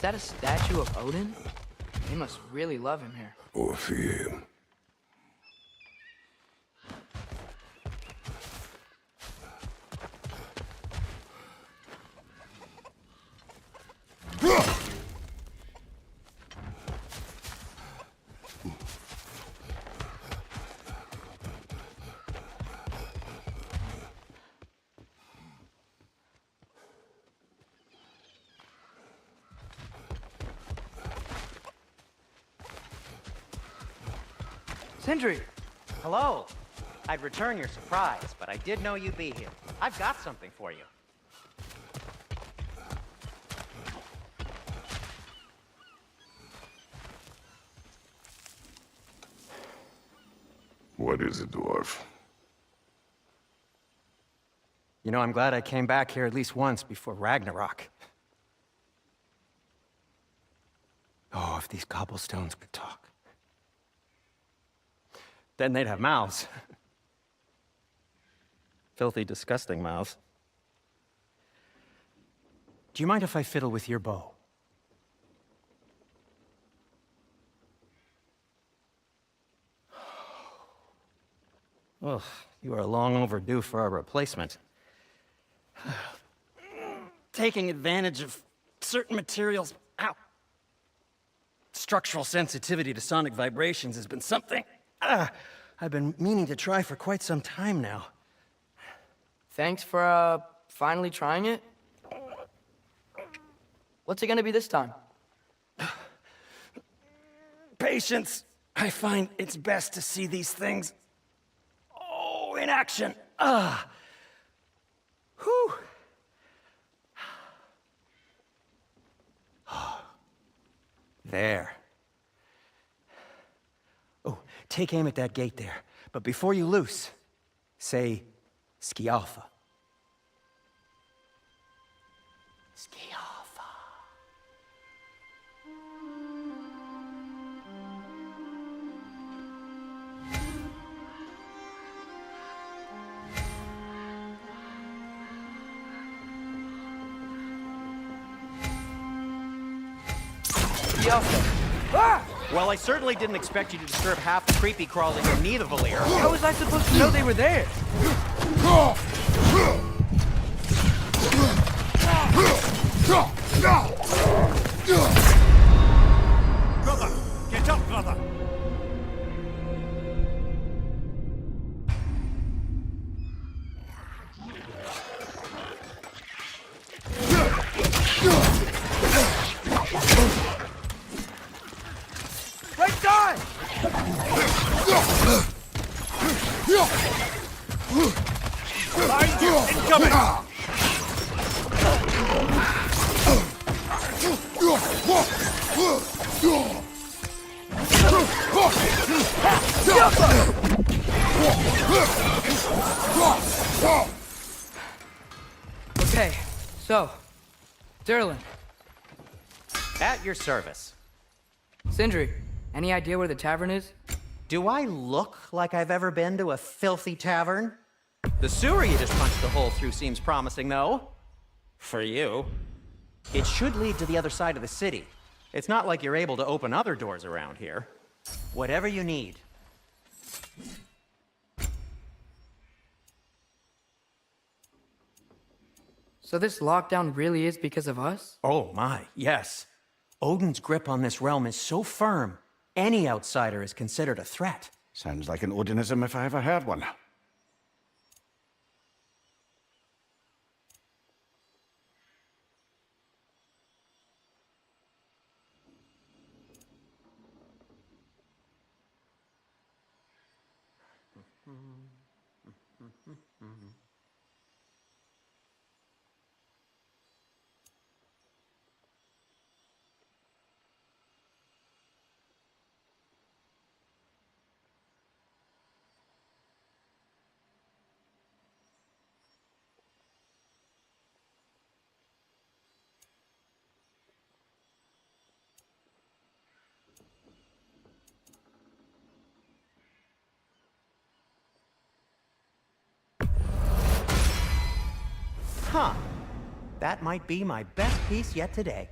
that a statue of Odin? They must really love him here. Or fear him. Sindri! Hello. I'd return your surprise, but I did know you'd be here. I've got something for you. What is it, dwarf? You know, I'm glad I came back here at least once before Ragnarok. Oh, if these cobblestones could talk. Then they'd have mouths. Filthy, disgusting mouths. Do you mind if I fiddle with your bow? Well, you are long overdue for a replacement. Taking advantage of certain materials. Ow! Structural sensitivity to sonic vibrations has been something I've been meaning to try for quite some time now. Thanks for, finally trying it. What's it gonna be this time? Patience. I find it's best to see these things, in action. Whew. There. Oh, take aim at that gate there. But before you loose, say, Skialfa. Skialfa. Well, I certainly didn't expect you to disturb half the creepy crawling who need a Valir. How was I supposed to know they were there? Brother! Get up, brother! Right side! Behind you! Incoming! Okay, so, Durlin, At your service. Sindri, any idea where the tavern is? Do I look like I've ever been to a filthy tavern? The sewer you just punched a hole through seems promising, though. For you. It should lead to the other side of the city. It's not like you're able to open other doors around here. Whatever you need. So this lockdown really is because of us? Oh my, yes. Odin's grip on this realm is so firm, any outsider is considered a threat. Sounds like an Odinism if I ever heard one. Huh. That might be my best piece yet today.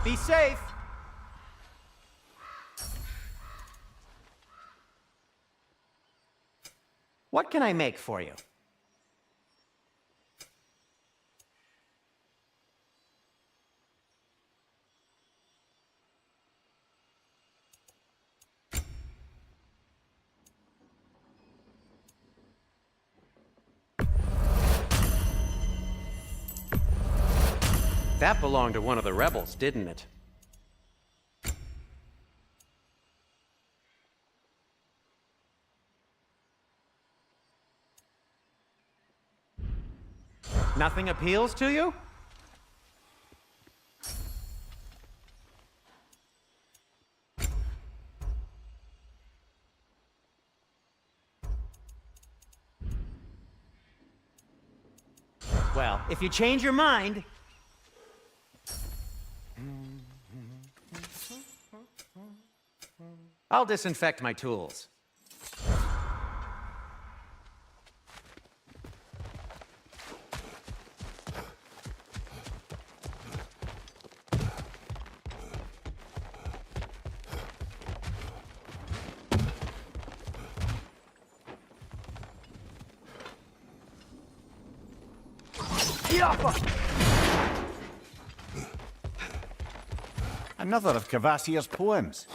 Be safe. What can I make for you? That belonged to one of the rebels, didn't it? Nothing appeals to you? Well, if you change your mind... I'll disinfect my tools. Another of Cavassier's poems.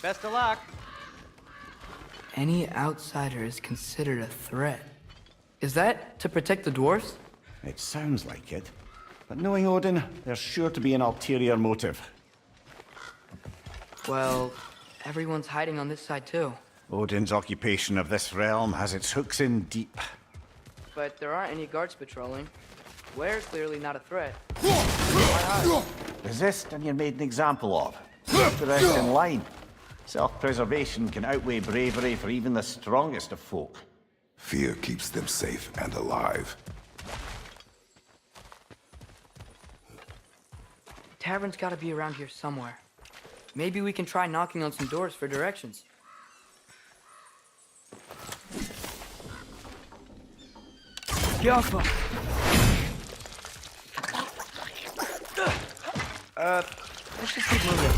Best of luck. Any outsider is considered a threat. Is that to protect the dwarfs? It sounds like it. But knowing Odin, there's sure to be an ulterior motive. Well, everyone's hiding on this side too. Odin's occupation of this realm has its hooks in deep. But there aren't any guards patrolling. We're clearly not a threat. Resist and you're made an example of. Keep the rest in line. Self-preservation can outweigh bravery for even the strongest of folk. Fear keeps them safe and alive. Tavern's gotta be around here somewhere. Maybe we can try knocking on some doors for directions. Jaffa! Let's just keep moving.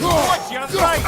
Watch your right!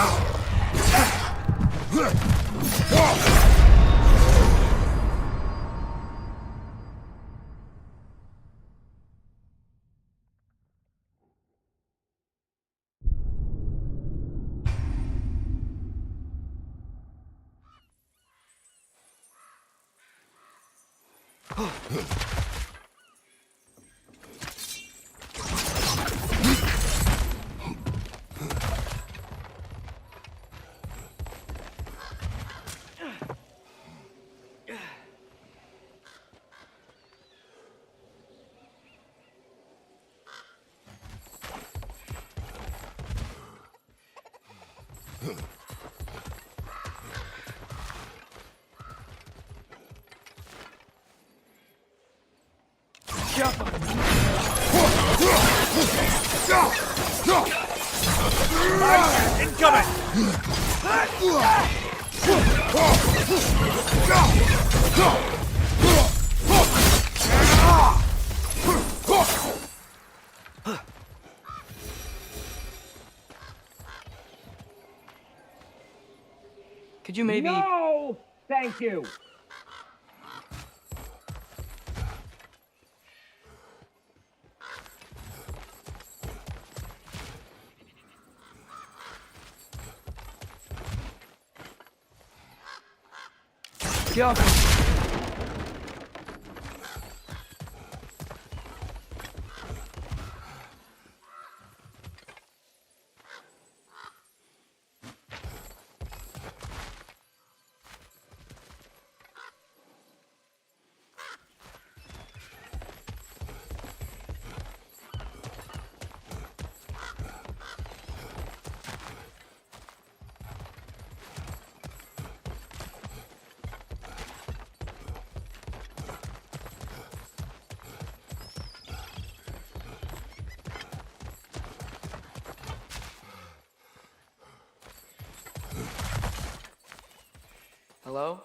Incoming! Could you maybe... No! Thank you! Jaffa! Hello?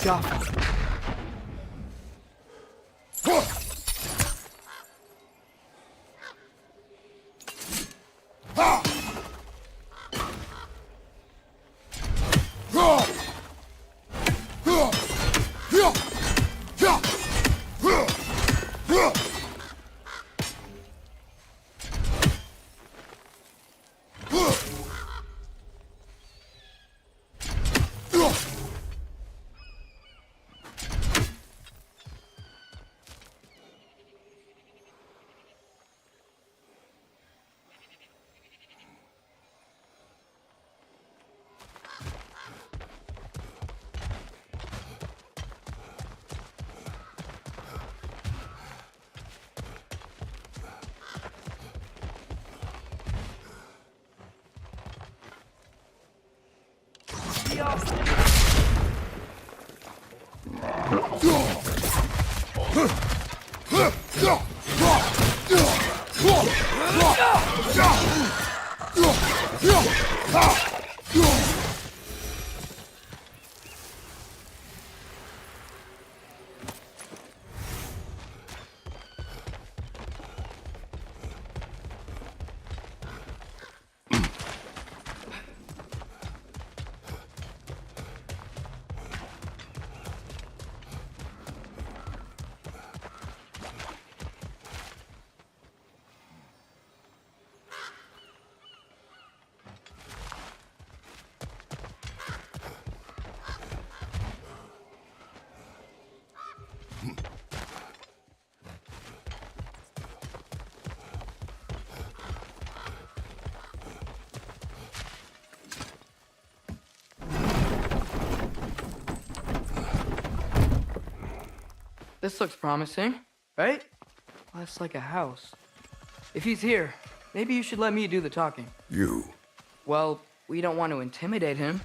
stuff. This looks promising, right? Well, that's like a house. If he's here, maybe you should let me do the talking. You. Well, we don't want to intimidate him.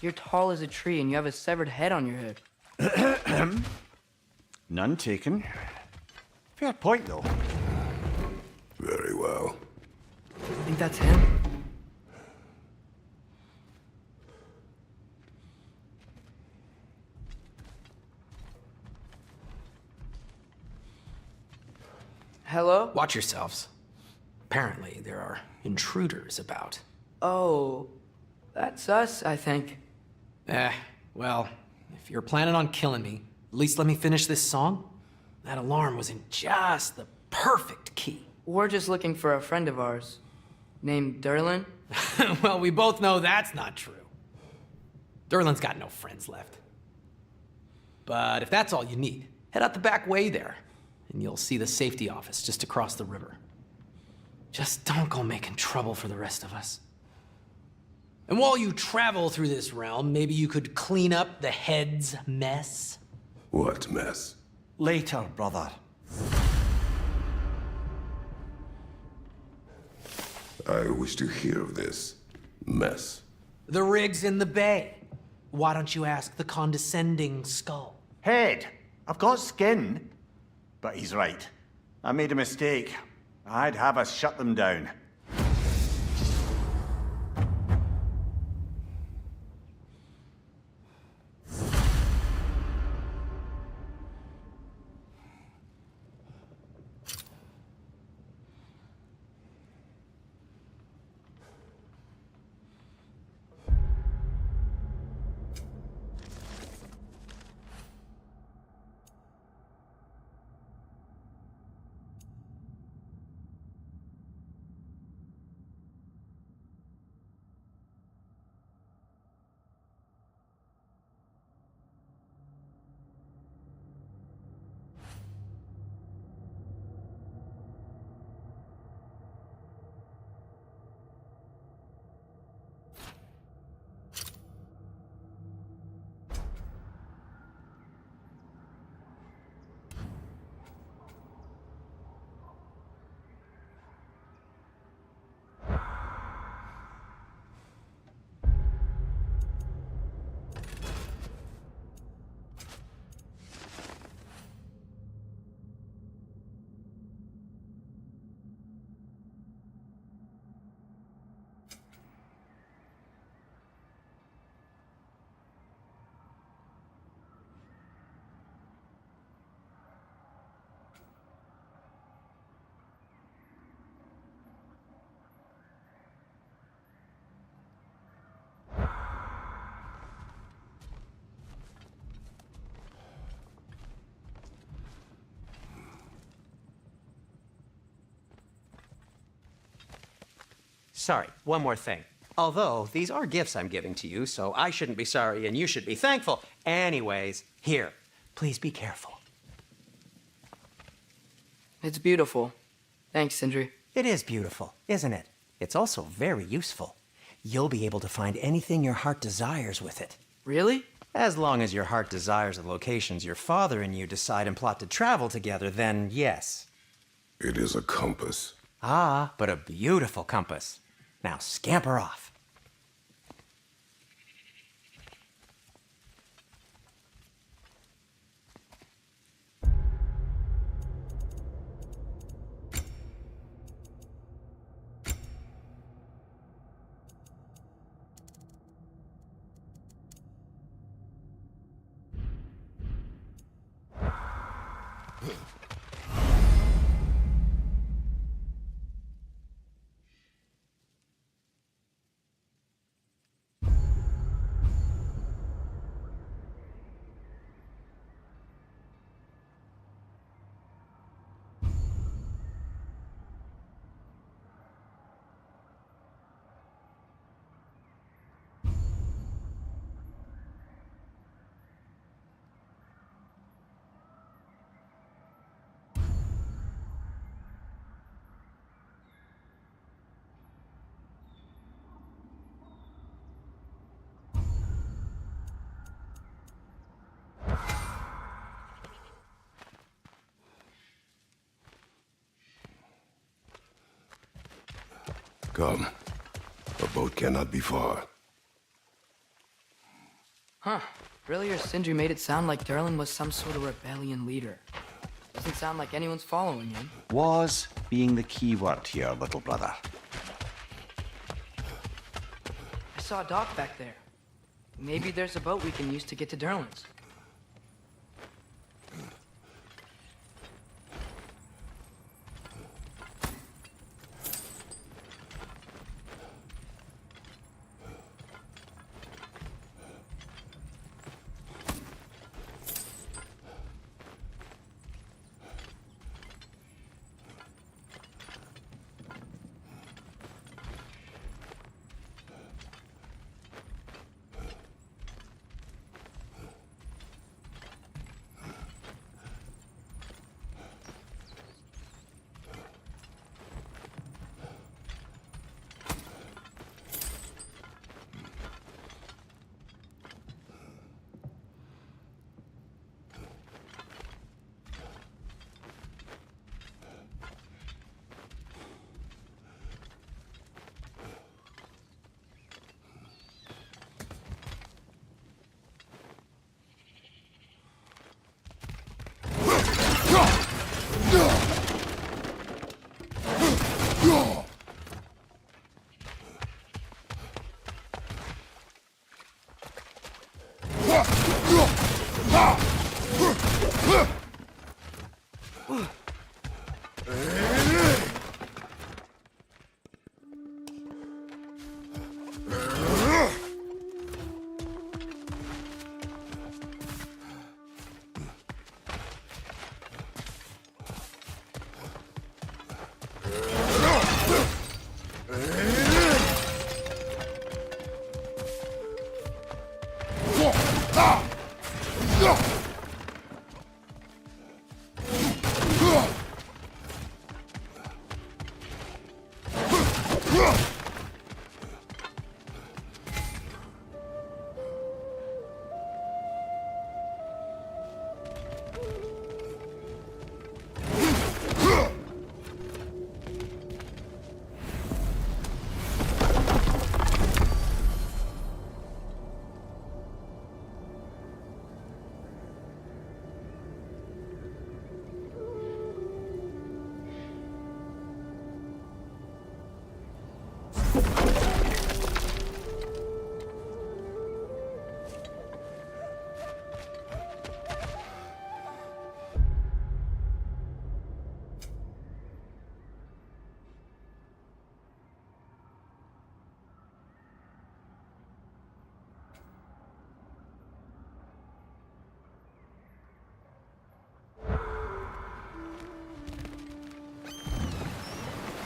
You're tall as a tree and you have a severed head on your head. None taken. Fair point, though. Very well. I think that's him. Hello? Watch yourselves. Apparently, there are intruders about. Oh, that's us, I think. Well, if you're planning on killing me, at least let me finish this song. That alarm was in just the perfect key. We're just looking for a friend of ours named Derlin. Well, we both know that's not true. Derlin's got no friends left. But if that's all you need, head out the back way there, and you'll see the safety office just across the river. Just don't go making trouble for the rest of us. And while you travel through this realm, maybe you could clean up the head's mess? What mess? Later, brother. I wish to hear of this mess. The rig's in the bay. Why don't you ask the condescending skull? Head. I've got skin. But he's right. I made a mistake. I'd have us shut them down. Sorry, one more thing. Although, these are gifts I'm giving to you, so I shouldn't be sorry and you should be thankful. Anyways, here, please be careful. It's beautiful. Thanks, Sindri. It is beautiful, isn't it? It's also very useful. You'll be able to find anything your heart desires with it. Really? As long as your heart desires the locations your father and you decide and plot to travel together, then yes. It is a compass. Ah, but a beautiful compass. Now scamper off. Come. The boat cannot be far. Huh. Earlier, Sindri made it sound like Durlin was some sort of rebellion leader. Doesn't sound like anyone's following him. Was being the key word here, little brother. I saw a dock back there. Maybe there's a boat we can use to get to Durlin's.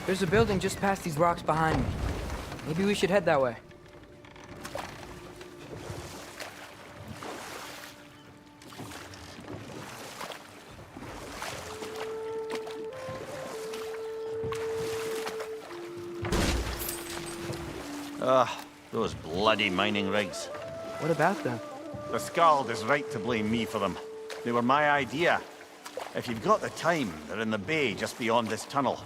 There's a building just past these rocks behind me. Maybe we should head that way. Those bloody mining rigs. What about them? The Skald is right to blame me for them. They were my idea. If you've got the time, they're in the bay just beyond this tunnel.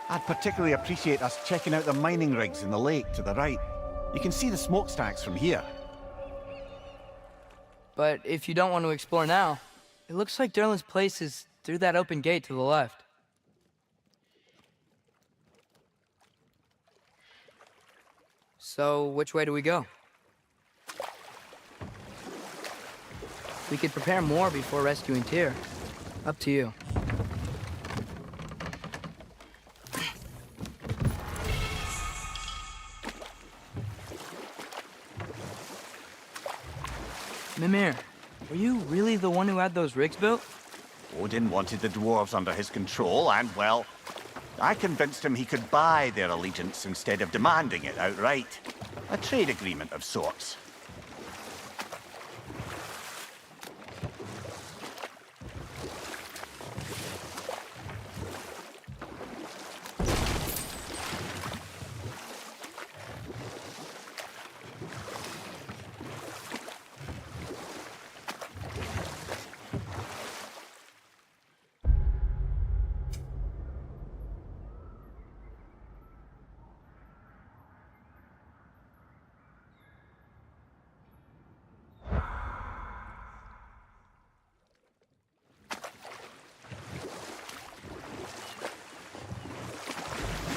I'd particularly appreciate us checking out the mining rigs in the lake to the right. You can see the smokestacks from here. But if you don't want to explore now, it looks like Derlin's place is through that open gate to the left. So, which way do we go? We could prepare more before rescuing Tyr. Up to you. Mimir, were you really the one who had those rigs built? Odin wanted the dwarves under his control, and, well, I convinced him he could buy their allegiance instead of demanding it outright. A trade agreement of sorts.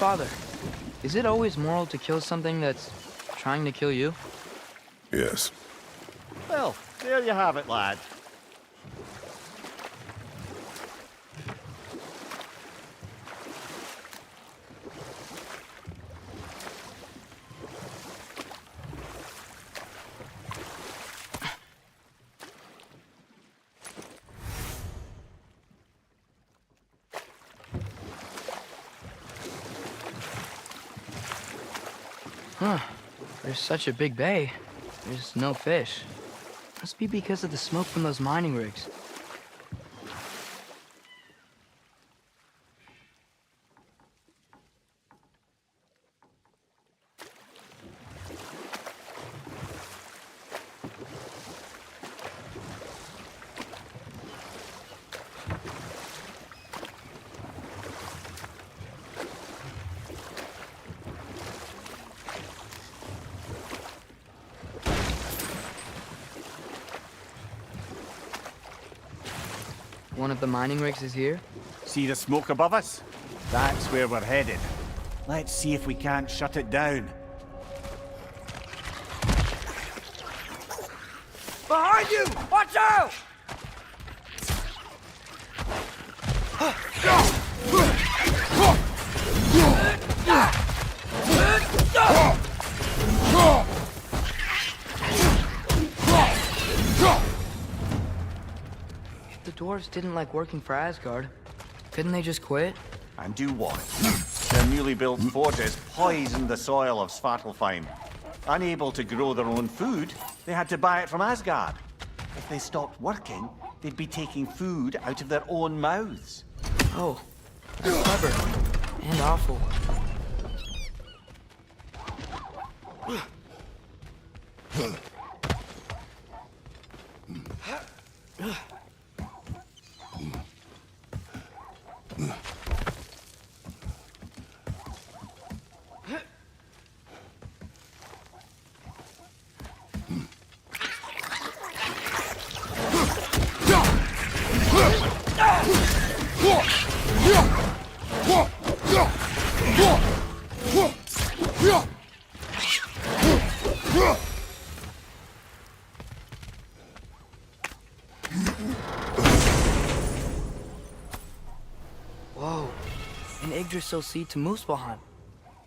Father, is it always moral to kill something that's trying to kill you? Yes. Well, there you have it, lad. Huh. There's such a big bay. There's no fish. Must be because of the smoke from those mining rigs. One of the mining rigs is here? See the smoke above us? That's where we're headed. Let's see if we can't shut it down. Behind you! Watch out! The dwarves didn't like working for Asgard. Couldn't they just quit? And do what? Their newly built forges poisoned the soil of Svartalfheim. Unable to grow their own food, they had to buy it from Asgard. If they stopped working, they'd be taking food out of their own mouths. Oh, that's clever. And awful. Yggdrasil seed to Muspelheim.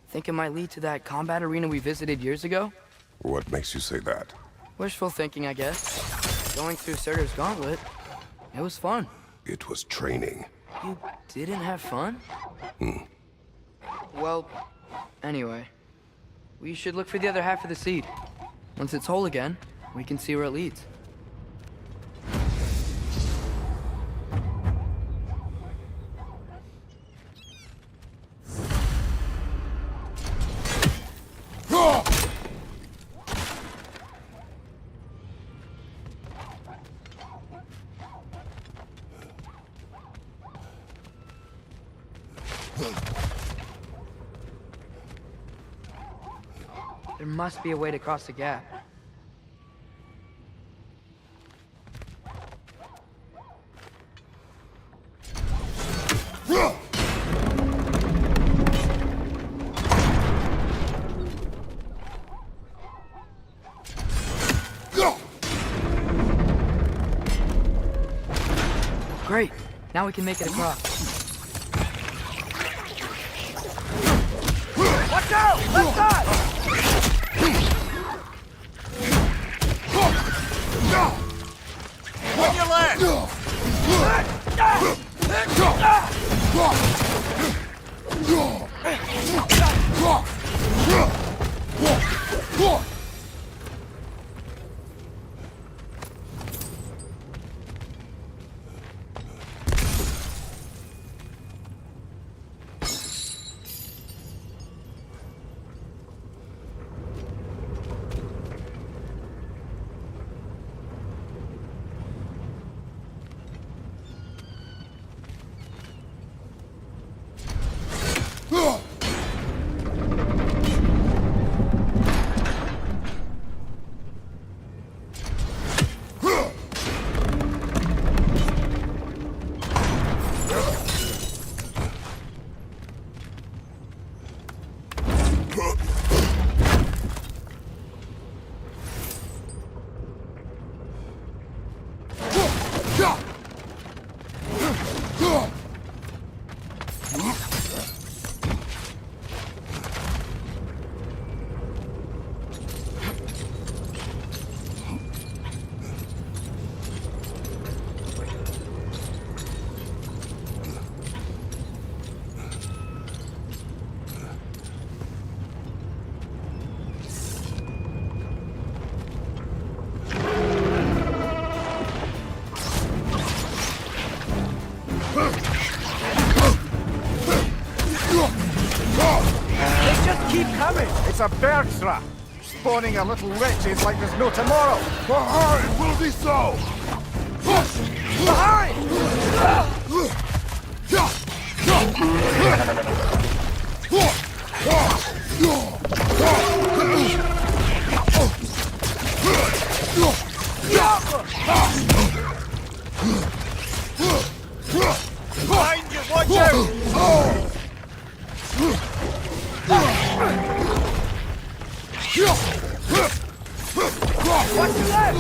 Think it might lead to that combat arena we visited years ago? What makes you say that? Wishful thinking, I guess. Going through Surtur's gauntlet, it was fun. It was training. You didn't have fun? Well, anyway, we should look for the other half of the seed. Once it's whole again, we can see where it leads. There must be a way to cross the gap. Great. Now we can make it across. Watch out! Left side! On your left! It's a bird trap, spawning a little witches like there's no tomorrow. Behind will be so! Behind you, watch out! Watch your left!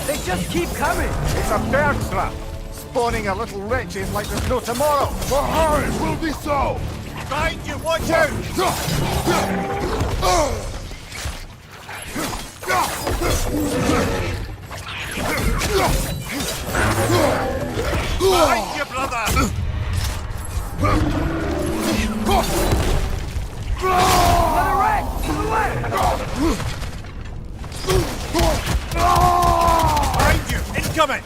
They just keep coming! It's a bird trap, spawning a little witches like there's no tomorrow. Behind will be so! Behind you, watch out! Behind you, brother! Another wreck! To the left! Behind you, incoming!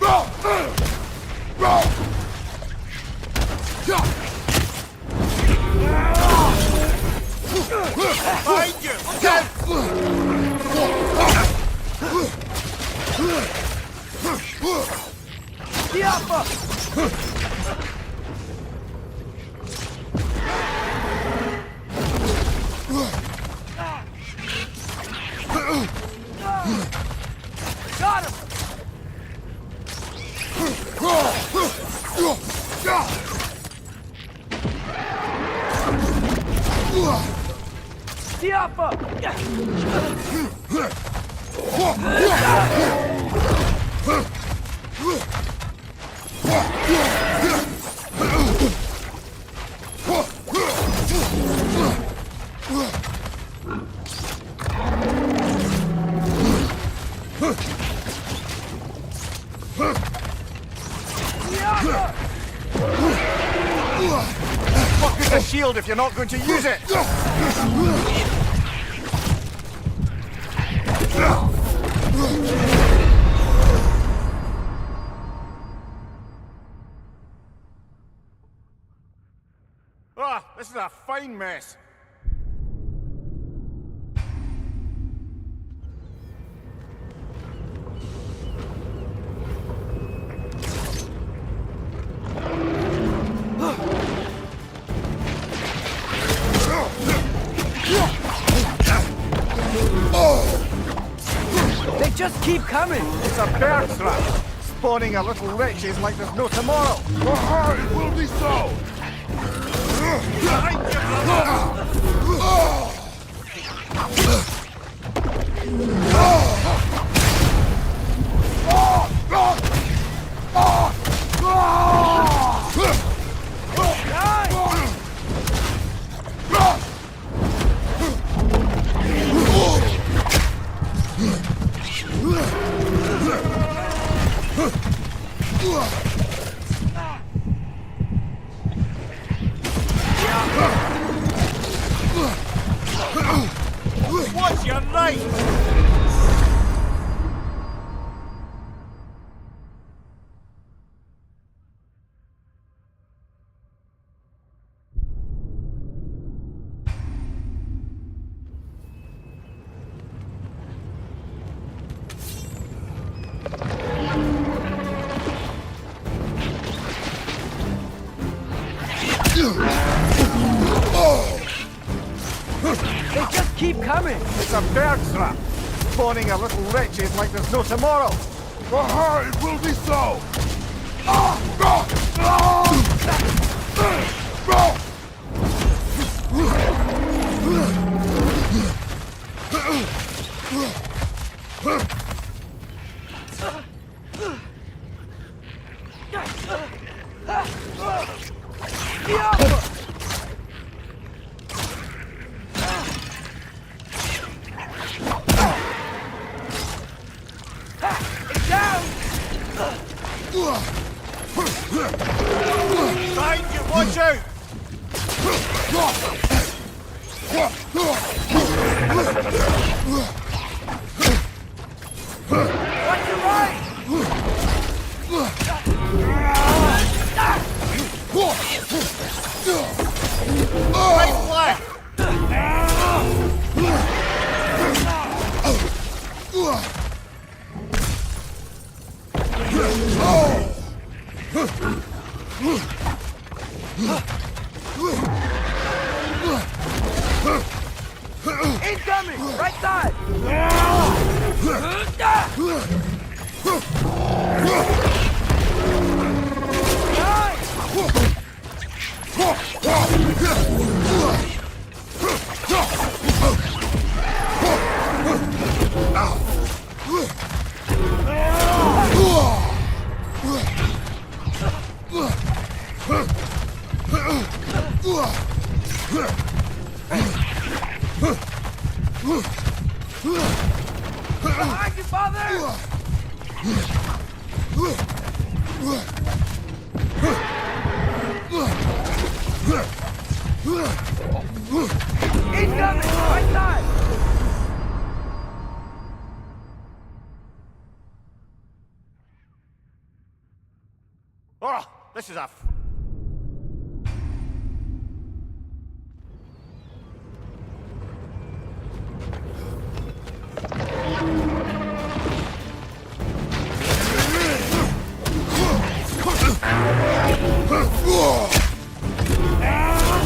Behind you, look out! The Alpha! Fuck is a shield if you're not going to use it? Ah, this is a fine mess. They just keep coming. It's a bear trap. Spawning a little wretches like there's no tomorrow. It will be so! What's your right? They just keep coming. It's a bear trap. Spawning a little wretches like there's no tomorrow. It will be so! Behind you, watch out! Watch your right. Right flank! Incoming. Right side. Behind you, father! Incoming! Right side! Oh, this is a...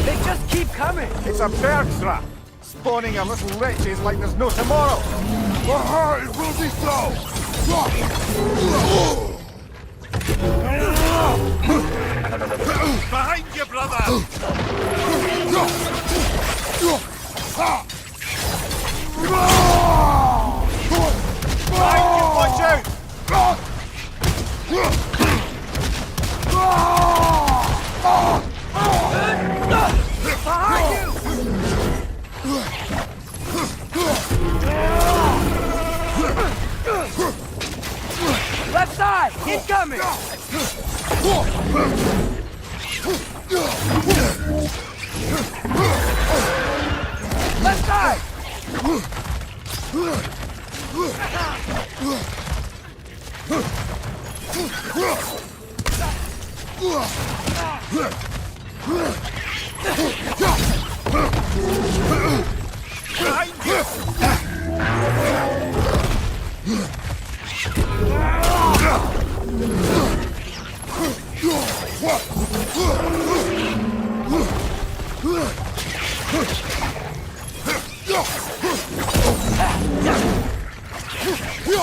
They just keep coming. It's a bear trap. Spawning a little wretches like there's no tomorrow. It will be so! Behind you, brother! Watch out! Behind you! Left side! Incoming! Left side!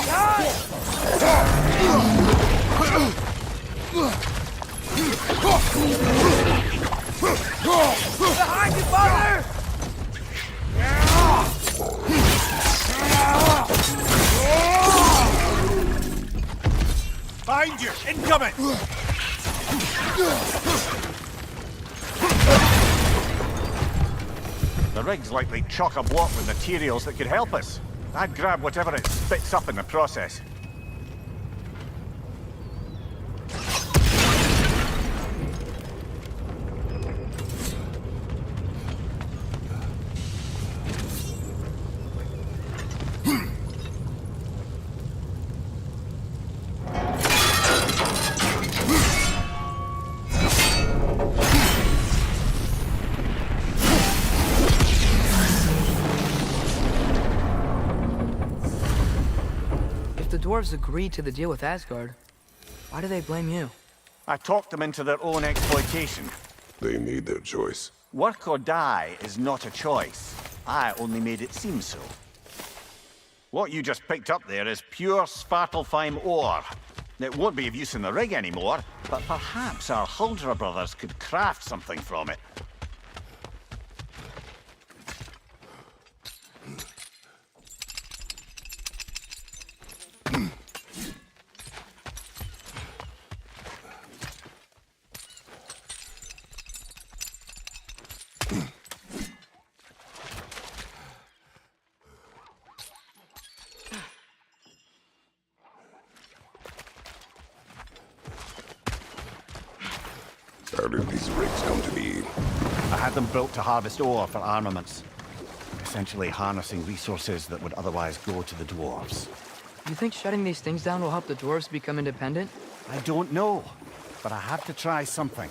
Behind you! Behind you, father! Behind you! Incoming! The rig's likely chock-a-block with materials that could help us. I'd grab whatever it spits up in the process. If the dwarves agreed to the deal with Asgard, why do they blame you? I talked them into their own exploitation. They made their choice. Work or die is not a choice. I only made it seem so. What you just picked up there is pure Svartalfheim ore. It won't be of use in the rig anymore, but perhaps our Huldra brothers could craft something from it. How did these rigs come to be? I had them built to harvest ore for armaments. Essentially harnessing resources that would otherwise go to the dwarves. You think shutting these things down will help the dwarves become independent? I don't know, but I have to try something.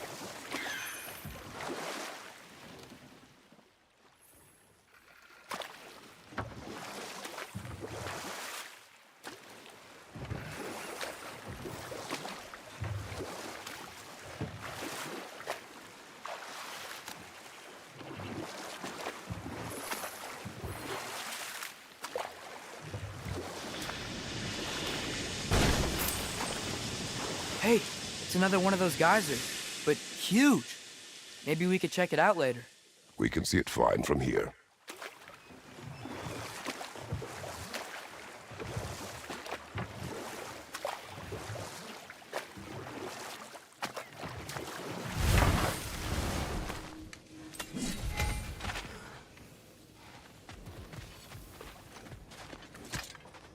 Hey, it's another one of those geysers, but huge. Maybe we could check it out later. We can see it fine from here.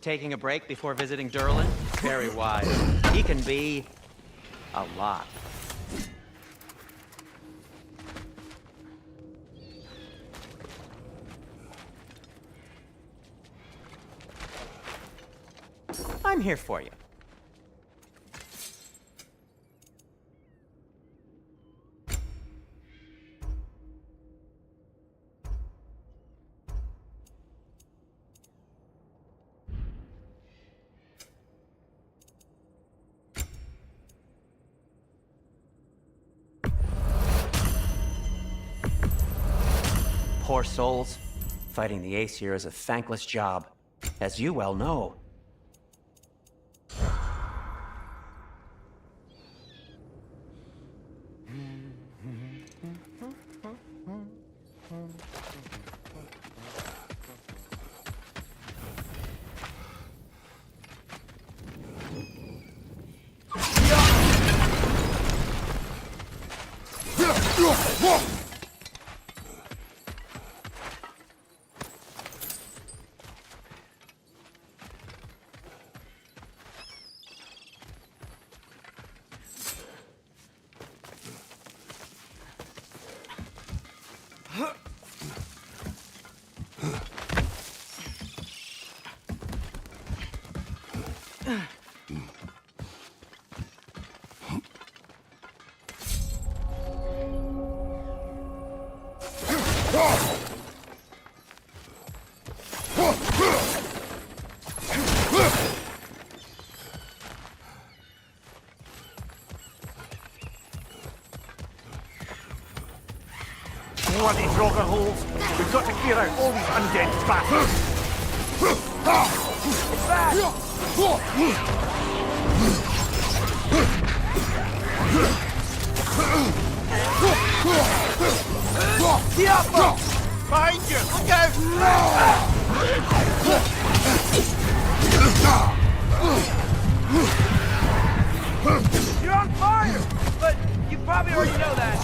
Taking a break before visiting Durlin? Very wise. He can be a lot. I'm here for you. Poor souls. Fighting the Aesir is a thankless job, as you well know. Bloody Draugr holes. We've got to clear out all these undead bastards. Behind you! Look out! You're on fire! But you probably already know that.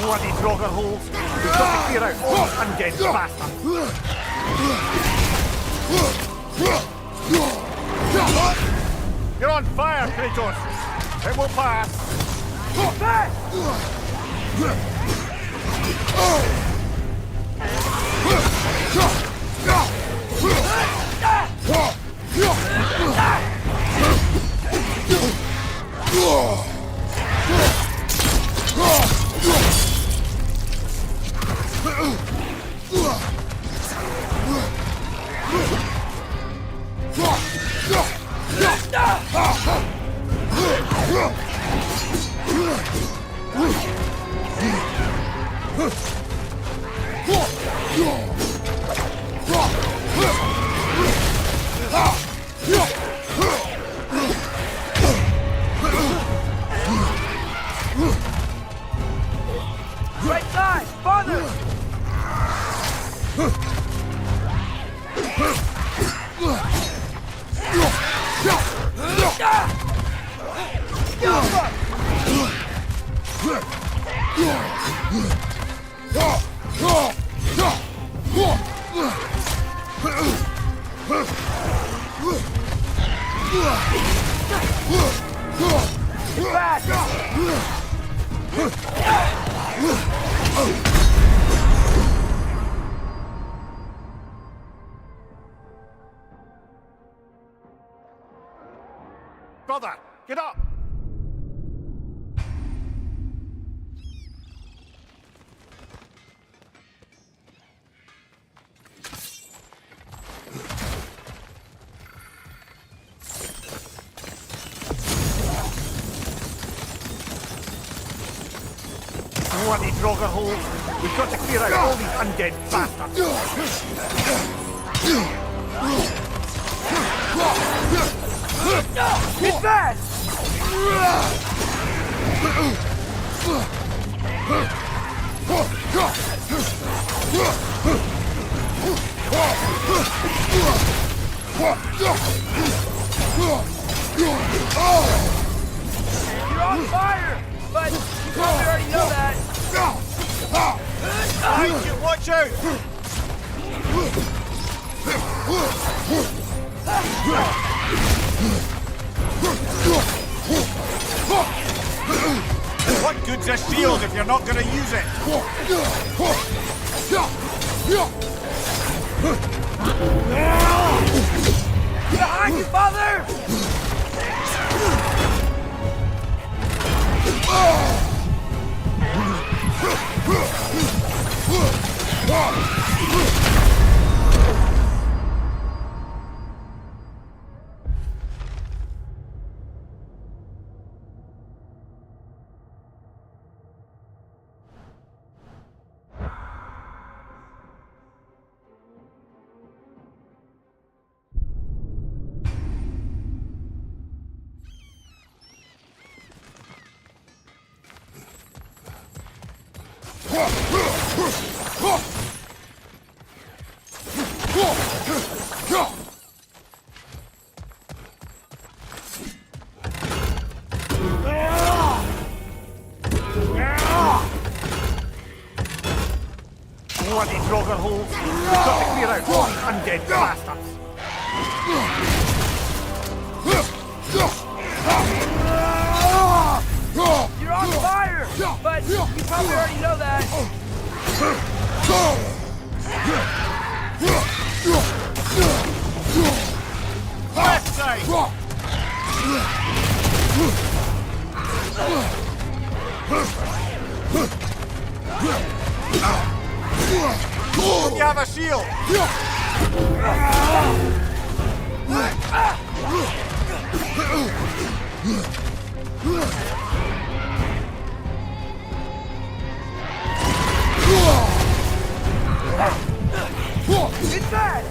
Bloody Draugr holes. We've got to clear out all these undead bastards. You're on fire, Kratos. It will pass. Right side! Farther! Brother, get up! Bloody Draugr holes. We've got to clear out all these undead bastards. Get back! You're on fire! But you probably already know that. Behind you, watch out! What good's a shield if you're not going to use it? Behind you, father! Bloody Draugr holes! We've got to clear out all these undead bastards! You're on fire! But you probably already know that. Left side! Don't you have a shield? It's bad!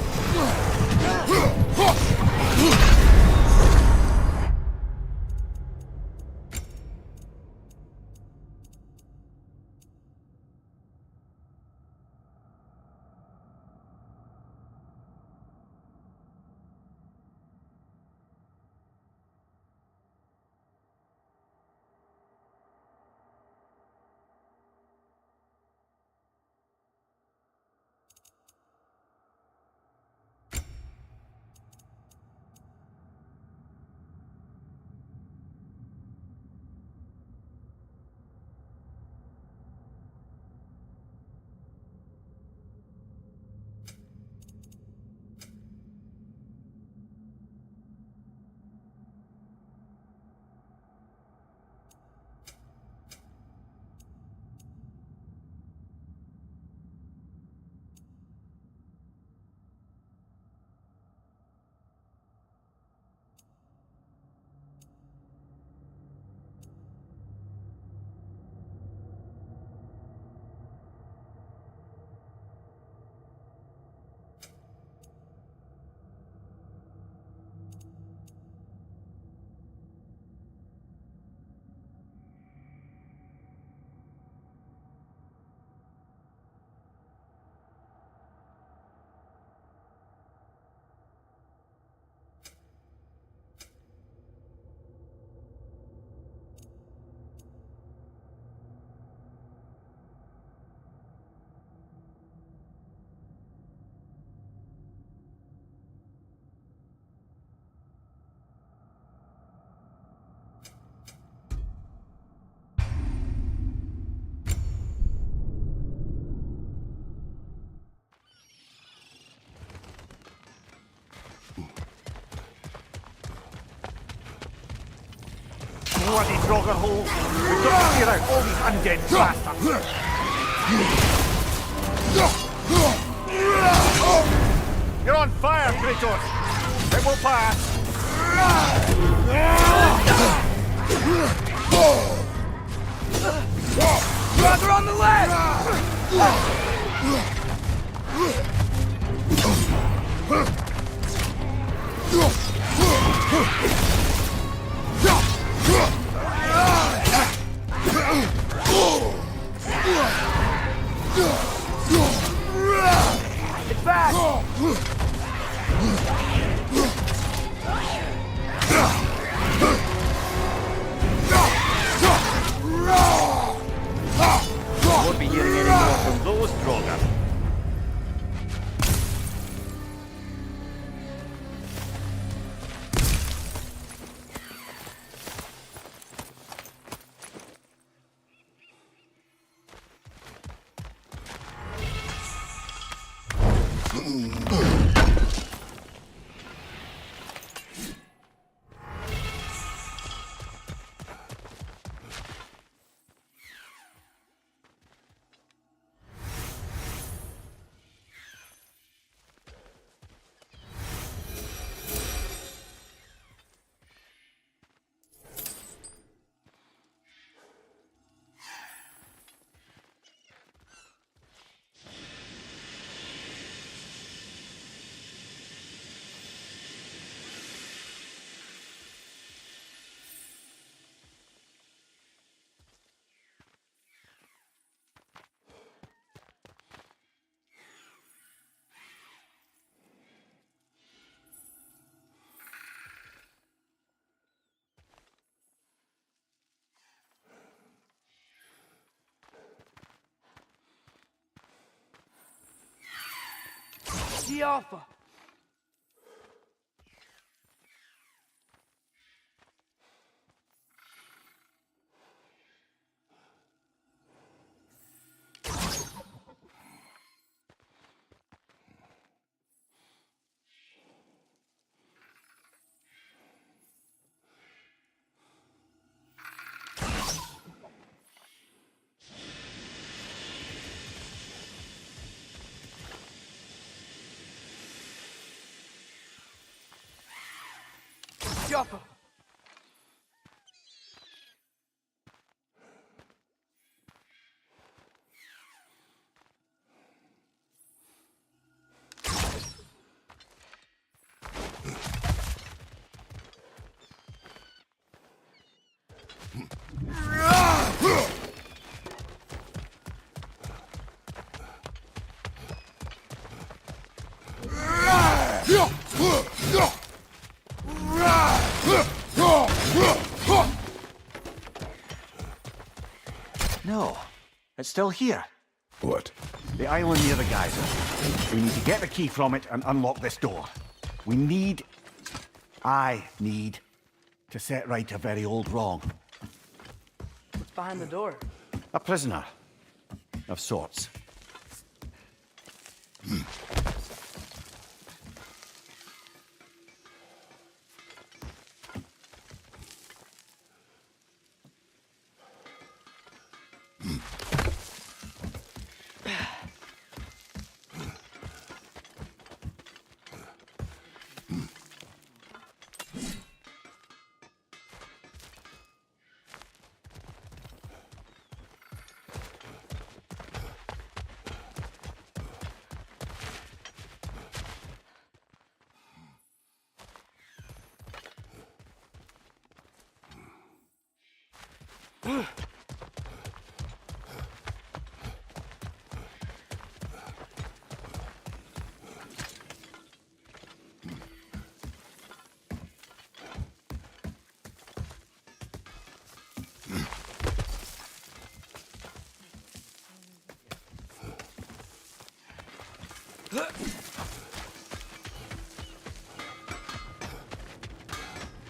Bloody Draugr holes! We've got to clear out all these undead bastards! You're on fire, Kratos! It will pass! Brother on the left! It's back! Won't be hearing any more from those Draugr. G Alpha. G Alpha. No, it's still here. What? The island near the geyser. We need to get the key from it and unlock this door. I need to set right a very old wrong. What's behind the door? A prisoner of sorts.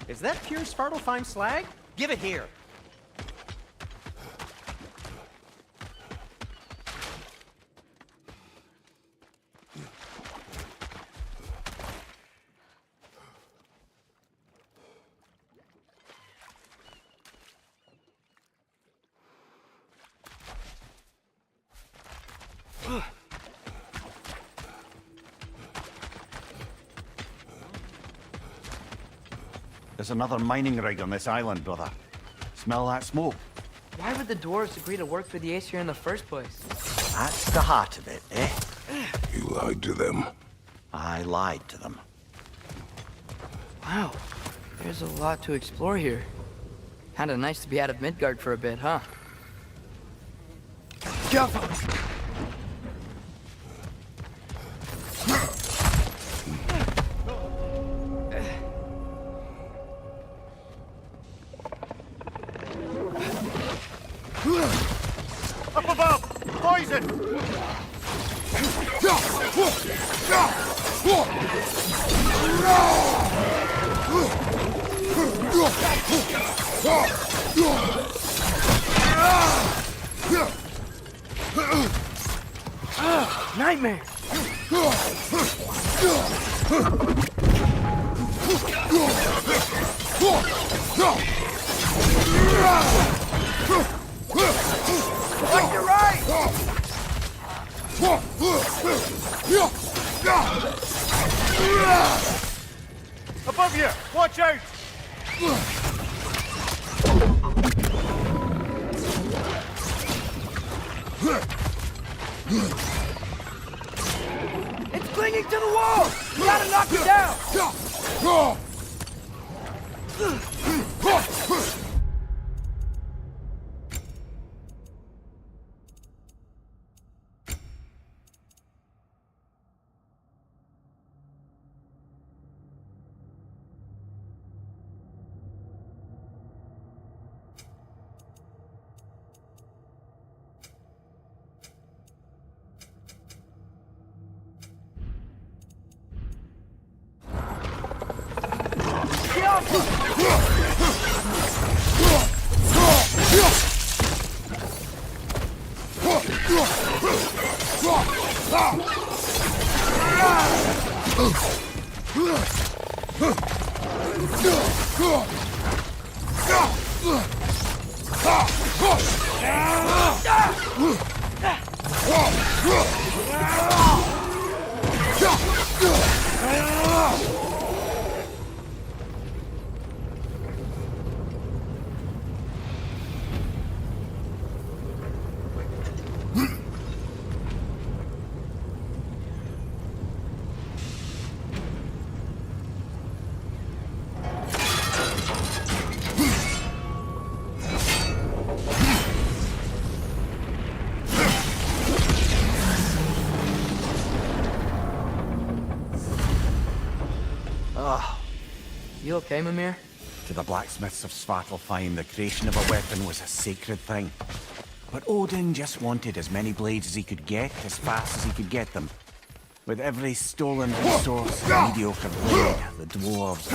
Is that pure Svartalfheim slag? Give it here. There's another mining rig on this island, brother. Smell that smoke? Why would the dwarves agree to work for the Ace here in the first place? That's the heart of it, eh? You lied to them. I lied to them. Wow, there's a lot to explore here. Kinda nice to be out of Midgard for a bit, huh? Jump! Up above! Poison! Nightmare! Like you're right! Above you! Watch out! It's clinging to the wall! You gotta knock it down! You okay, Mimir? To the blacksmiths of Svartalfheim, the creation of a weapon was a sacred thing. But Odin just wanted as many blades as he could get, as fast as he could get them. With every stolen resource and mediocre blade, the dwarves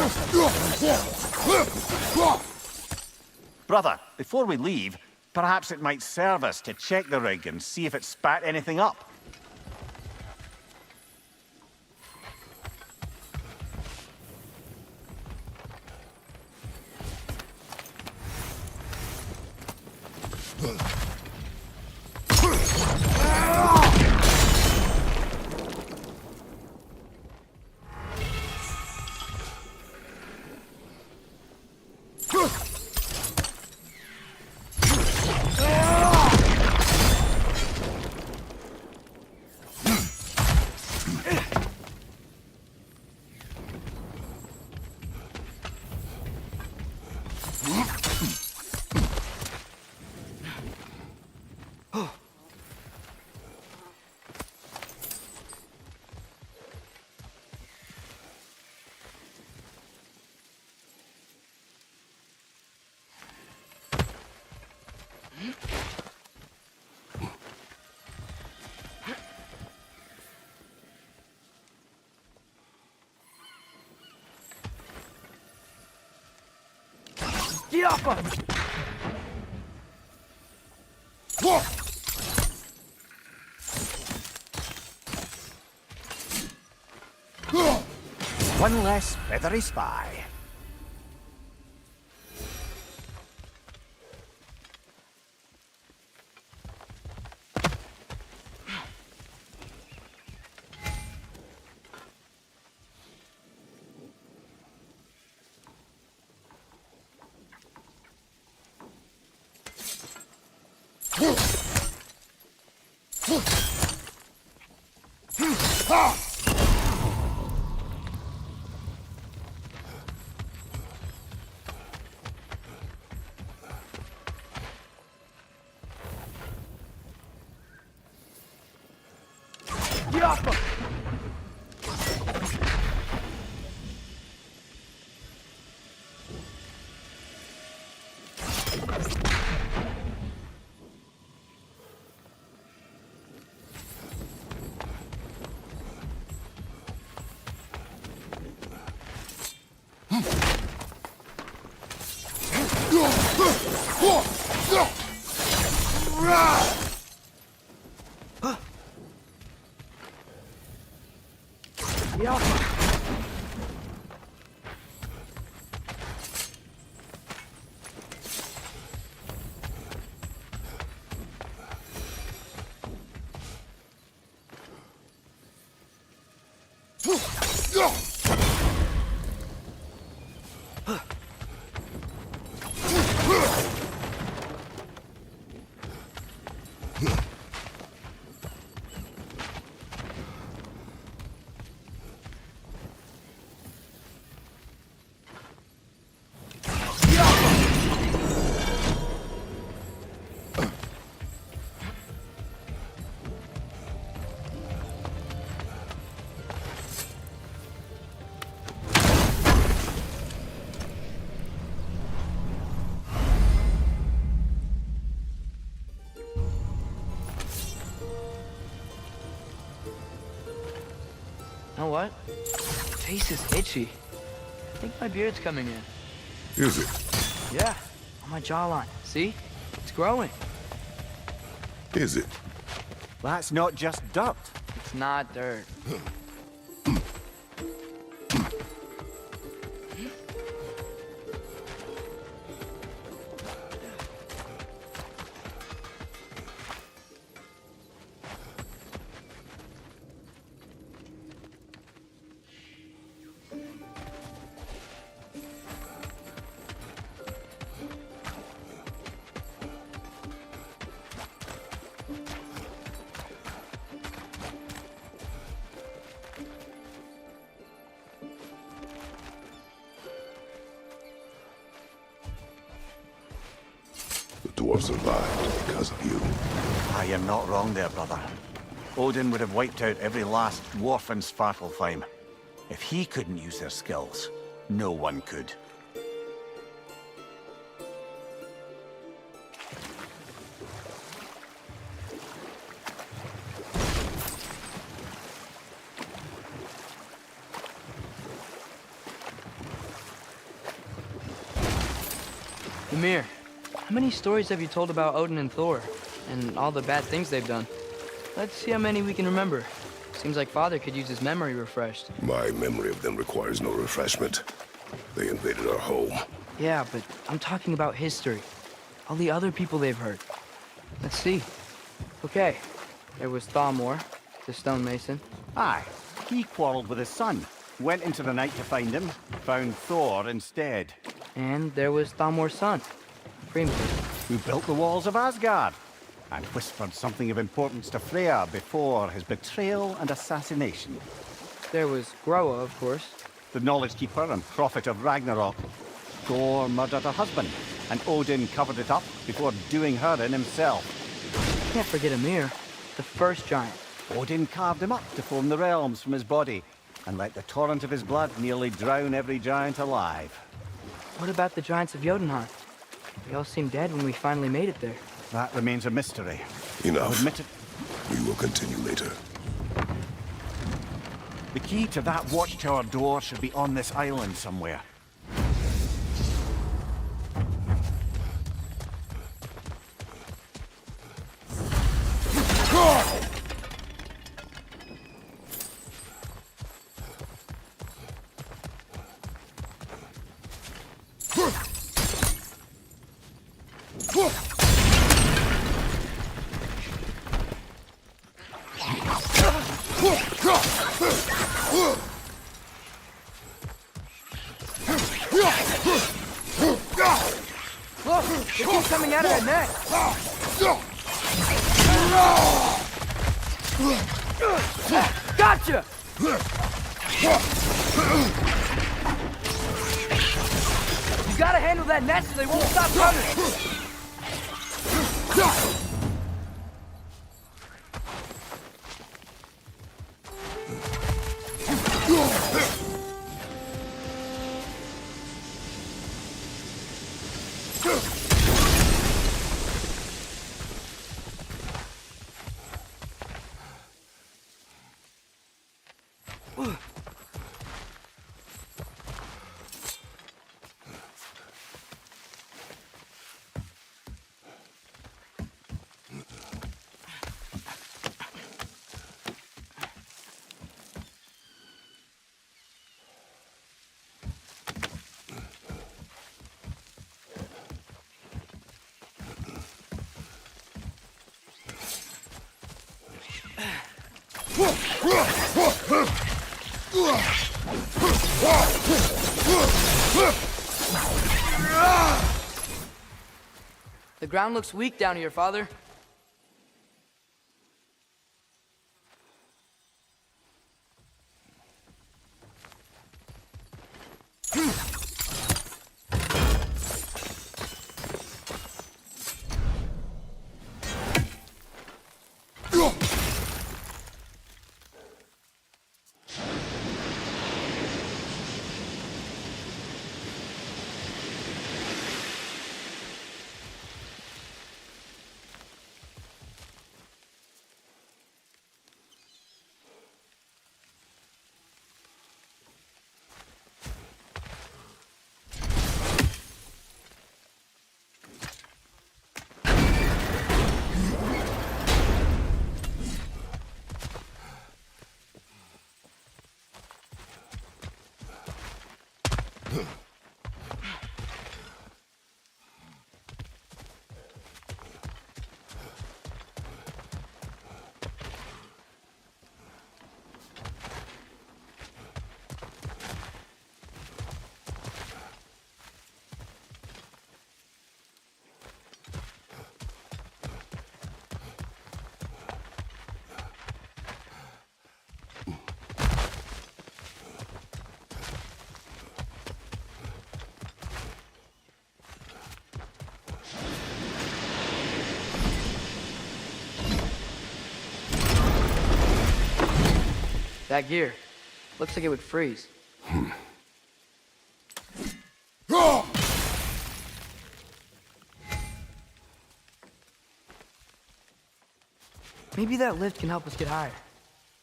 Brother, before we leave, perhaps it might serve us to check the rig and see if it spat anything up. Get off of me! One less feathery spy. Get off of me! Get off of me! Know what? Face is itchy. I think my beard's coming in. Is it? Yeah, on my jawline. See? It's growing. Is it? That's not just dirt. It's not dirt. The dwarf survived because of you. Ah, you're not wrong there, brother. Odin would have wiped out every last dwarf in Svartalfheim. If he couldn't use their skills, no one could. Ymir, how many stories have you told about Odin and Thor? And all the bad things they've done? Let's see how many we can remember. Seems like Father could use his memory refreshed. My memory of them requires no refreshment. They invaded our home. Yeah, but I'm talking about history. All the other people they've hurt. Let's see. Okay, there was Thalmor, the stonemason. Aye, he quarreled with his son. Went into the night to find him, found Thor instead. And there was Thalmor's son, Freeman. Who built the walls of Asgard, and whispered something of importance to Freya before his betrayal and assassination. There was Groa, of course. The knowledge keeper and prophet of Ragnarok. Thor murdered her husband, and Odin covered it up before doing her in himself. Can't forget Ymir, the first giant. Odin carved him up to form the realms from his body, and let the torrent of his blood nearly drown every giant alive. What about the giants of Jotunheim? They all seemed dead when we finally made it there. That remains a mystery. I'll Enough. admit it. We will continue later. The key to that watchtower door should be on this island somewhere. Look! They keep coming out of that net! Gotcha! You gotta handle that net so they won't stop running! The ground looks weak down here, Father. That gear. Looks like it would freeze. Maybe that lift can help us get higher.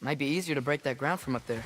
Might be easier to break that ground from up there.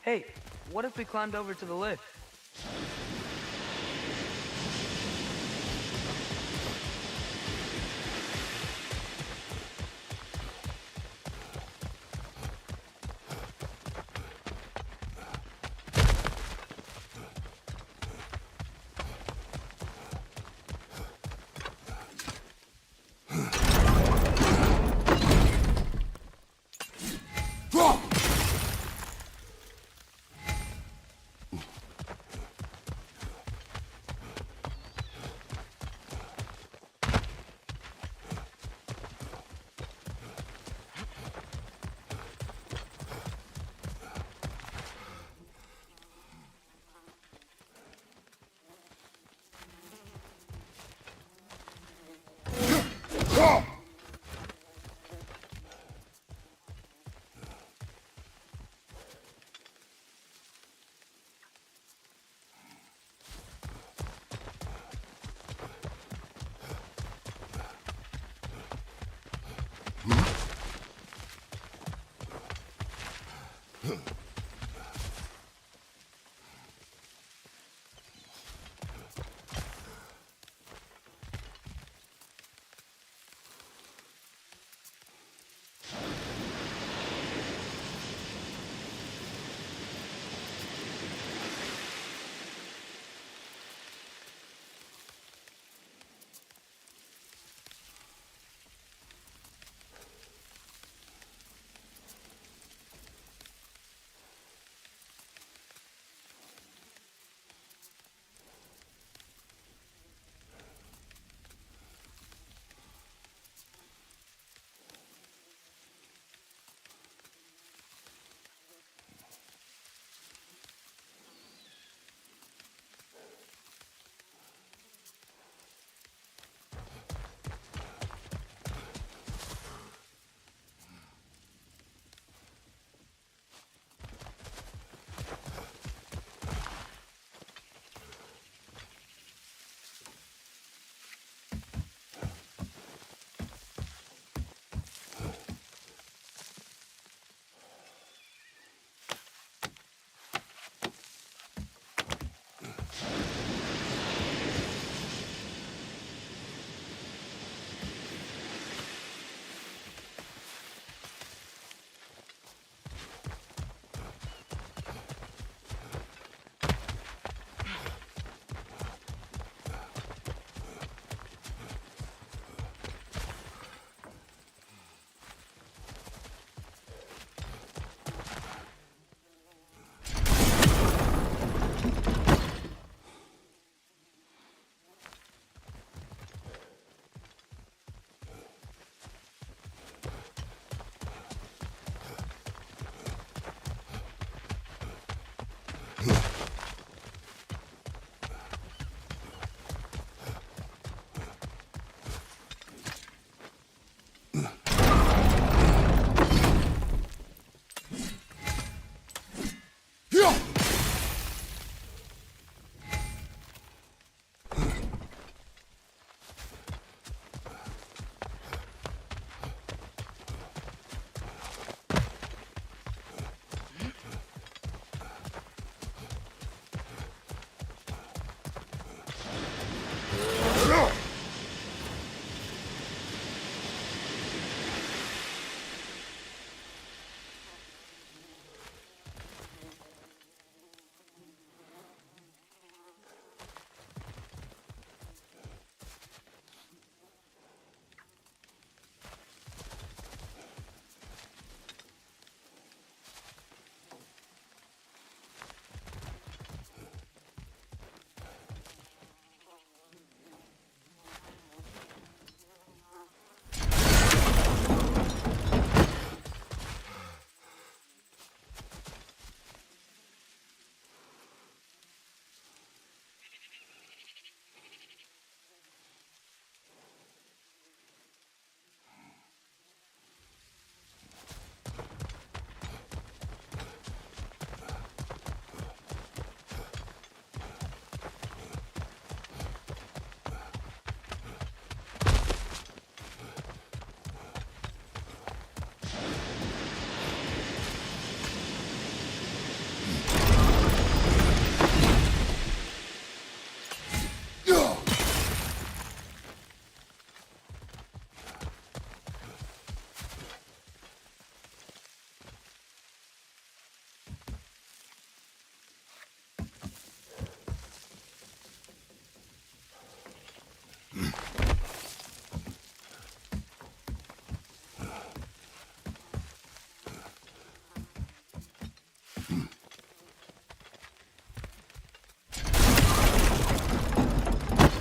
Hey, what if we climbed over to the lift?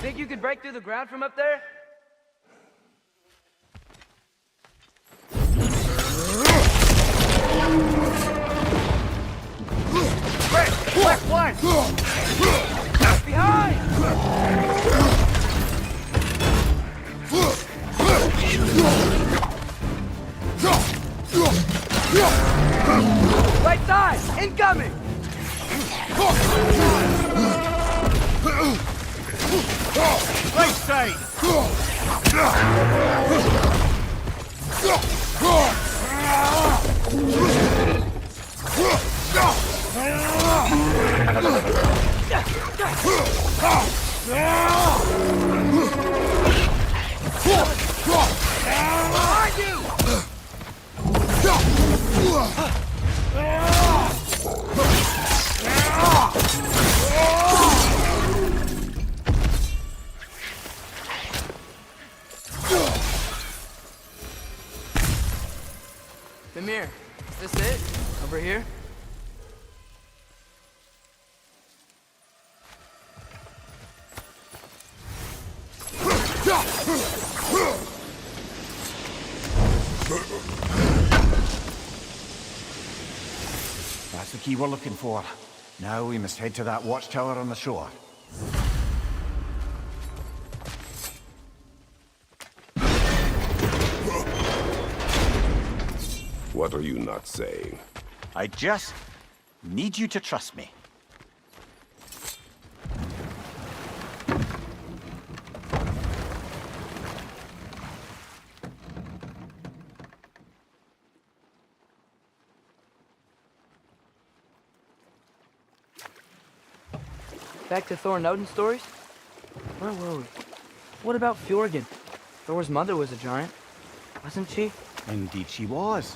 Think you could break through the ground from up there? Quick, one! Behind! Right side! Incoming! Right side! Behind you! Mimir, is this it? Over here? That's the key we're looking for. Now we must head to that watchtower on the shore. What are you not saying? I just need you to trust me. Back to Thor and Odin stories? Where were we? What about Fjorgen? Thor's mother was a giant, wasn't she? Indeed she was.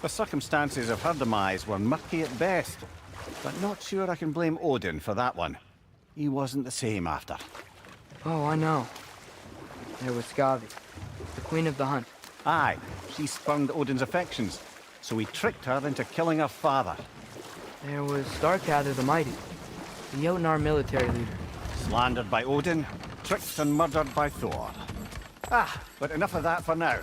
The circumstances of her demise were murky at best. But not sure I can blame Odin for that one. He wasn't the same after. Oh, I know. There was Skavi, the queen of the hunt. Aye, she spurned Odin's affections, so he tricked her into killing her father. There was Starkather the Mighty, the Jotnar military leader. Slandered by Odin, tricked and murdered by Thor. But enough of that for now.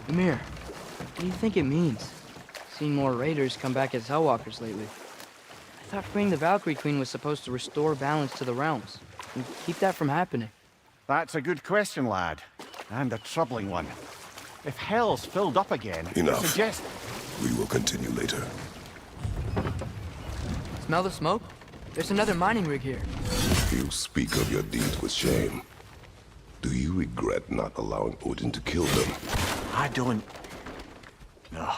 Ymir, what do you think it means? Seen more raiders come back as Hellwalkers lately. I thought freeing the Valkyrie Queen was supposed to restore balance to the realms and keep that from happening. That's a good question, lad. And a troubling one. If hell's filled up again, Enough. I suggest... We will continue later. Smell the smoke? There's another mining rig here. You speak of your deeds with shame. Do you regret not allowing Odin to kill them? I don't... No.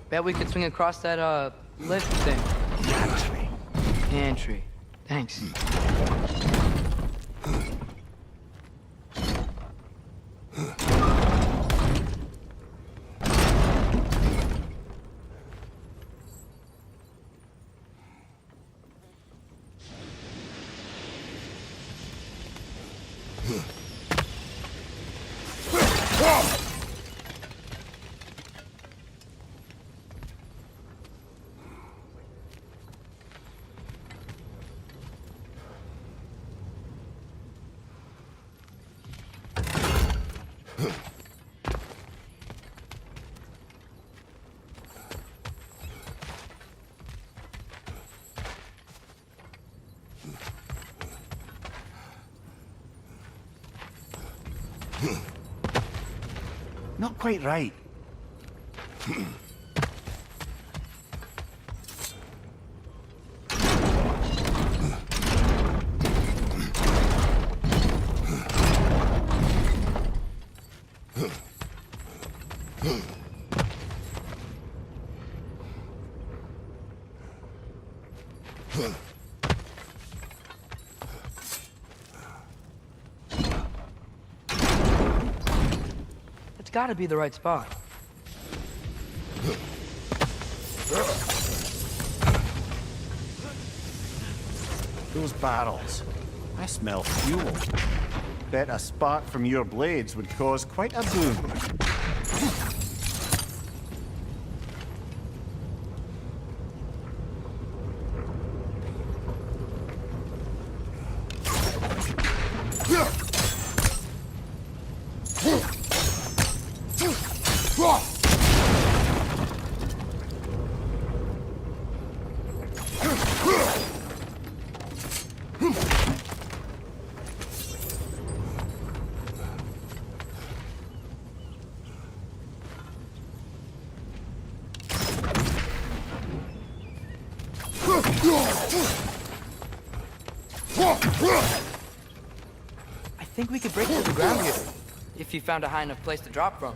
Bet we could swing across that, lift thing. Gantry. Pantry. Thanks. Not quite right. It's gotta be the right spot. Those barrels. I smell fuel. Bet a spark from your blades would cause quite a boom. I think we could break through the ground here, if you found a high enough place to drop from.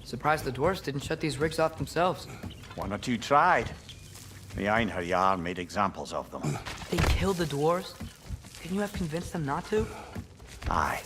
Surprised the dwarves didn't shut these rigs off themselves. One or two tried. The Einherjar made examples of them. They killed the dwarves? Couldn't you have convinced them not to? Aye.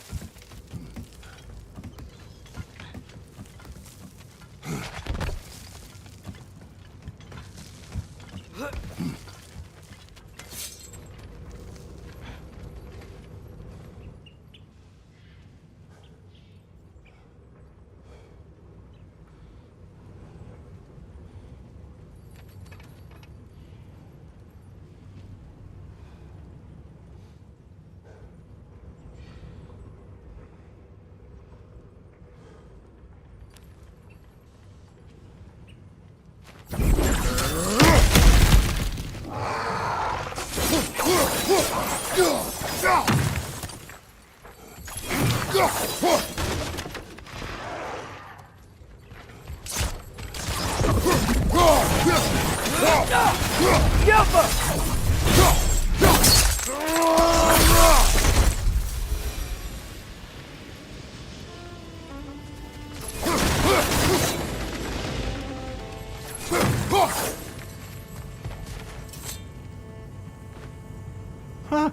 Huh.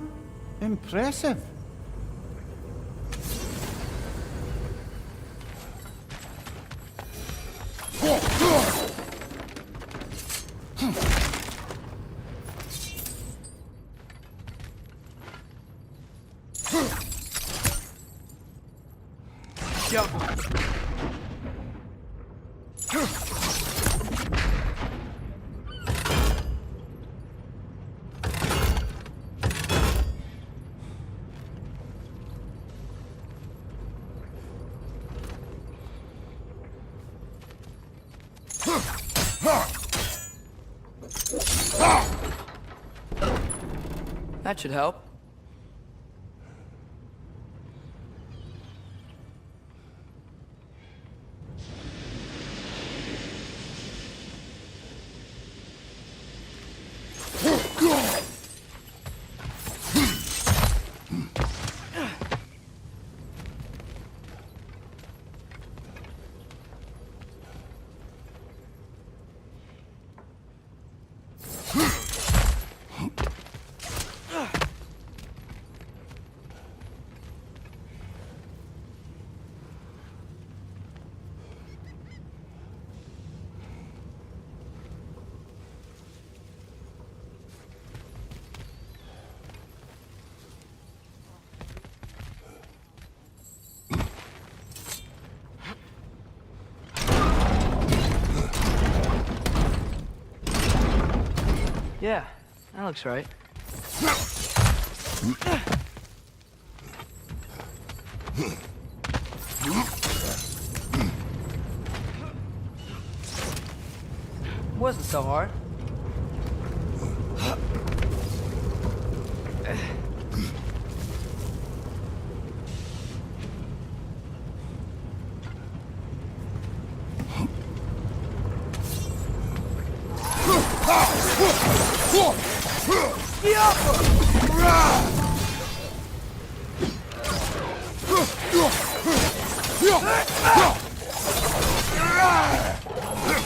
Impressive. That should help. Yeah, that looks right. Wasn't so hard.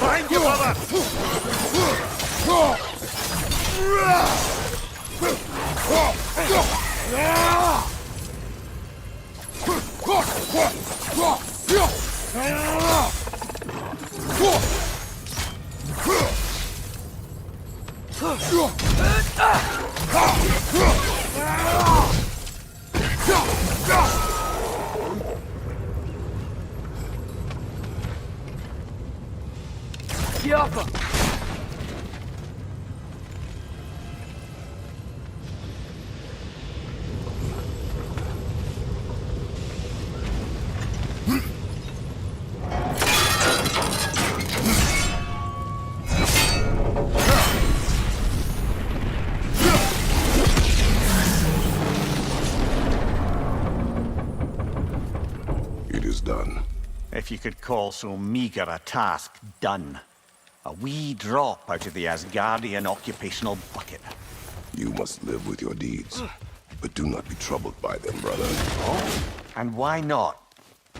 Behind you, brother! Yappa! It is done. If you could call so meager a task done. A wee drop out of the Asgardian occupational bucket. You must live with your deeds. But do not be troubled by them, brother. Oh? And why not?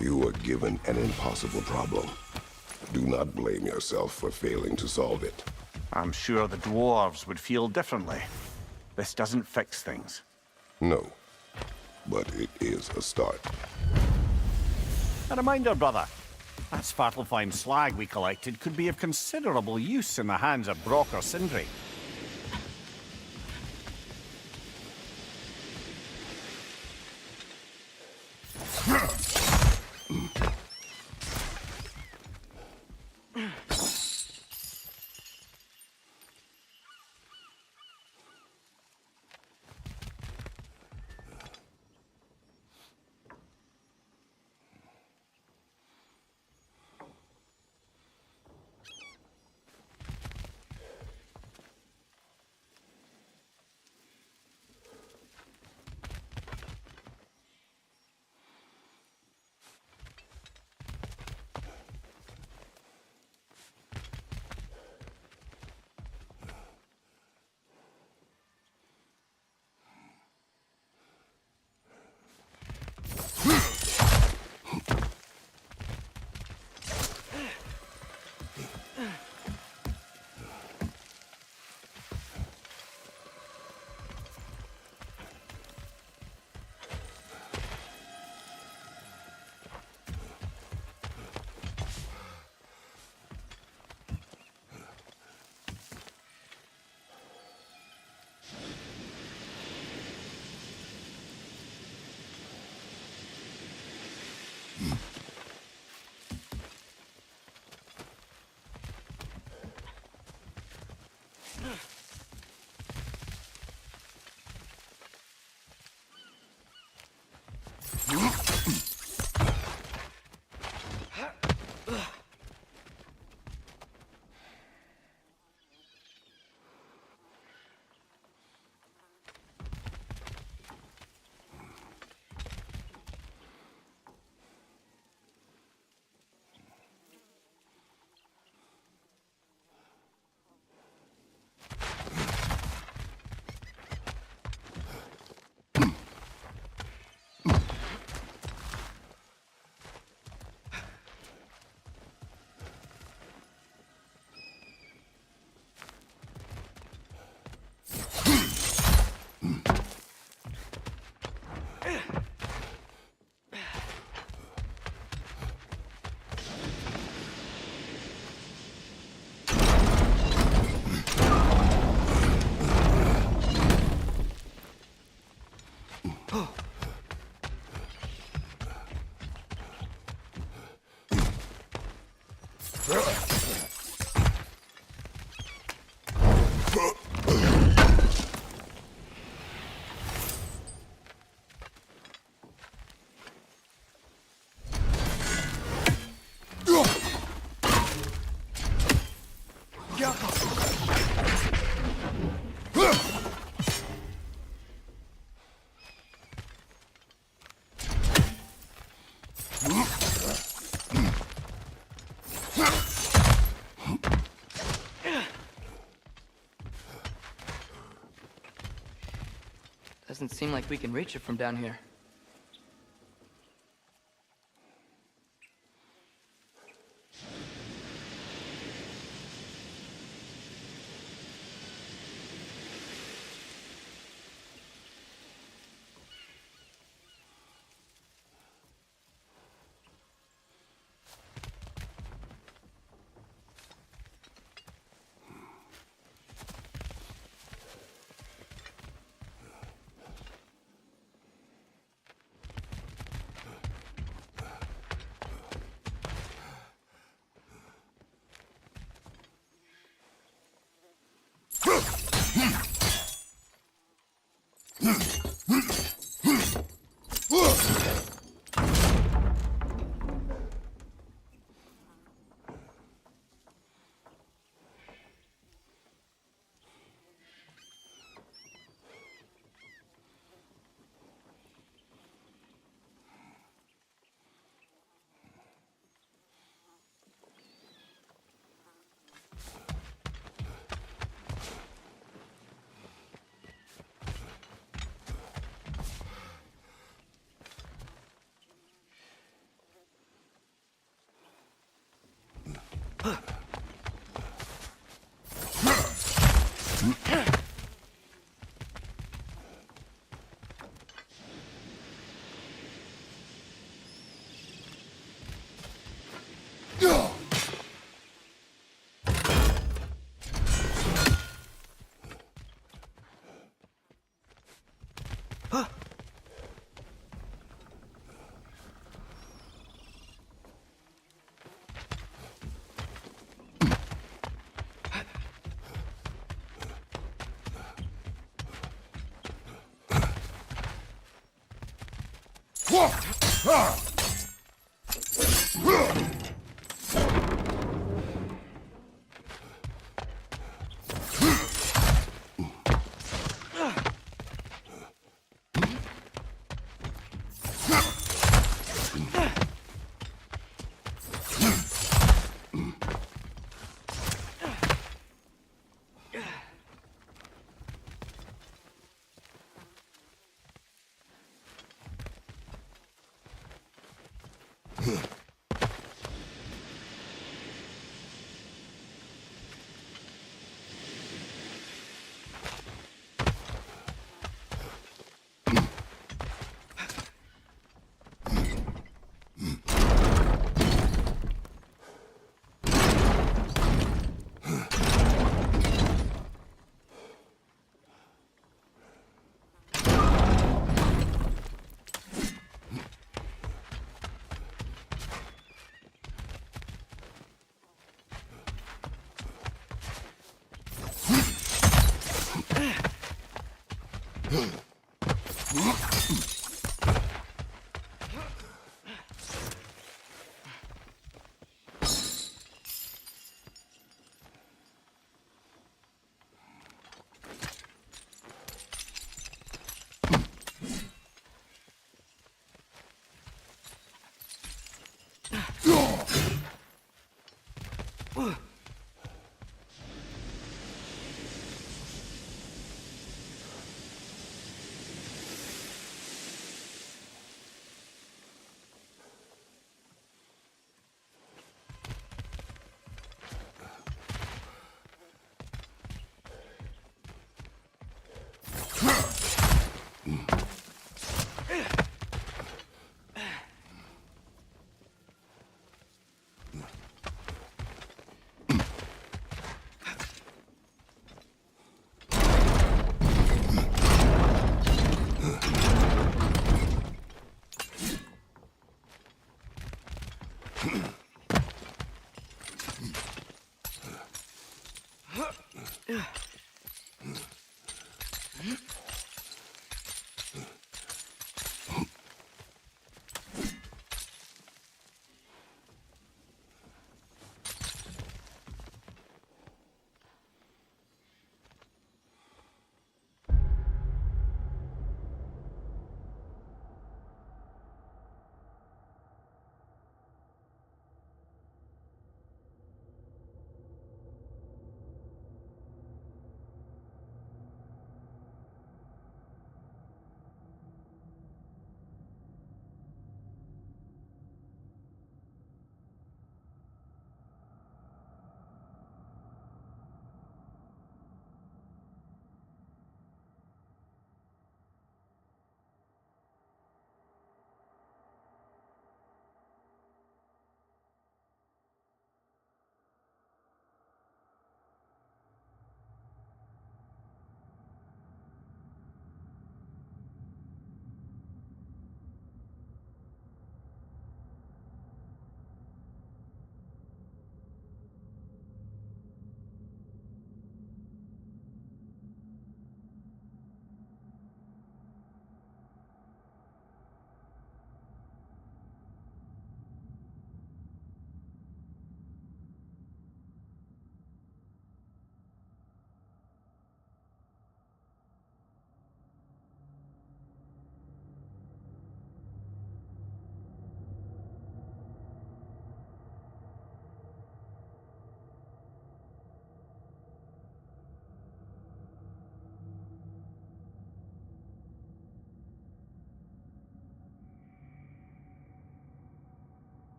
You were given an impossible problem. Do not blame yourself for failing to solve it. I'm sure the dwarves would feel differently. This doesn't fix things. No. But it is a start. A reminder, brother. That Svartalfheim slag we collected could be of considerable use in the hands of Brock or Sindri. Doesn't seem like we can reach it from down here.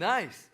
Nice.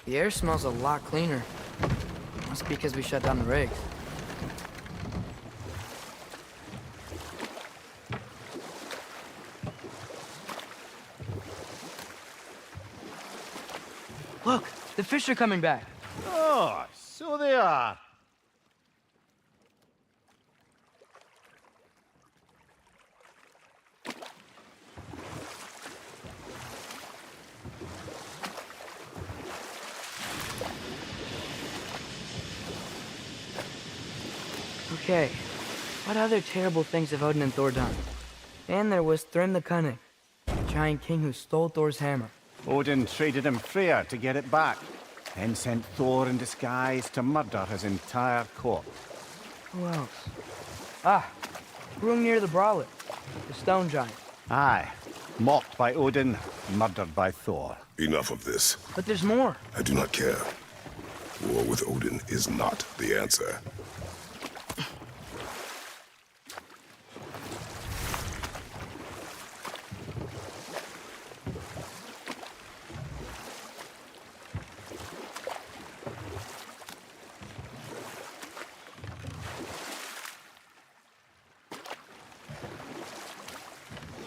The air smells a lot cleaner. Must be because we shut down the rigs. Look, the fish are coming back. Oh, so they are. Okay, what other terrible things have Odin and Thor done? And there was Thrym the Cunning, the giant king who stole Thor's hammer. Odin traded him Freya to get it back, then sent Thor in disguise to murder his entire court. Who else? Ah, Hrungnir the Brawler, the stone giant. Aye, mocked by Odin, murdered by Thor. Enough of this. But there's more. I do not care. War with Odin is not the answer.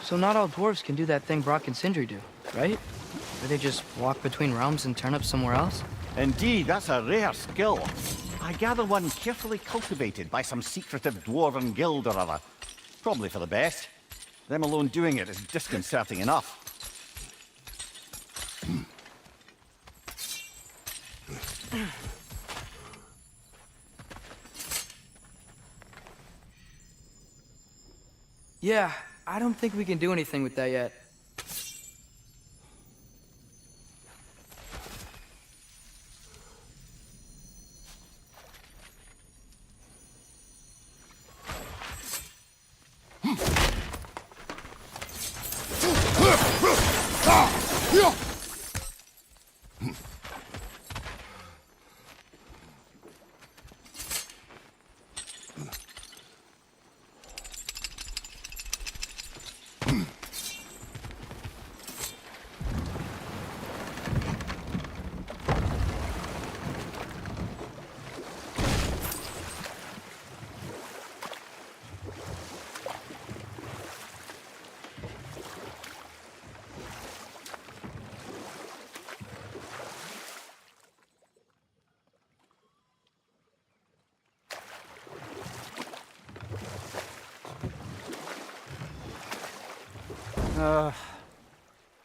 So not all dwarves can do that thing Brock and Sindri do, right? Where they just walk between realms and turn up somewhere else? Indeed, that's a rare skill. I gather one carefully cultivated by some secretive dwarven guild or other. Probably for the best. Them alone doing it is disconcerting enough. Yeah, I don't think we can do anything with that yet.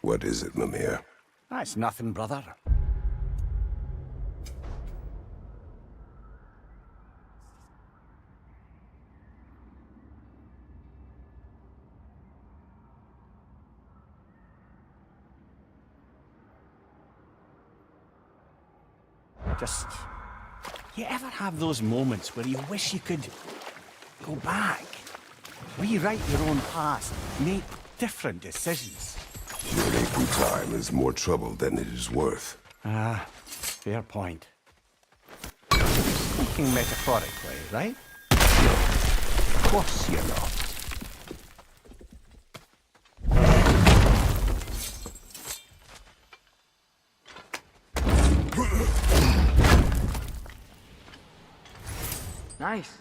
What is it, Mimir? That's nothing, brother. Just... You ever have those moments where you wish you could go back? Rewrite your own past, make different decisions. Journey through time is more trouble than it is worth. Ah, fair point. Speaking metaphorically, right? Of course you're not. Nice.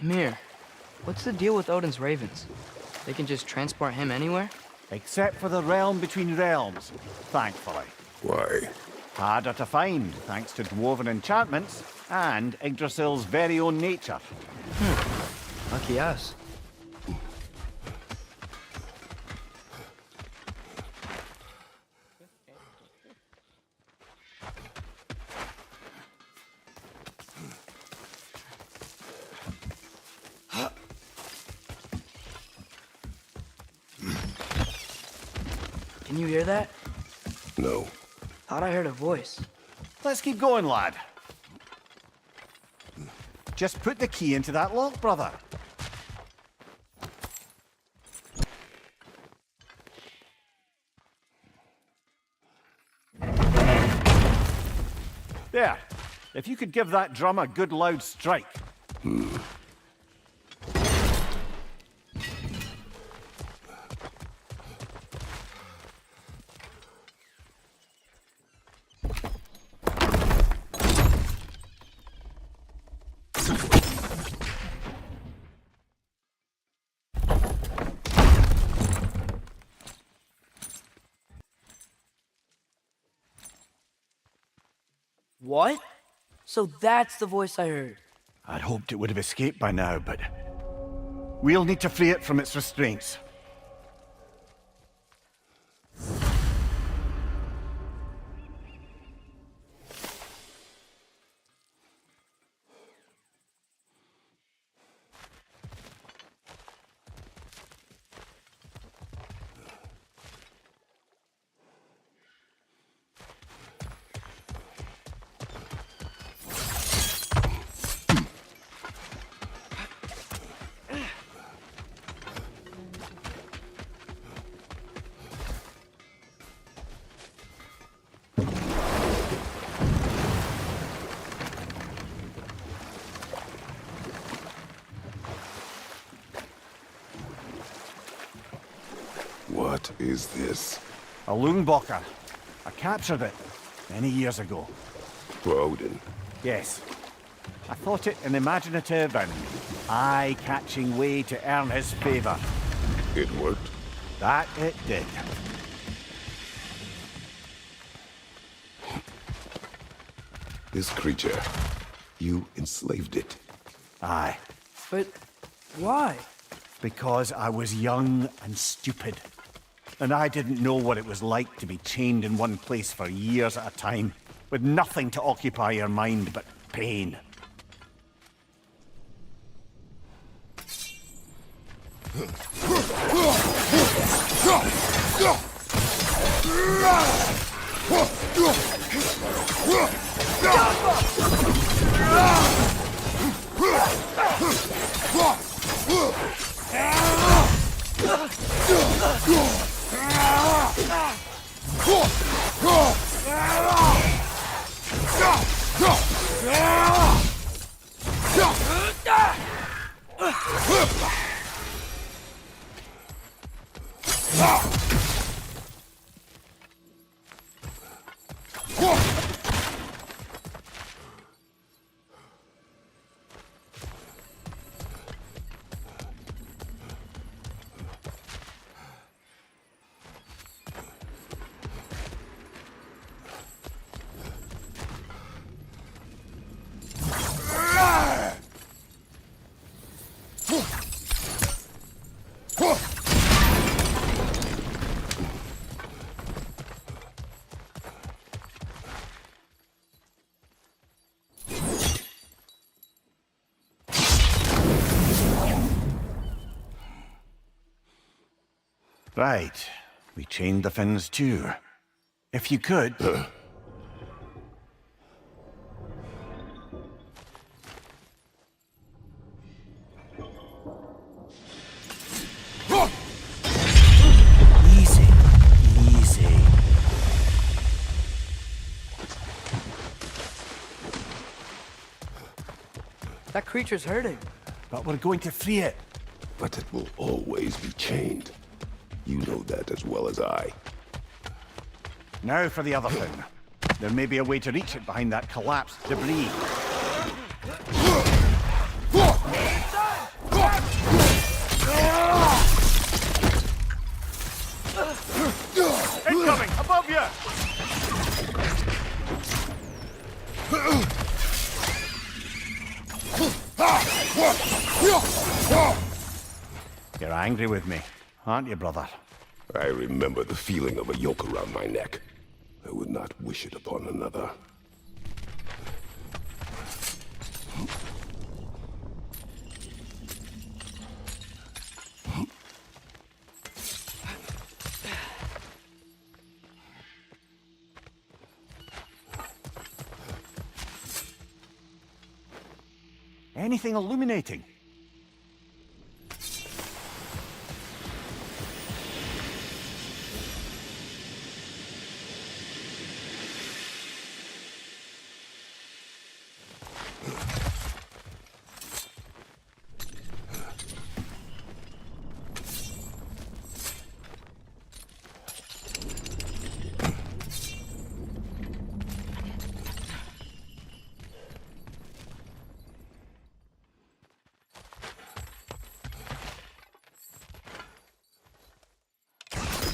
Mir, what's the deal with Odin's ravens? They can just transport him anywhere? Except for the realm between realms, thankfully. Why? Harder to find, thanks to dwarven enchantments and Yggdrasil's very own nature. Lucky us. Can you hear that? No. Thought I heard a voice. Let's keep going, lad. Just put the key into that lock, brother. There. If you could give that drum a good loud strike. What? So that's the voice I heard. I'd hoped it would have escaped by now, but we'll need to free it from its restraints. What is this? A Lungbocker. I captured it many years ago. For Odin. Yes. I thought it an imaginative and eye-catching way to earn his favor. It worked? That it did. This creature, you enslaved it. Aye. But why? Because I was young and stupid. And I didn't know what it was like to be chained in one place for years at a time, with nothing to occupy your mind but pain. Right. We chained the Finns too. If you could... Easy. Easy. That creature's hurting. But we're going to free it. But it will always be chained. You know that as well as I. Now for the other thing. There may be a way to reach it behind that collapsed debris. incoming! Above you! You're angry with me, aren't you, brother? I remember the feeling of a yoke around my neck. I would not wish it upon another. Anything illuminating?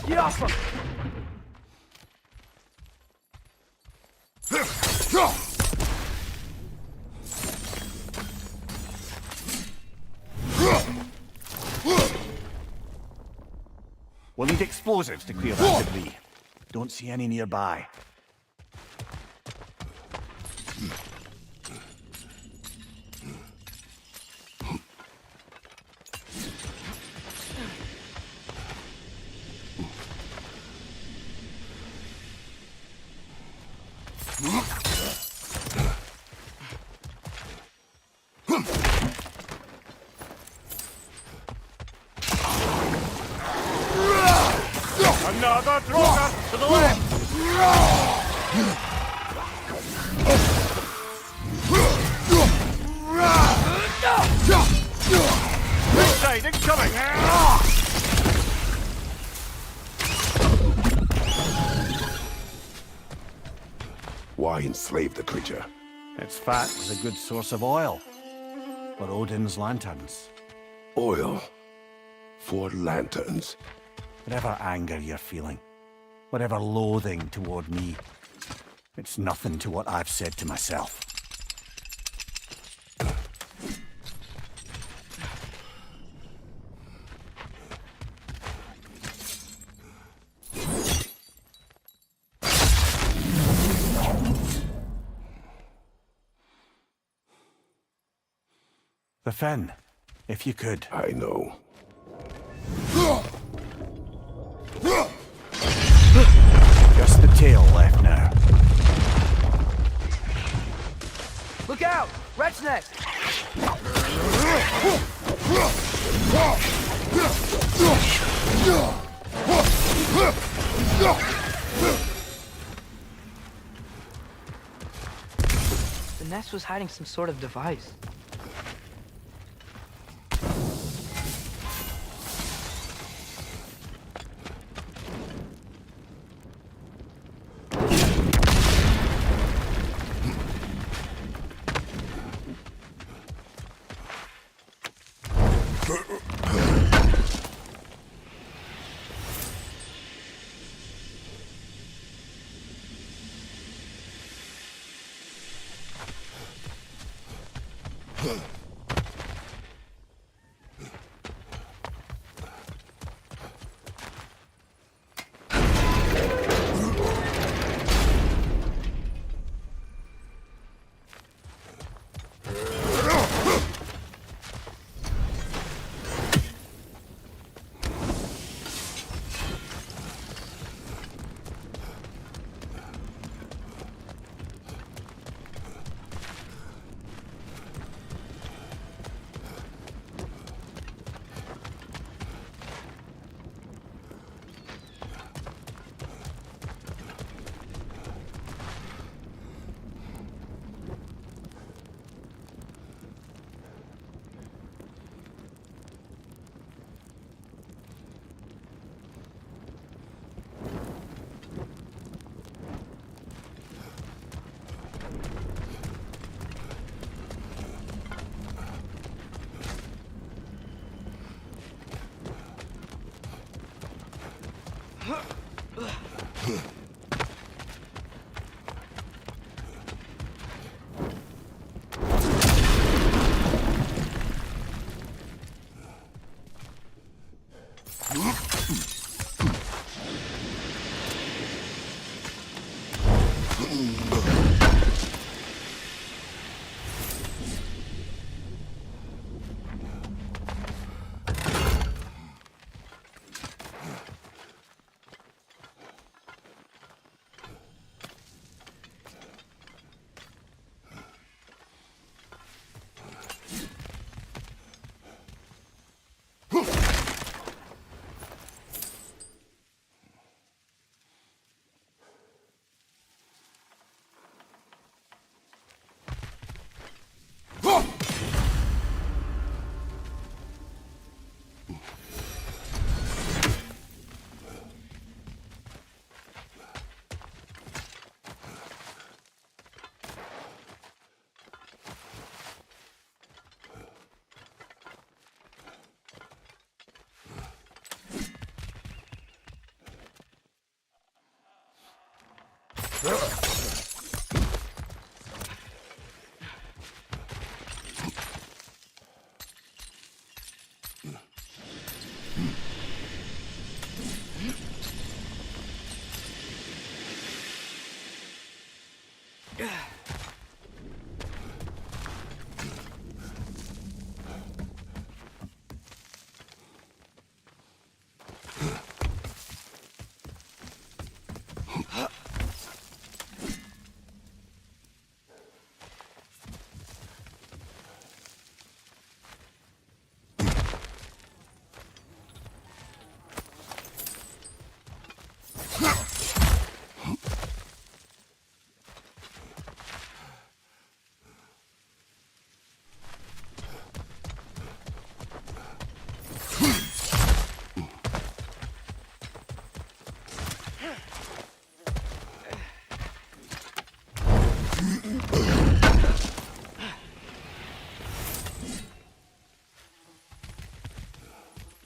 Get off him! We'll need explosives to clear that debris. Don't see any nearby. Another Droger to the left! Right side incoming! Why enslave the creature? Its fat is a good source of oil for Odin's lanterns. Oil. For lanterns. Whatever anger you're feeling, whatever loathing toward me, it's nothing to what I've said to myself. The Fen, if you could. I know. Just the tail left now. Look out! Rat's neck! The nest was hiding some sort of device.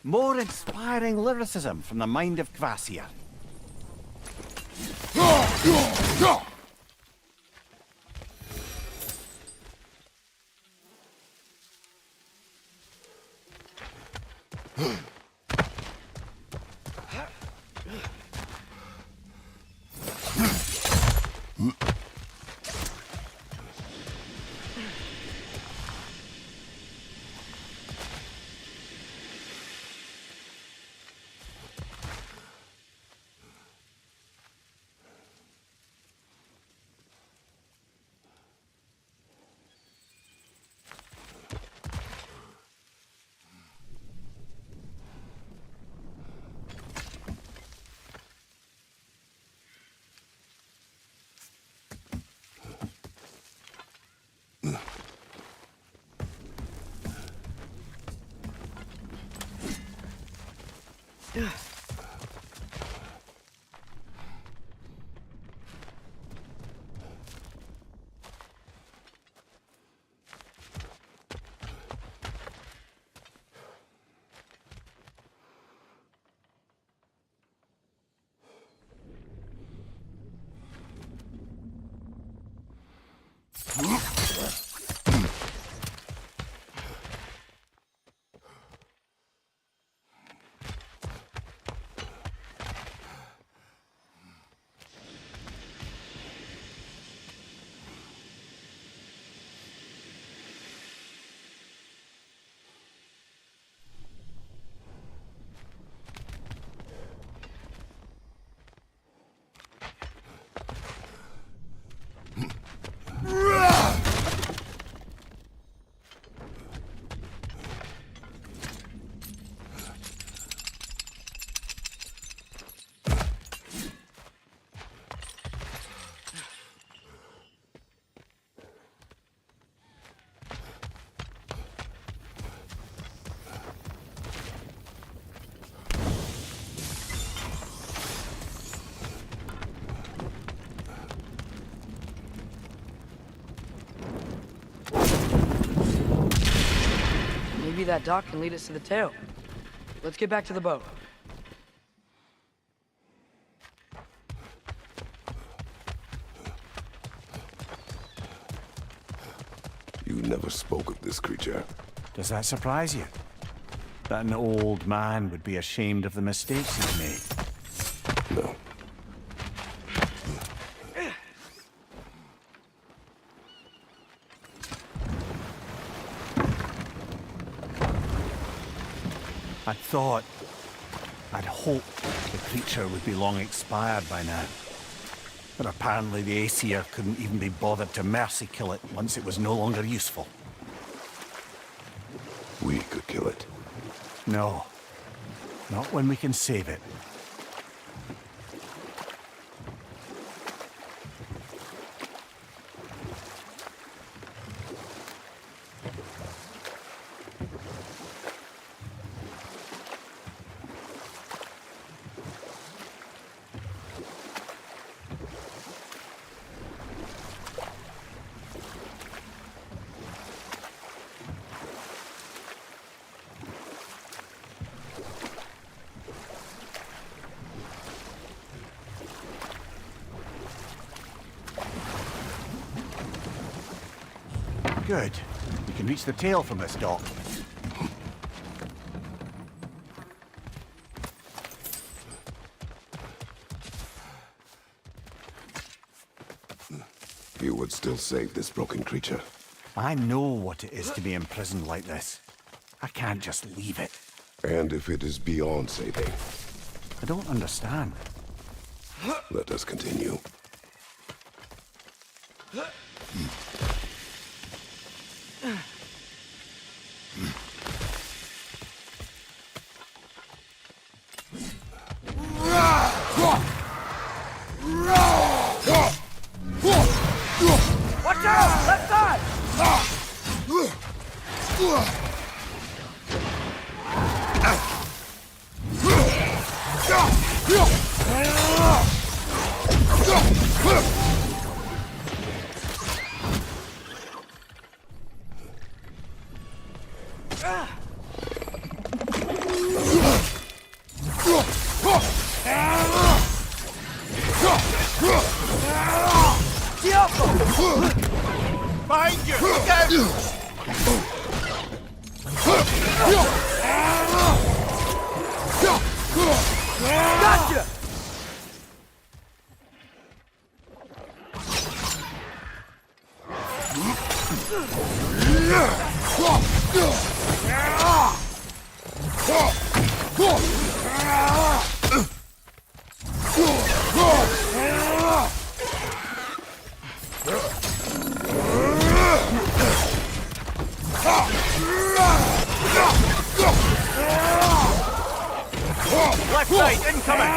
More inspiring lyricism from the mind of Kvasir. Maybe that dock can lead us to the tail. Let's get back to the boat. You never spoke of this creature. Does that surprise you? That an old man would be ashamed of the mistakes he's made? No. I'd hoped the creature would be long expired by now. But apparently the Aesir couldn't even be bothered to mercy kill it once it was no longer useful. We could kill it. No. Not when we can save it. Good. We can reach the tail from this dock. You would still save this broken creature. I know what it is to be imprisoned like this. I can't just leave it. And if it is beyond saving, I don't understand. let us continue. Watch out! Left side! Behind you! Look out! Gotcha! Left side, incoming!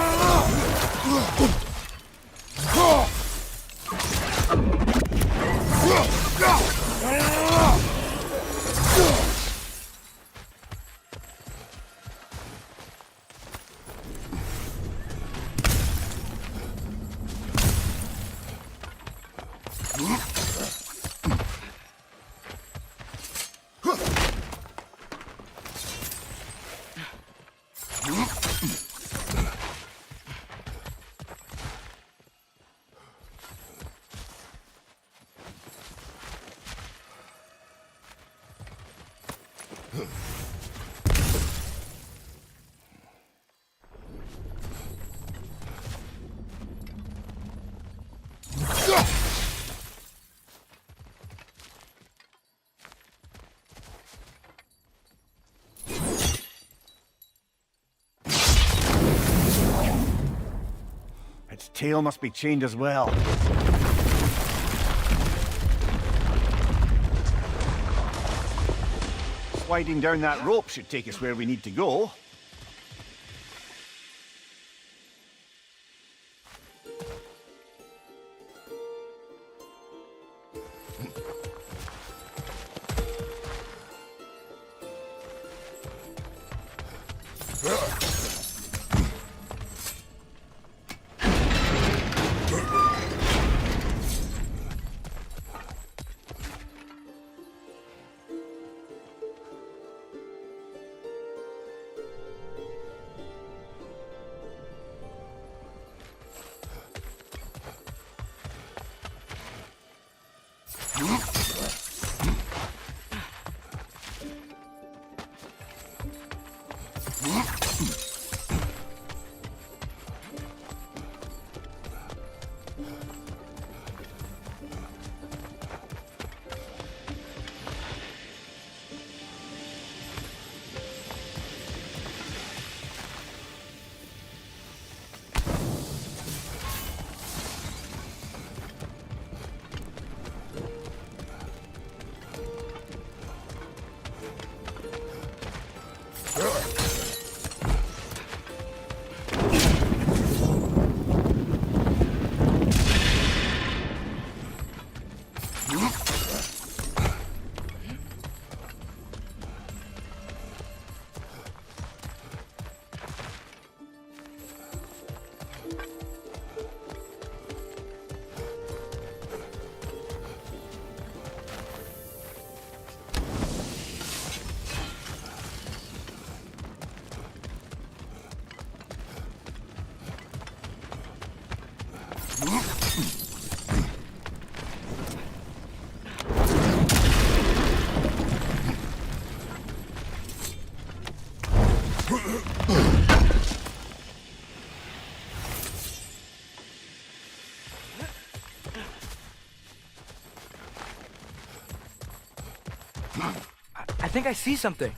Its tail must be chained as well. Sliding down that rope should take us where we need to go. I think I see something.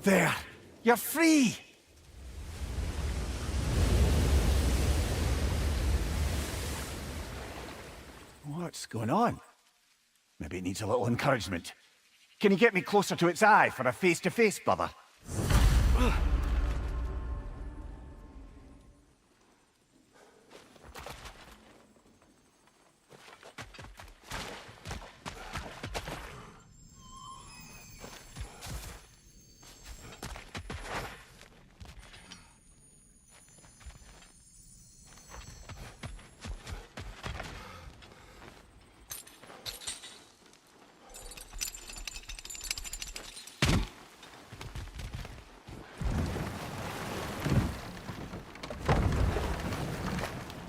There! You're free! What's going on? Maybe it needs a little encouragement. Can you get me closer to its eye for a face-to-face, brother?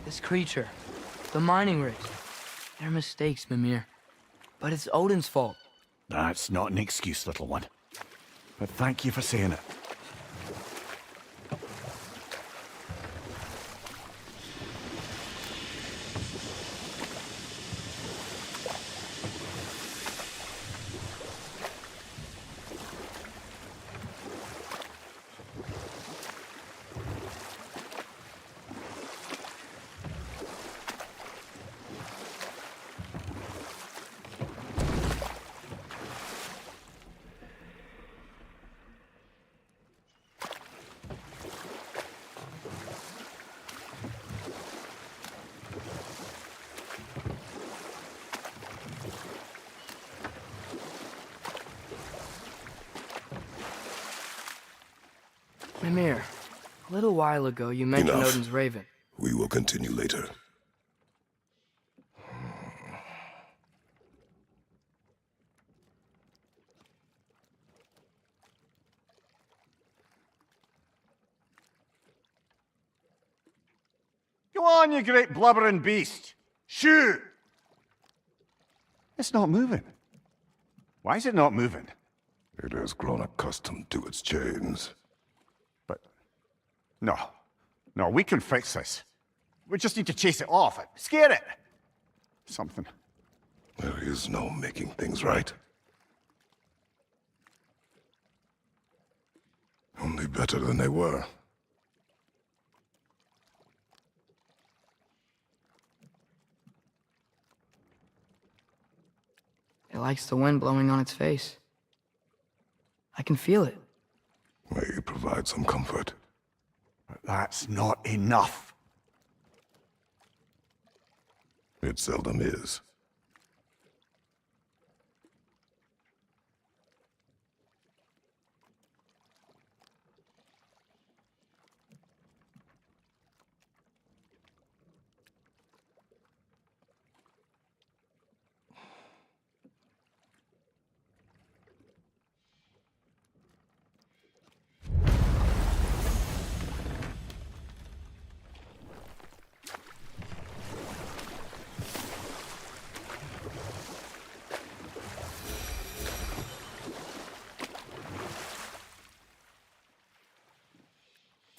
This creature, the mining rigs, they're mistakes, Mimir. But it's Odin's fault. That's not an excuse, little one. But thank you for saying it. Mimir, a little while ago you mentioned Enough. Odin's raven. We will continue later. Go on, you great blubbering beast! Shoo! It's not moving. Why is it not moving? It has grown accustomed to its chains. But... No. No, we can fix this. We just need to chase it off. Scare it! Something. There is no making things right. Only better than they were. It likes the wind blowing on its face. I can feel it. May it provide some comfort. But that's not enough. It seldom is.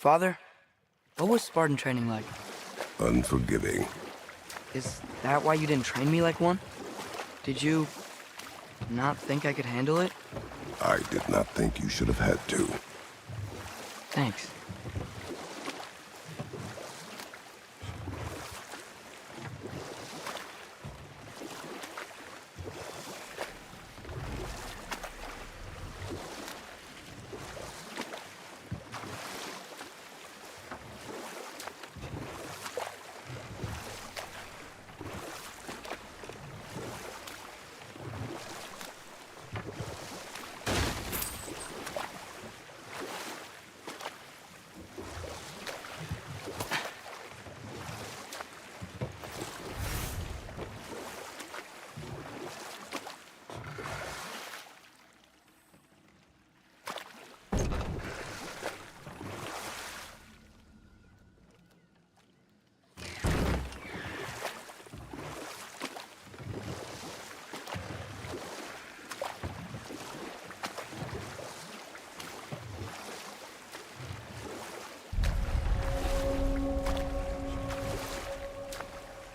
Father, what was Spartan training like? Unforgiving. Is that why you didn't train me like one? Did you not think I could handle it? I did not think you should have had to. Thanks.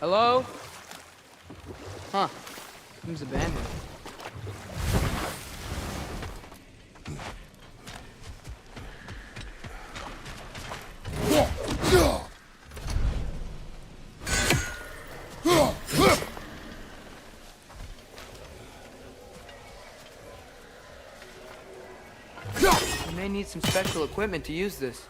Hello? Huh. Seems abandoned. You may need some special equipment to use this.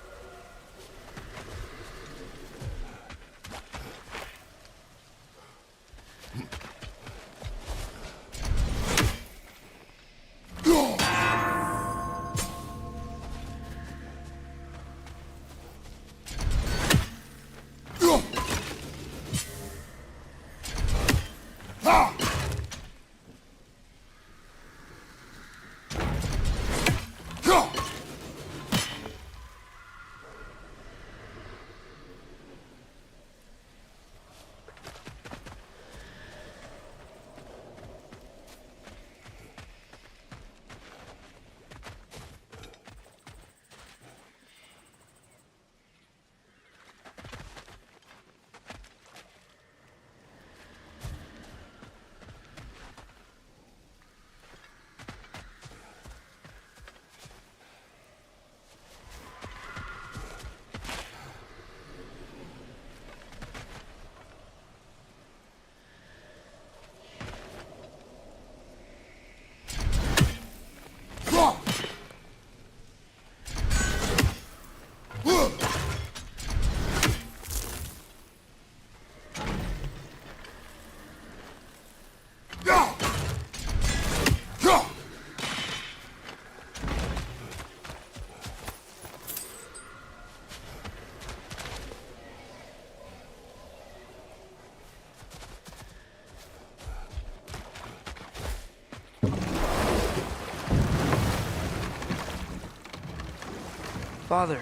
Father,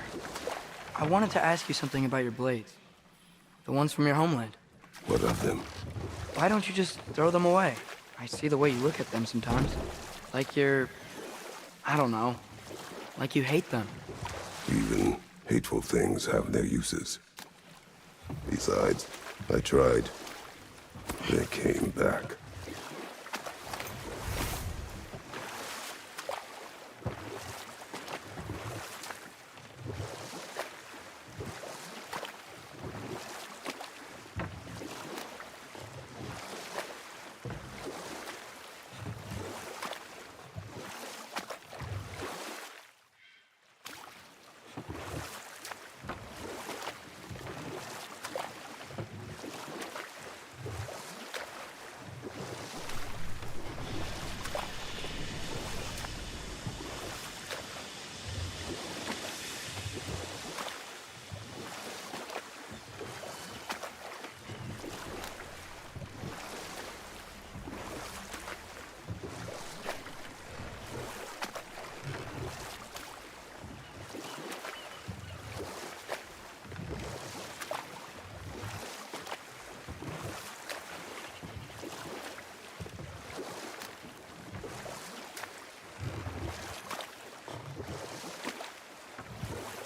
I wanted to ask you something about your blades. The ones from your homeland. What of them? Why don't you just throw them away? I see the way you look at them sometimes. Like you're... I don't know. Like you hate them. Even hateful things have their uses. Besides, I tried. They came back.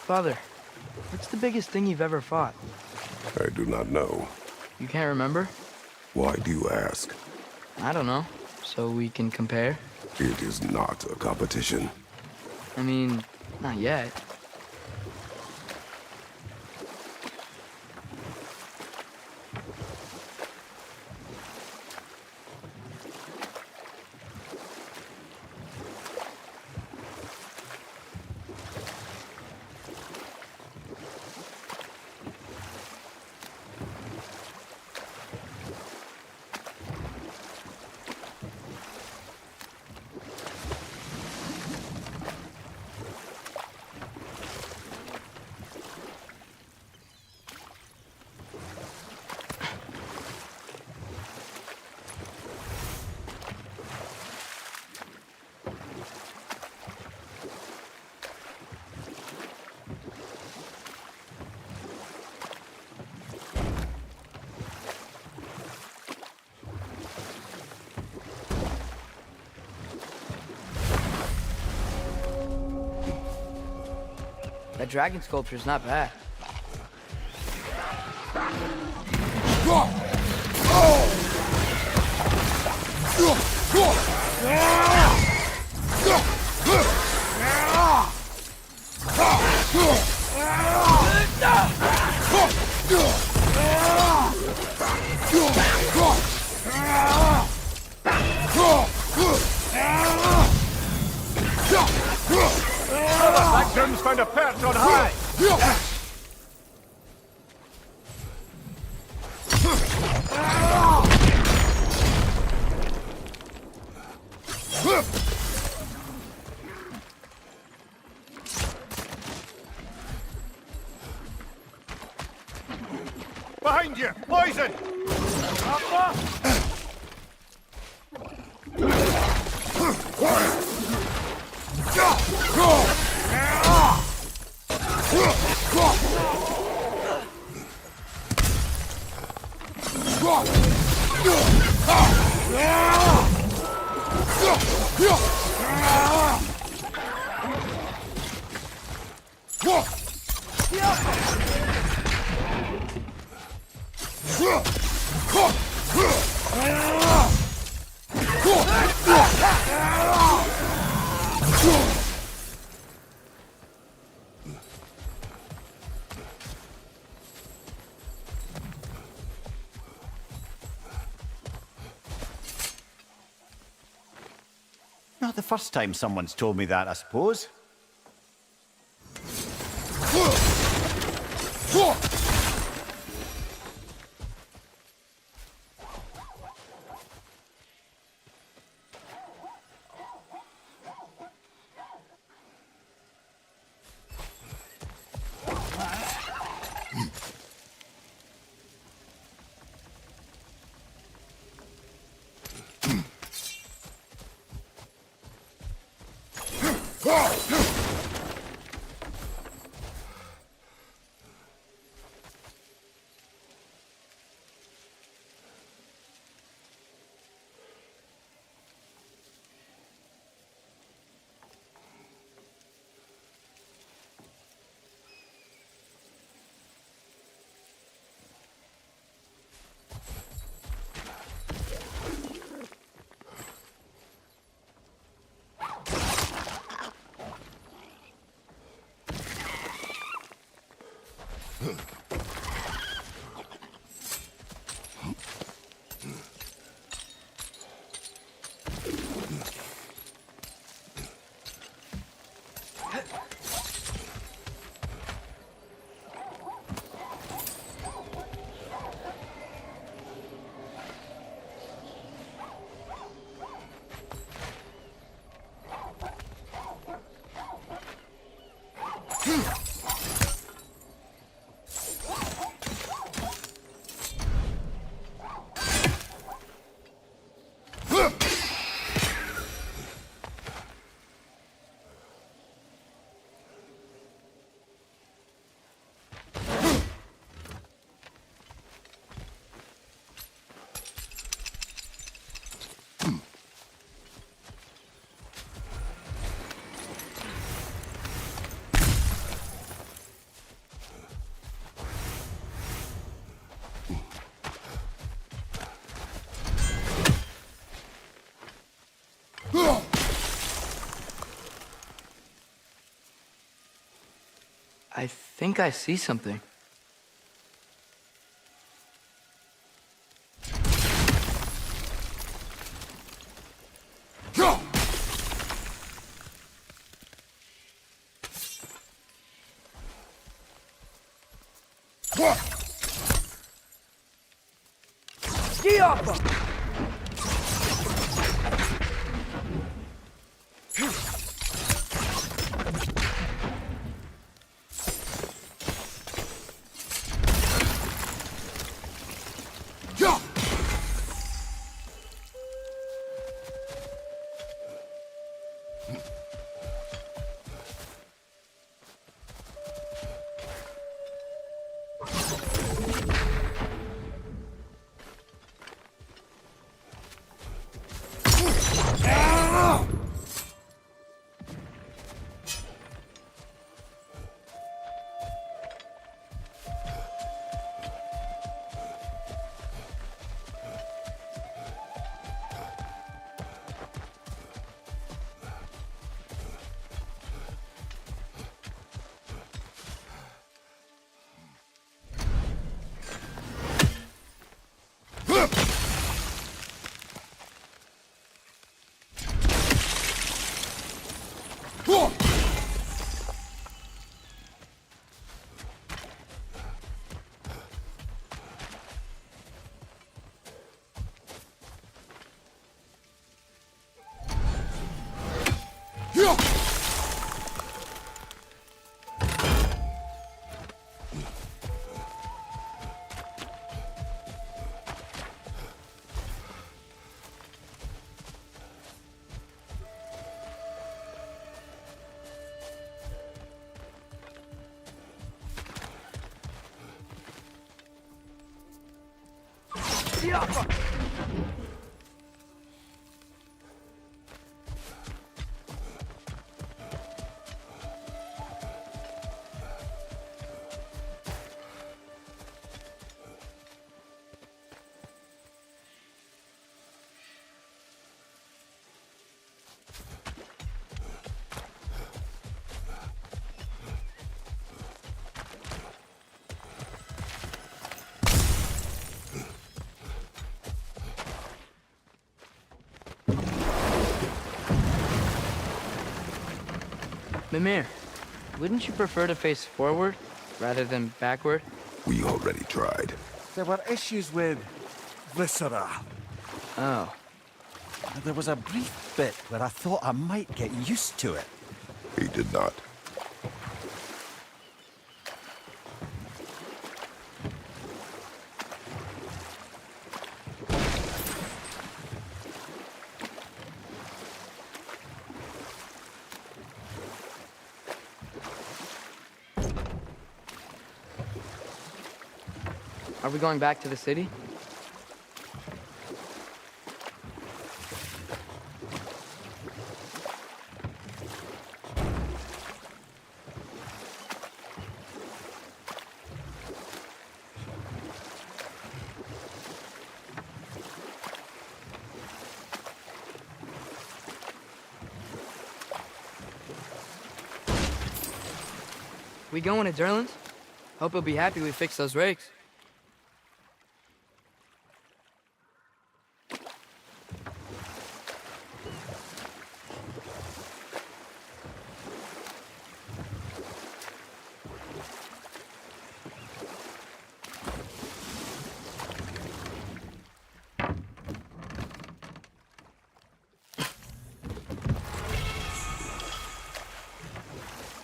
Father, what's the biggest thing you've ever fought? I do not know. You can't remember? Why do you ask? I don't know. So we can compare? It is not a competition. I mean, not yet. That dragon sculpture's not bad. Grim's found a perch on high! Behind you! Poison! Not the first time someone's told me that, I suppose. I think I see something. Ski off! Mimir, wouldn't you prefer to face forward rather than backward? We already tried. There were issues with viscera. Oh. There was a brief bit where I thought I might get used to it. He did not. Are we going back to the city? We going to Durlin's? Hope he'll be happy we fixed those rakes.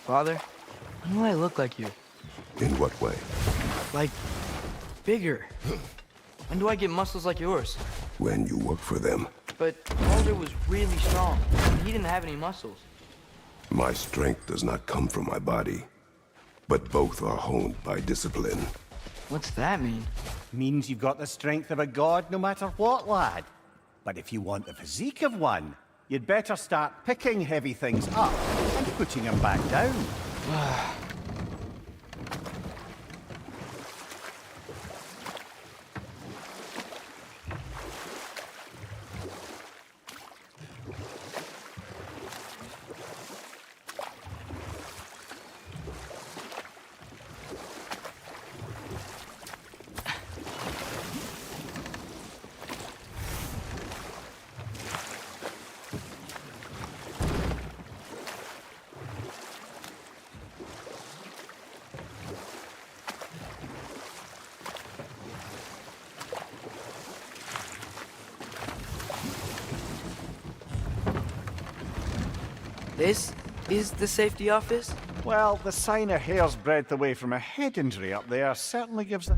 Father, when will I look like you? In what way? Like, bigger. When do I get muscles like yours? When you work for them. But Baldur was really strong, and he didn't have any muscles. My strength does not come from my body, but both are honed by discipline. What's that mean? Means you've got the strength of a god no matter what, lad. But if you want the physique of one, you'd better start picking heavy things up and putting them back down. This is the safety office? Well, the sign a hair's breadth away from a head injury up there certainly gives the...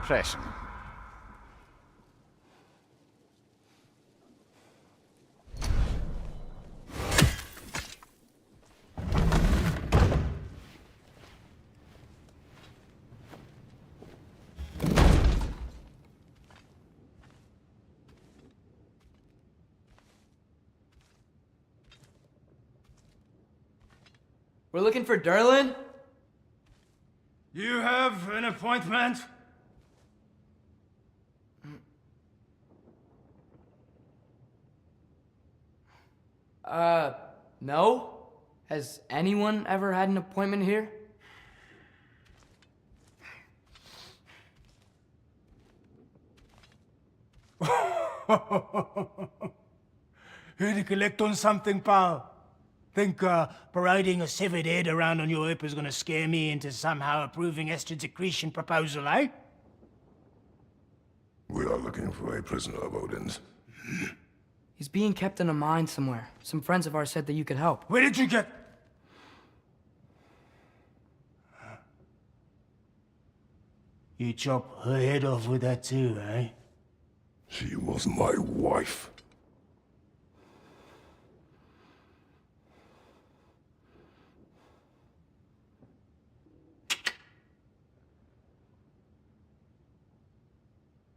impression. We're looking for Derlin? You have an appointment? No? Has anyone ever had an appointment here? Here to collect on something, pal? Think parading a severed head around on your hip is gonna scare me into somehow approving Estrid's accretion proposal, eh? We are looking for a prisoner of Odin's. He's being kept in a mine somewhere. Some friends of ours said that you could help. Where did you get... You chop her head off with that too, eh? She was my wife.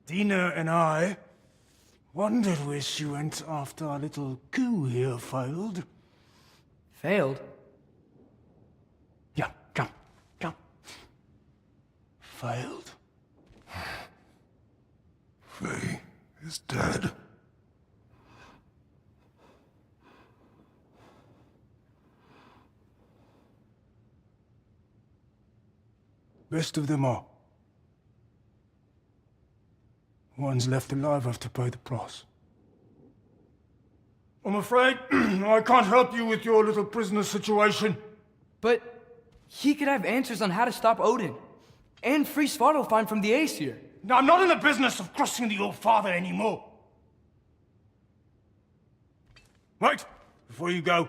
Dina and I wondered where she went after our little coup here failed. Failed? Yeah, come. Failed. Faye is dead. Best of them all. Ones left alive have to pay the price. I'm afraid I can't help you with your little prisoner situation. But he could have answers on how to stop Odin. And free Svartalfheim from the Aesir. Now, I'm not in the business of crossing the old father anymore. Wait, before you go.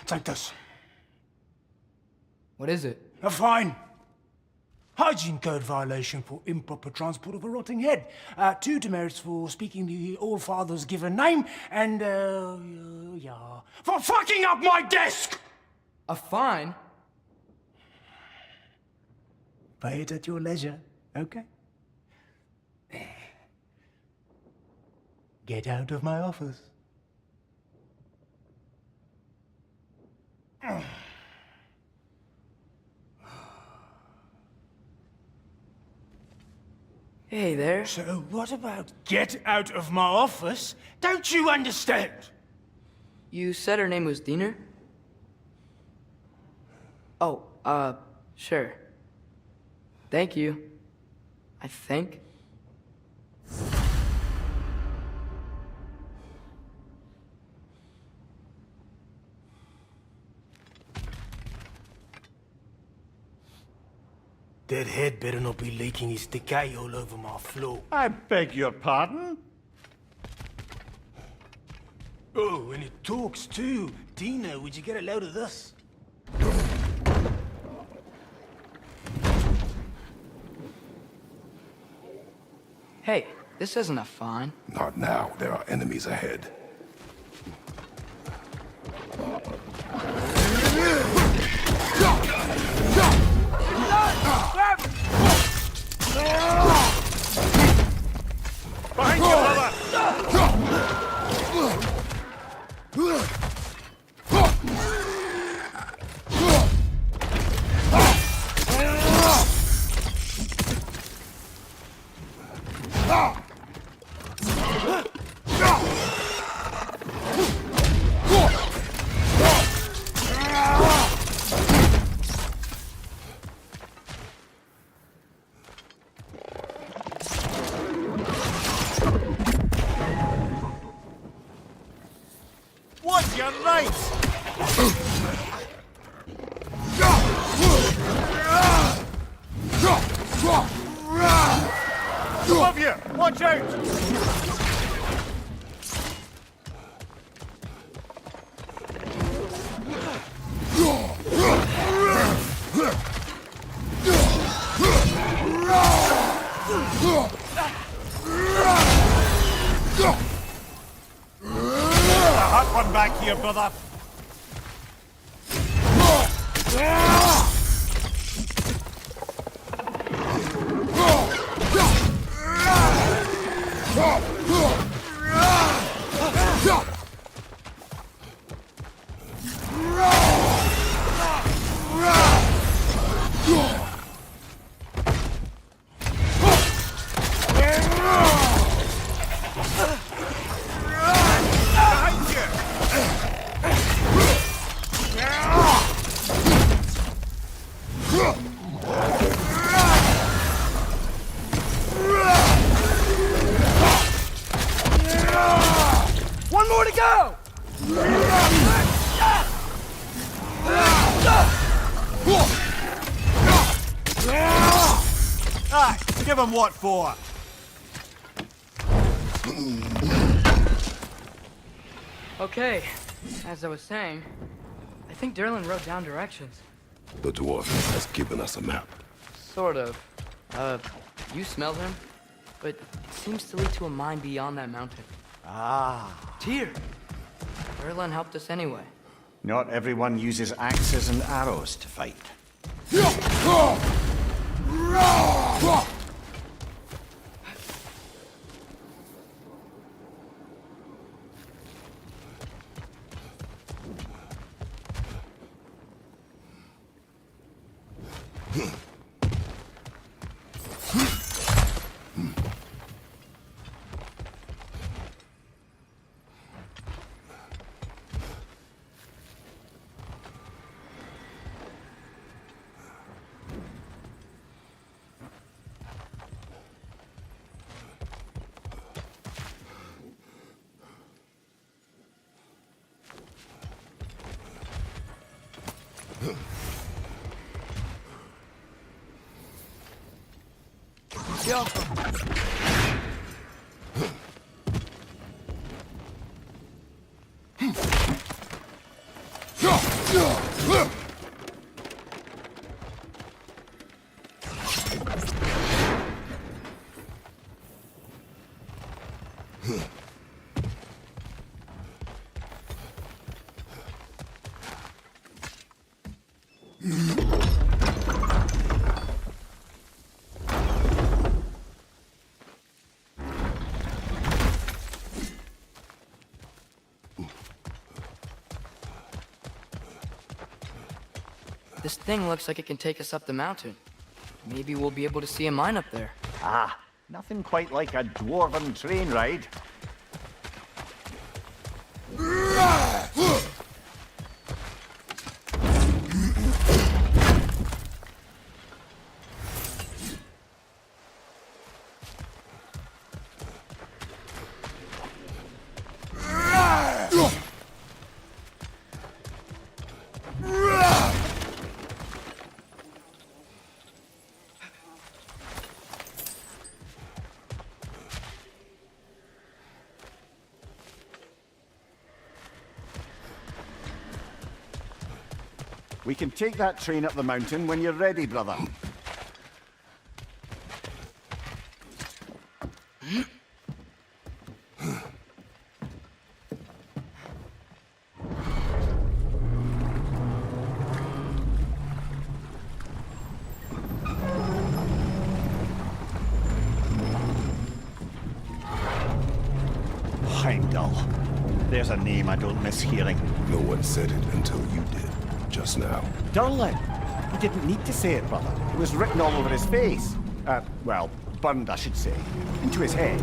Take this. What is it? A fine. Hygiene code violation for improper transport of a rotting head. 2 demerits for speaking the All-Father's given name, and, yeah, for fucking up my desk! A fine? Pay it at your leisure, okay? Get out of my office. Hey there. So what about get out of my office? Don't you understand? You said her name was Diener? Oh, sure. Thank you. I think. That head better not be leaking his decay all over my floor. I beg your pardon? Oh, and it talks too. Dina, would you get a load of this? Hey, this isn't a fine. Not now. There are enemies ahead. Behind you, brother! What? You're right! Above you! Watch out! A hot one back here, brother. One more to go! Aye, give him what for. Okay, as I was saying, I think Derlin wrote down directions. The dwarf has given us a map. Sort of. You smell him? But it seems to lead to a mine beyond that mountain. Ah. Tyr! Derlin helped us anyway. Not everyone uses axes and arrows to fight. Yo! This thing looks like it can take us up the mountain. Maybe we'll be able to see a mine up there. Ah, nothing quite like a dwarven train ride. We can take that train up the mountain when you're ready, brother. Heimdall. There's a name I don't miss hearing. No one said it until you did, just now. Durlin. He didn't need to say it, brother. It was written all over his face. Well, burned, I should say. Into his head.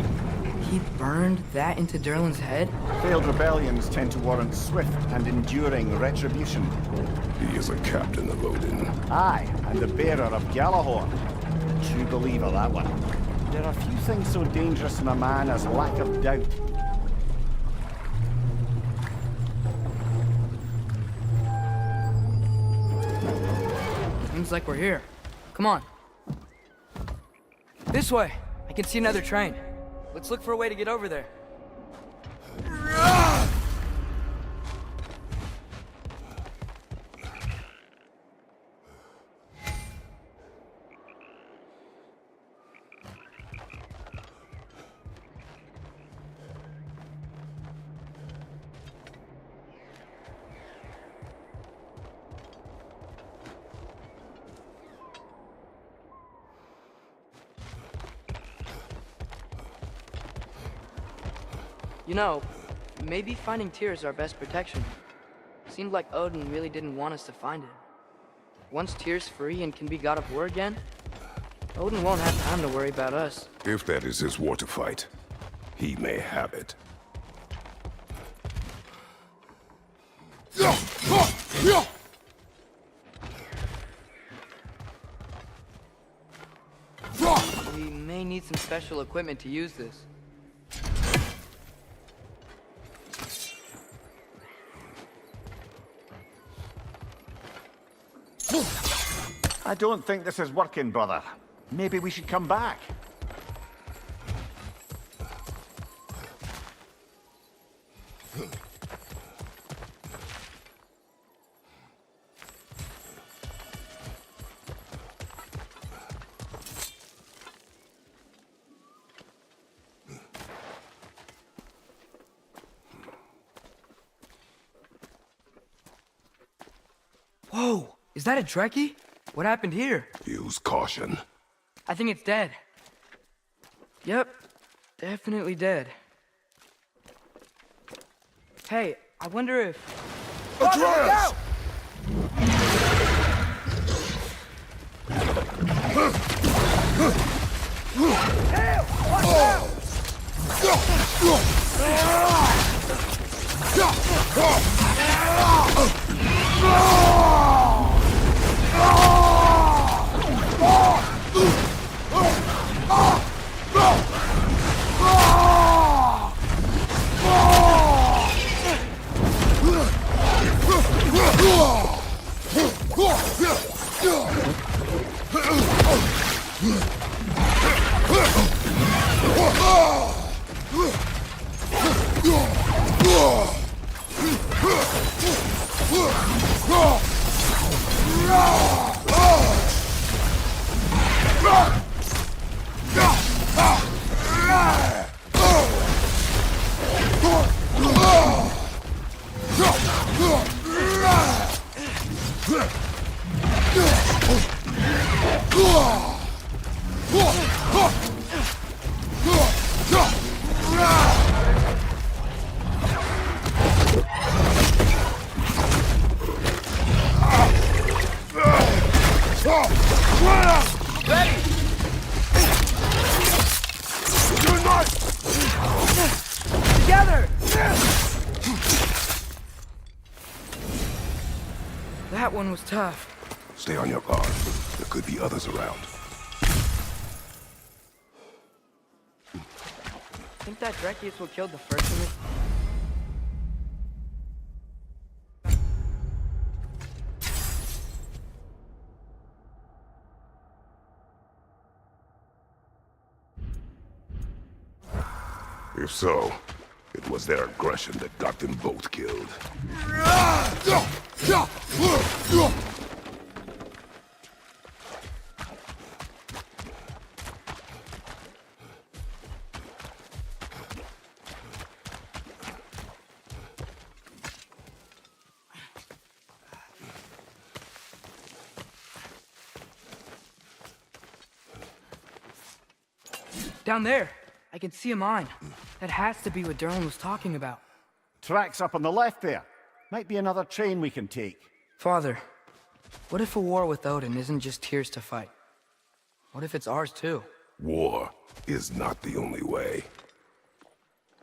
He burned that into Derlin's head? Failed rebellions tend to warrant swift and enduring retribution. He is a captain of Odin. Aye, and the bearer of Gjallarhorn. True believer, that one. There are few things so dangerous in a man as lack of doubt. Seems like we're here. Come on. This way. I can see another train. Let's look for a way to get over there. You know, maybe finding Tyr is our best protection. Seemed like Odin really didn't want us to find it. Once Tyr's free and can be God of War again, Odin won't have time to worry about us. If that is his war to fight, he may have it. We may need some special equipment to use this. I don't think this is working, brother. Maybe we should come back. Whoa! Is that a Trekkie? What happened here? Use caution. I think it's dead. Yep, definitely dead. Hey, I wonder if... Atreus! Together! That one was tough. Stay on your guard. There could be others around. Think that Dreki is what killed the first one? If so, it was their aggression that got them both killed. Down there, I can see a mine. That has to be what Durlin was talking about. Tracks up on the left there. Might be another train we can take. Father, what if a war with Odin isn't just Tyr's to fight? What if it's ours too? War is not the only way.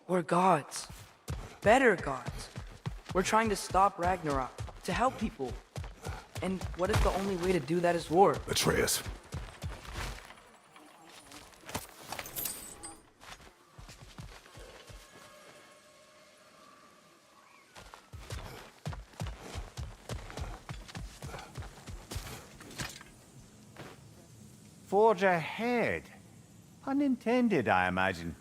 We're gods. Better gods. We're trying to stop Ragnarok, to help people. And what if the only way to do that is war? Atreus. Forge ahead. Pun intended, I imagine.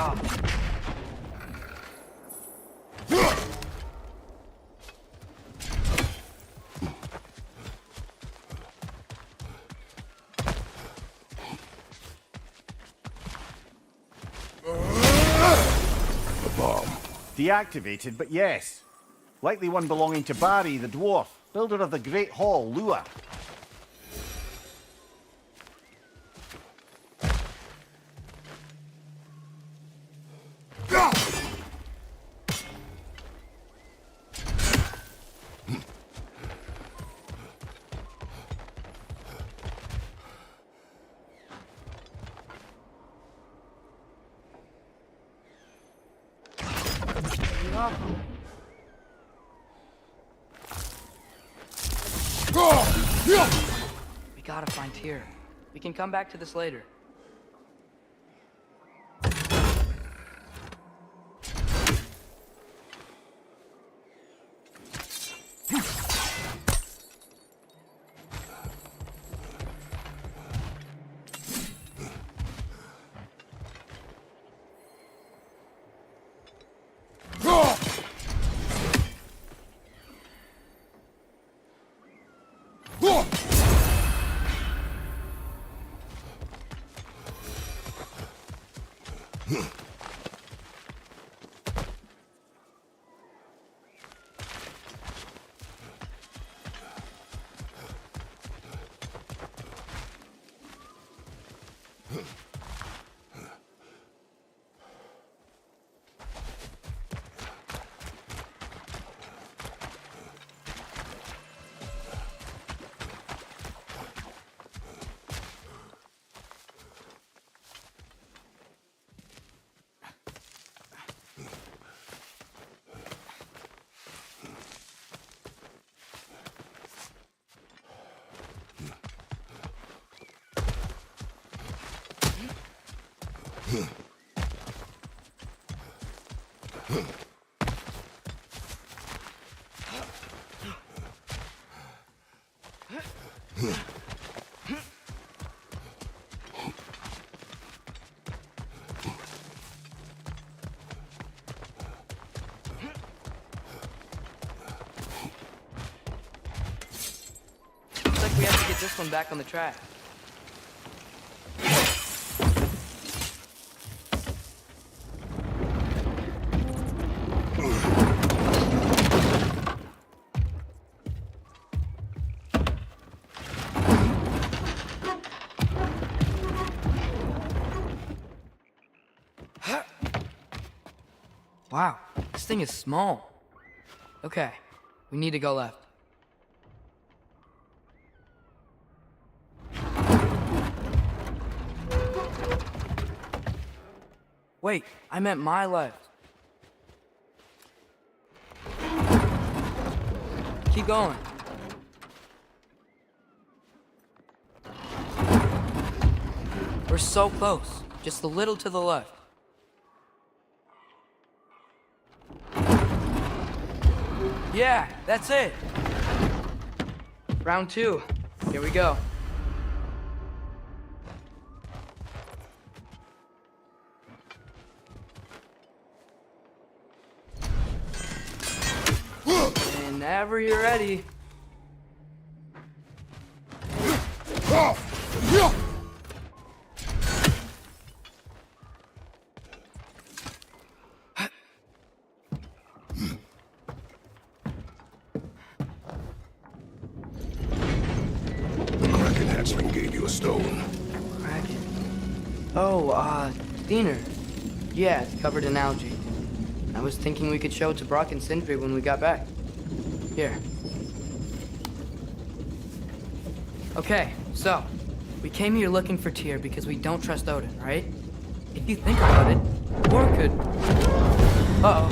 Ah. A bomb. Deactivated, but yes. Likely one belonging to Barry, the dwarf, builder of the Great Hall, Lua. We gotta find Tyr. We can come back to this later. Looks like we have to get this one back on the track. Wow, this thing is small. Okay, we need to go left. Wait, I meant my left. Keep going. We're so close, just a little to the left. Yeah, that's it. Round 2. Here we go. Whenever you're ready. The Kraken hatchling gave you a stone. Kraken. Oh, Diener. Yeah, it's covered in algae. I was thinking we could show it to Brock and Sindri when we got back. Here. Okay, so, we came here looking for Tyr because we don't trust Odin, right? If you think about it, Thor could... Uh-oh.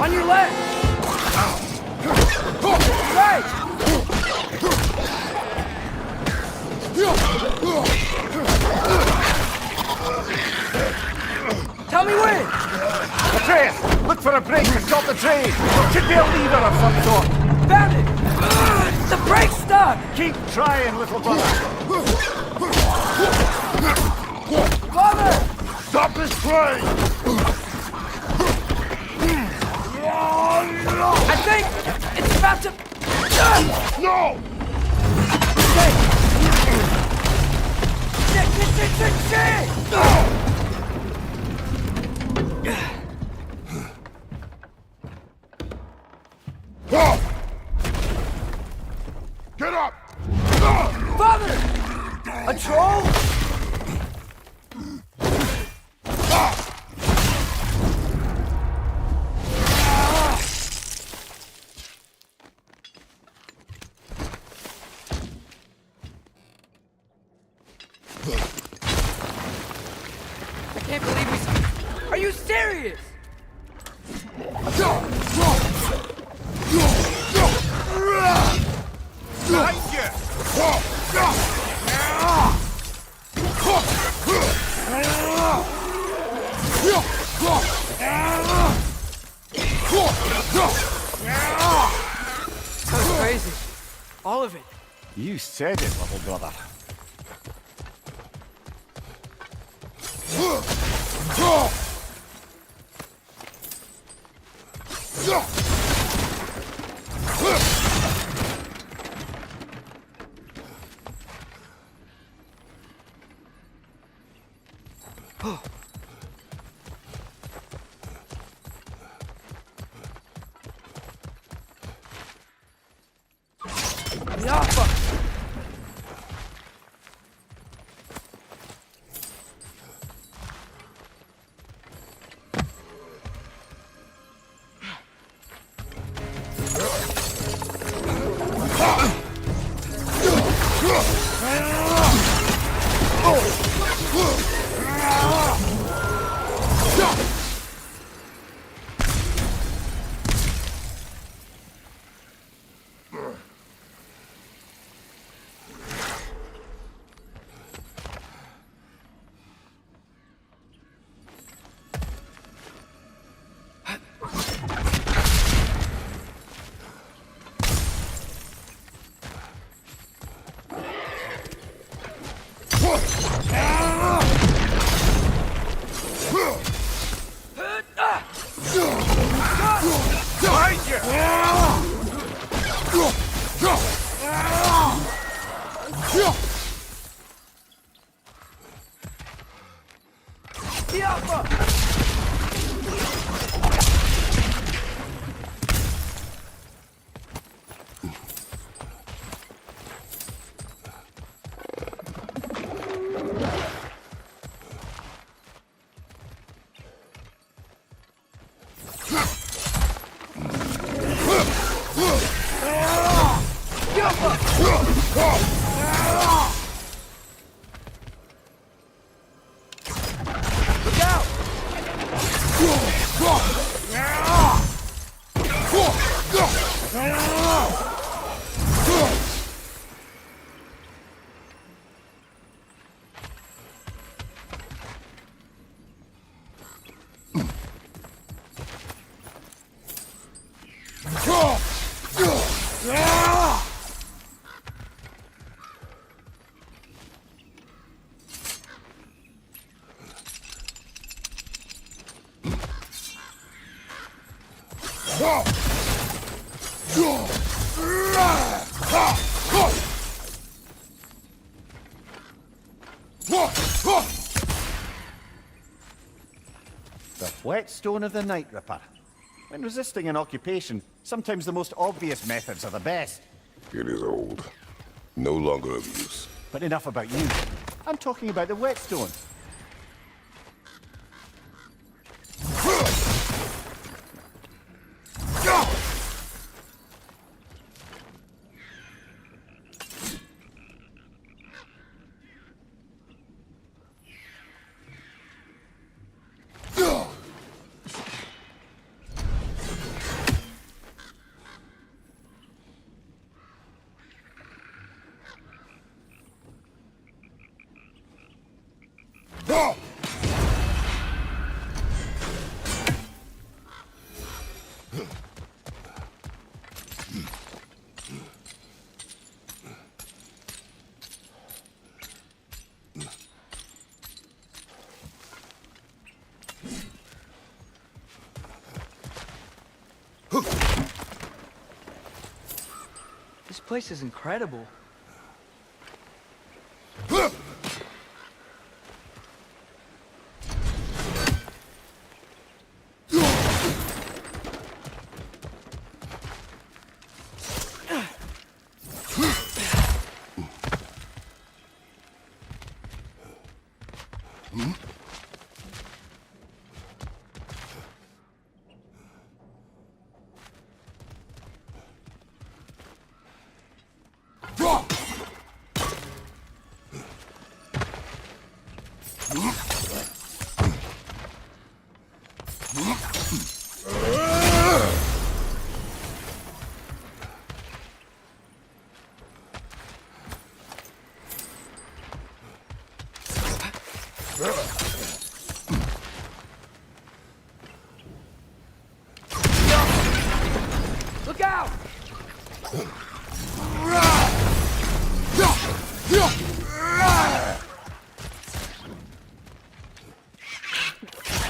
On your left! Right! Tell me when! Atreus, look for a break to stop the train! Should be a lever of some sort! Found it! The brake's stuck! Keep trying, little brother. Father! Stop this train! I think it's about to... No! Get up! Father! A troll? I can't believe we... Are you serious? That was crazy. All of it. You said it, little brother. Yappa! Look out! The whetstone of the Night Ripper. When resisting an occupation, sometimes the most obvious methods are the best. It is old. No longer of use. But enough about you. I'm talking about the whetstone. This place is incredible. Look out!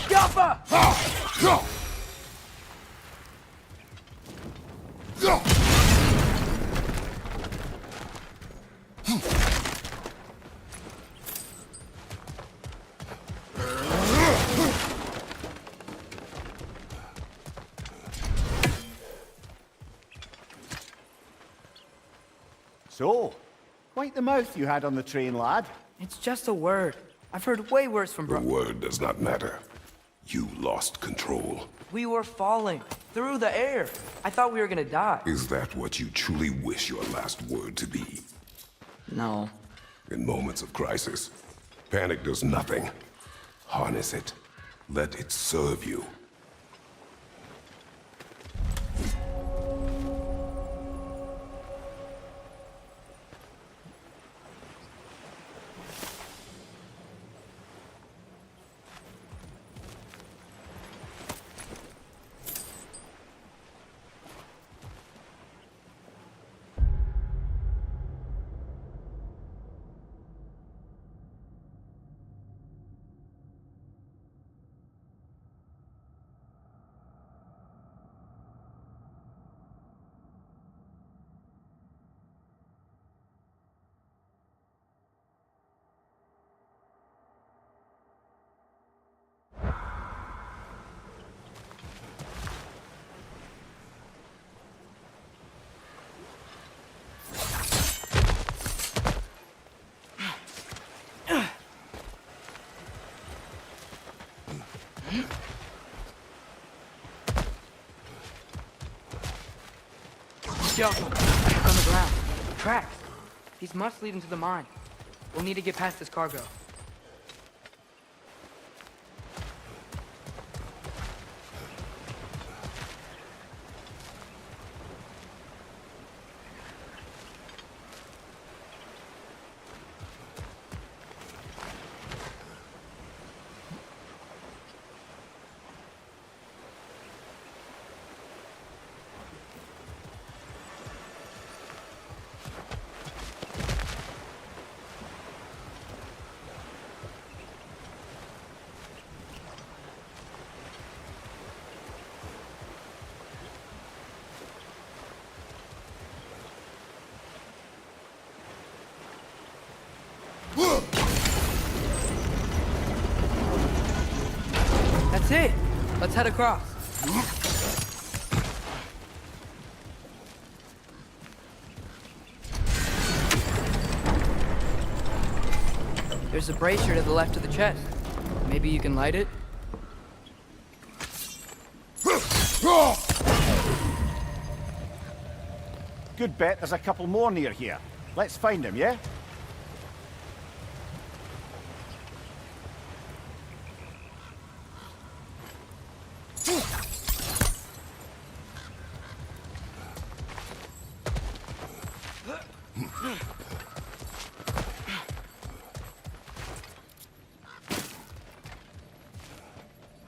Yappa! So, quite the mouth you had on the train, lad. It's just a word. I've heard way worse from The word does not matter. You lost control. We were falling through the air. I thought we were gonna die. Is that what you truly wish your last word to be? No. In moments of crisis, panic does nothing. Harness it. Let it serve you. Yo, back on the ground. Tracks. These must lead into the mine. We'll need to get past this cargo. That's it. Let's head across. There's a brazier to the left of the chest. Maybe you can light it? Good bet there's a couple more near here. Let's find them, yeah?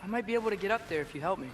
I might be able to get up there if you help me.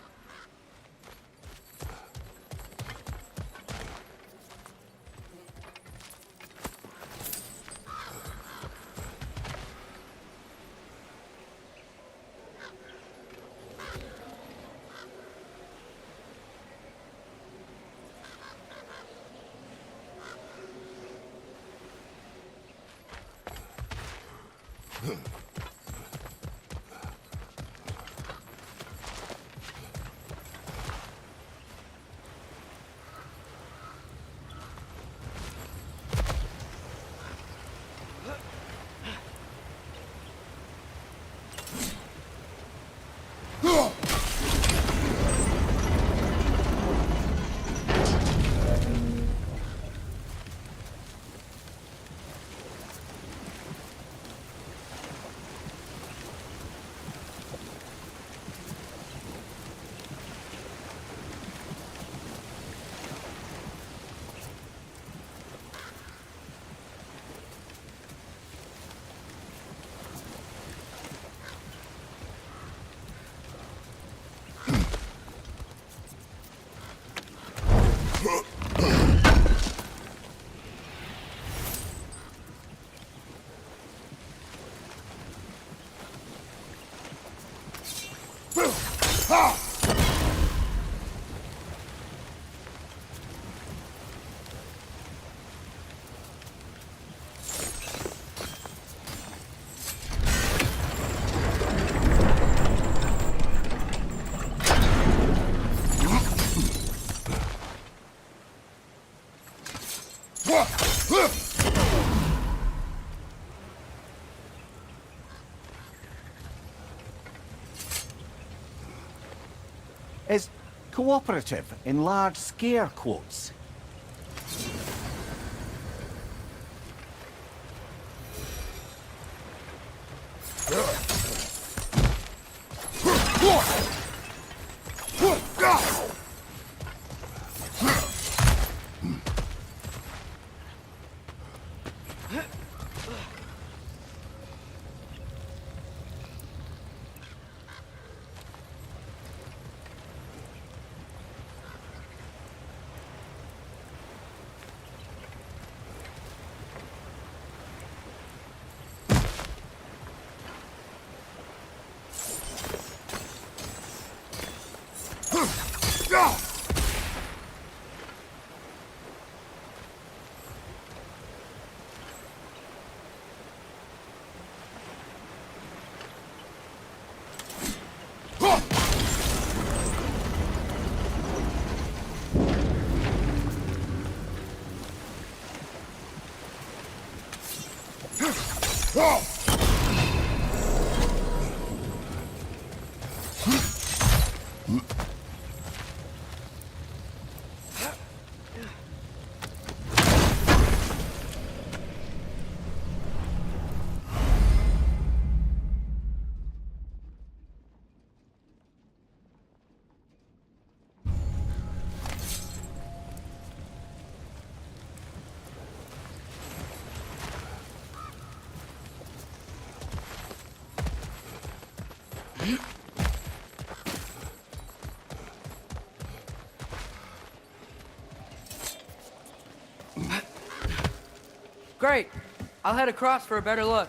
Is cooperative in large scare quotes. Great. I'll head across for a better look.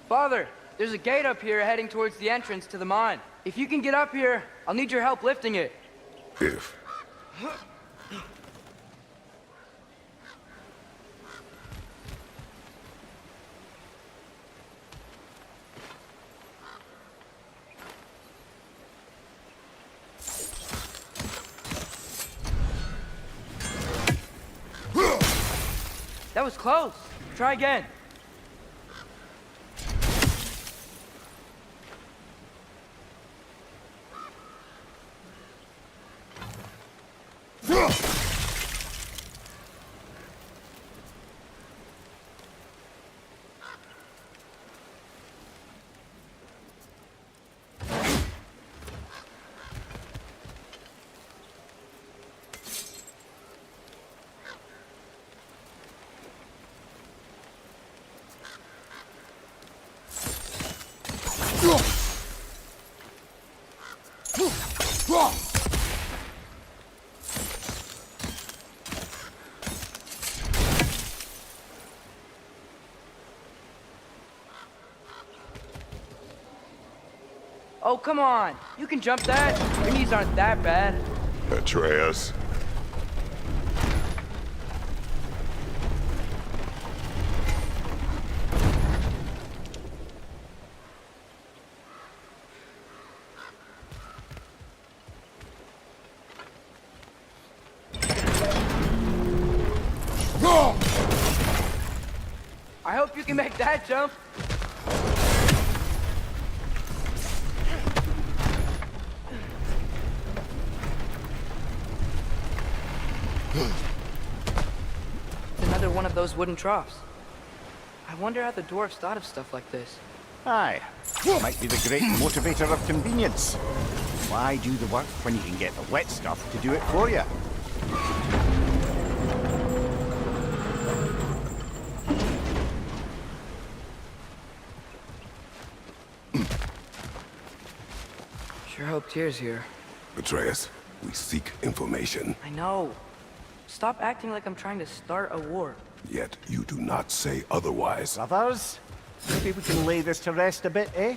Father, there's a gate up here heading towards the entrance to the mine. If you can get up here, I'll need your help lifting it. If. That was close. Try again. Oh, come on. You can jump that. Your knees aren't that bad. Atreus. can make that jump. It's another one of those wooden troughs. I wonder how the dwarves thought of stuff like this. Aye. Might be the great motivator of convenience. Why do the work when you can get the wet stuff to do it for you? Sure hope Tyr's here. Atreus, we seek information. I know. Stop acting like I'm trying to start a war. Yet you do not say otherwise. Brothers, maybe we can lay this to rest a bit, eh?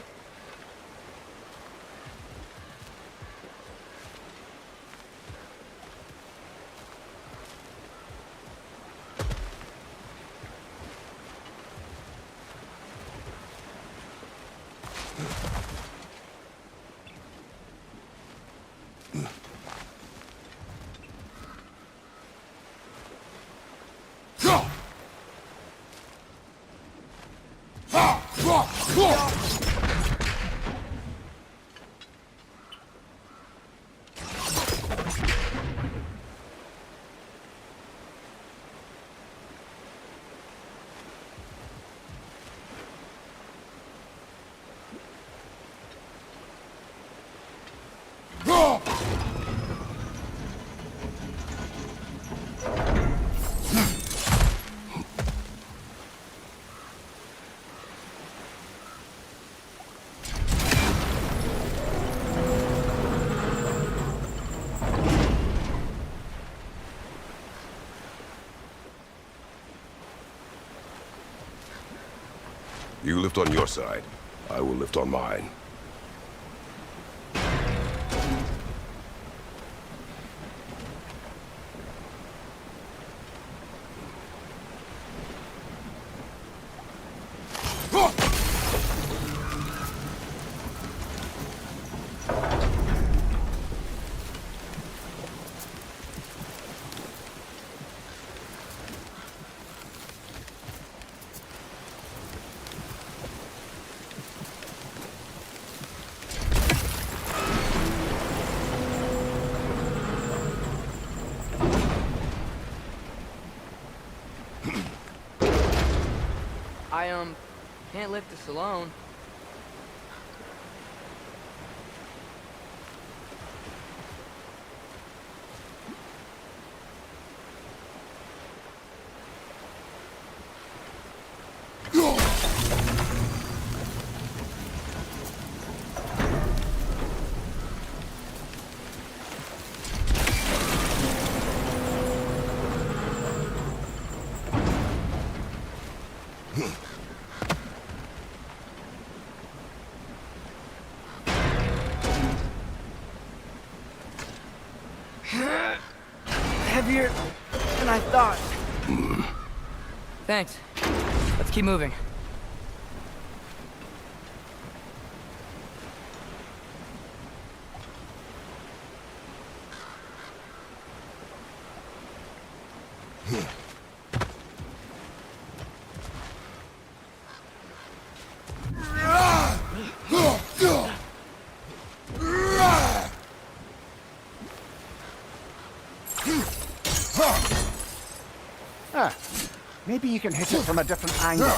You lift on your side. I will lift on mine. I can't lift this alone. Heavier than I thought. Thanks. Let's keep moving. Ah, maybe you can hit it from a different angle.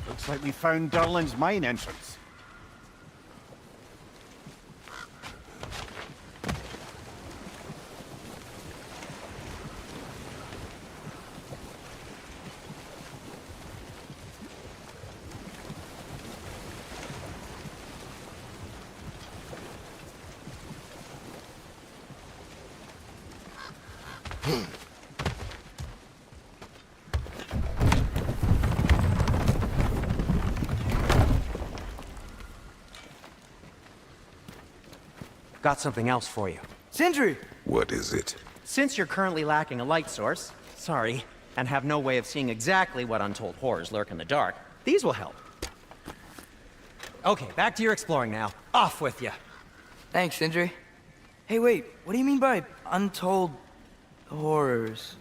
Looks like we found Durlin's mine entrance. got something else for you. Sindri! What is it? Since you're currently lacking a light source, sorry, and have no way of seeing exactly what untold horrors lurk in the dark, these will help. Okay, back to your exploring now. Off with you. Thanks, Sindri. Hey, wait, what do you mean by untold horrors?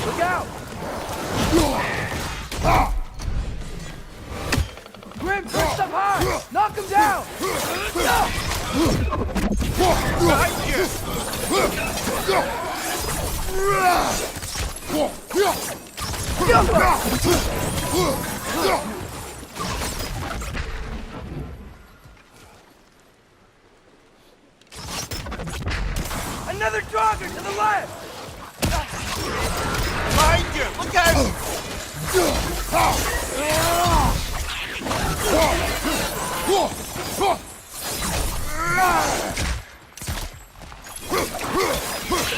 Look out! Grim, push up high! Knock him down! Another jogger to the left! Behind you! Look out!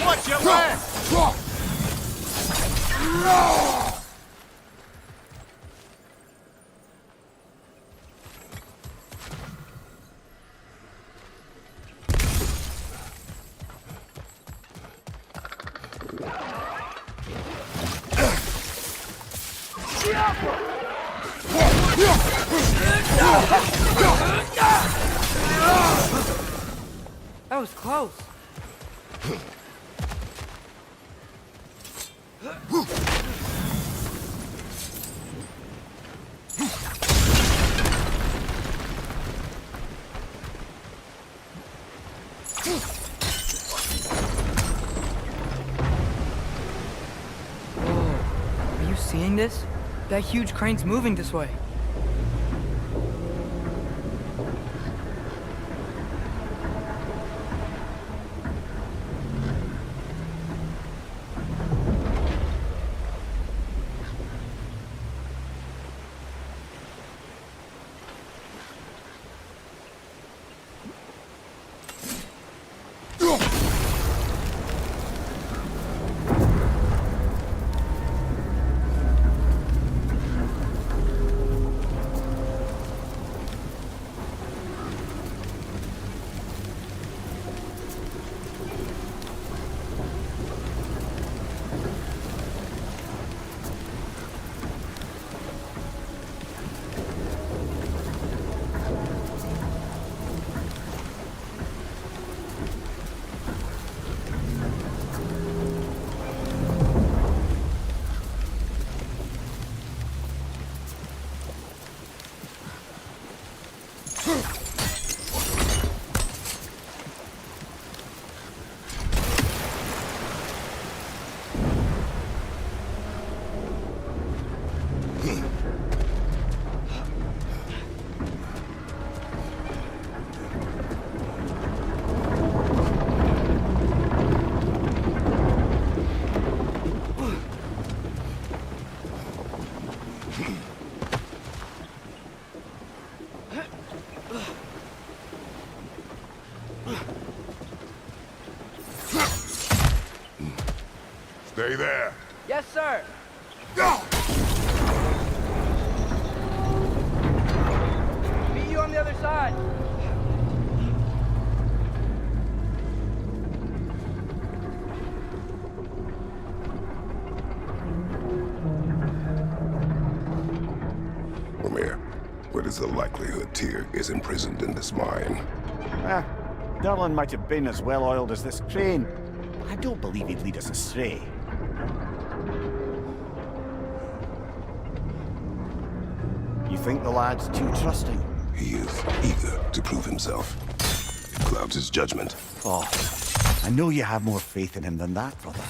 Watch your left! That was close. Whoa. Are you seeing this? That huge crane's moving this way. Stay there. Yes, sir. Go! Meet you on the other side. Ramir, what is the likelihood Tyr is imprisoned in this mine? Ah, Durlin might have been as well-oiled as this crane. I don't believe he'd lead us astray. You think the lad's too trusting? He is eager to prove himself. It clouds his judgment. Oh, I know you have more faith in him than that, brother.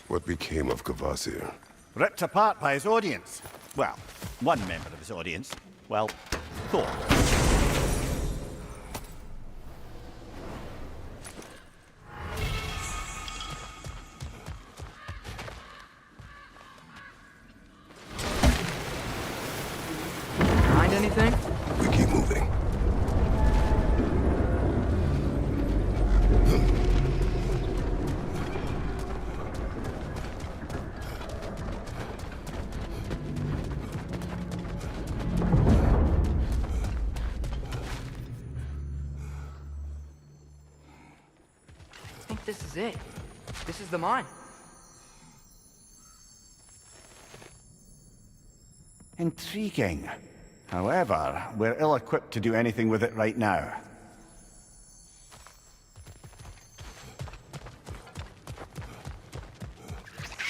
What became of Kvasir? Ripped apart by his audience. Well, one member of his audience. Well, Thor. Find anything? We keep moving. I think this is it. This is the mine. Intriguing. However, we're ill-equipped to do anything with it right now.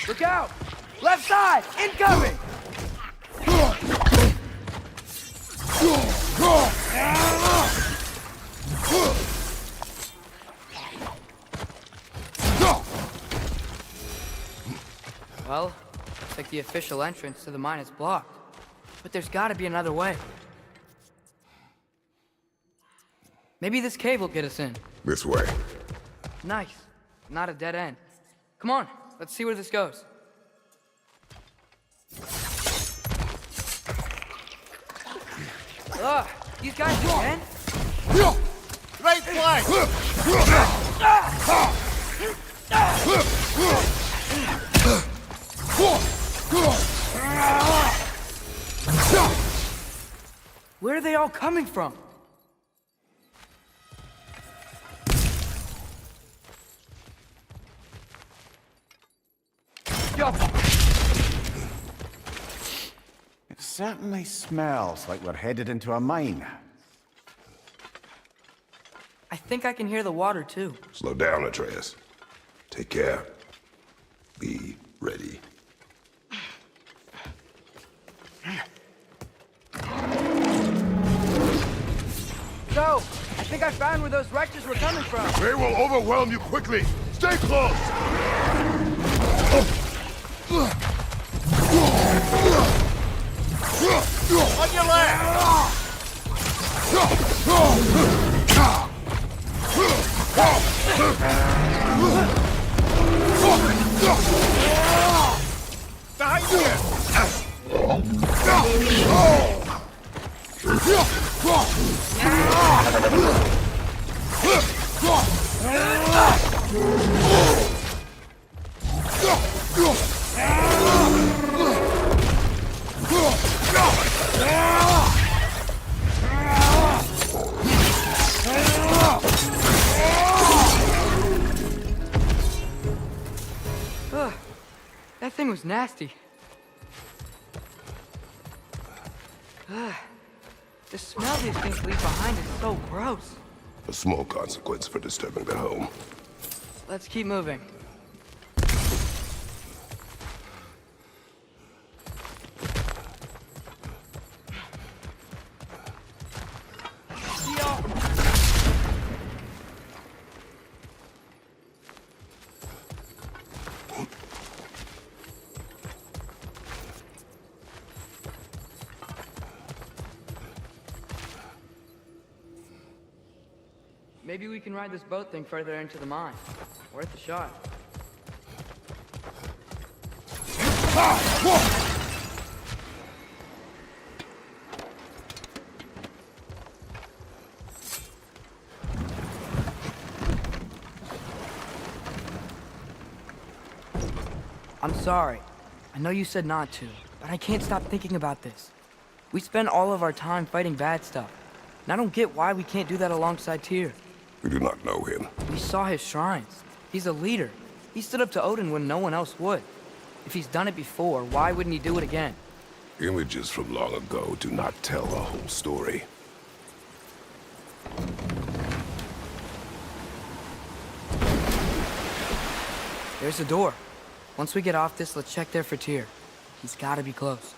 Look out! Left side! Incoming! Well, looks like the official entrance to the mine is blocked. But there's gotta be another way. Maybe this cave will get us in. This way. Nice. Not a dead end. Come on, let's see where this goes. Ugh, these guys again? Right flank! Where are they all coming from? Yo! It certainly smells like we're headed into a mine. I think I can hear the water too. Slow down, Atreus. Take care. Be ready. So, I think I found where those wretches were coming from. They will overwhelm you quickly. Stay close! On your left! Behind you! Ugh, that thing was nasty. Ugh, the smell these things leave behind is so gross. A small consequence for disturbing their home. Let's keep moving. Maybe we can ride this boat thing further into the mine. Worth a shot. Sorry. I know you said not to, but I can't stop thinking about this. We spend all of our time fighting bad stuff, and I don't get why we can't do that alongside Tyr. We do not know him. We saw his shrines. He's a leader. He stood up to Odin when no one else would. If he's done it before, why wouldn't he do it again? Images from long ago do not tell the whole story. There's a door. Once we get off this, let's check there for Tyr. He's gotta be close.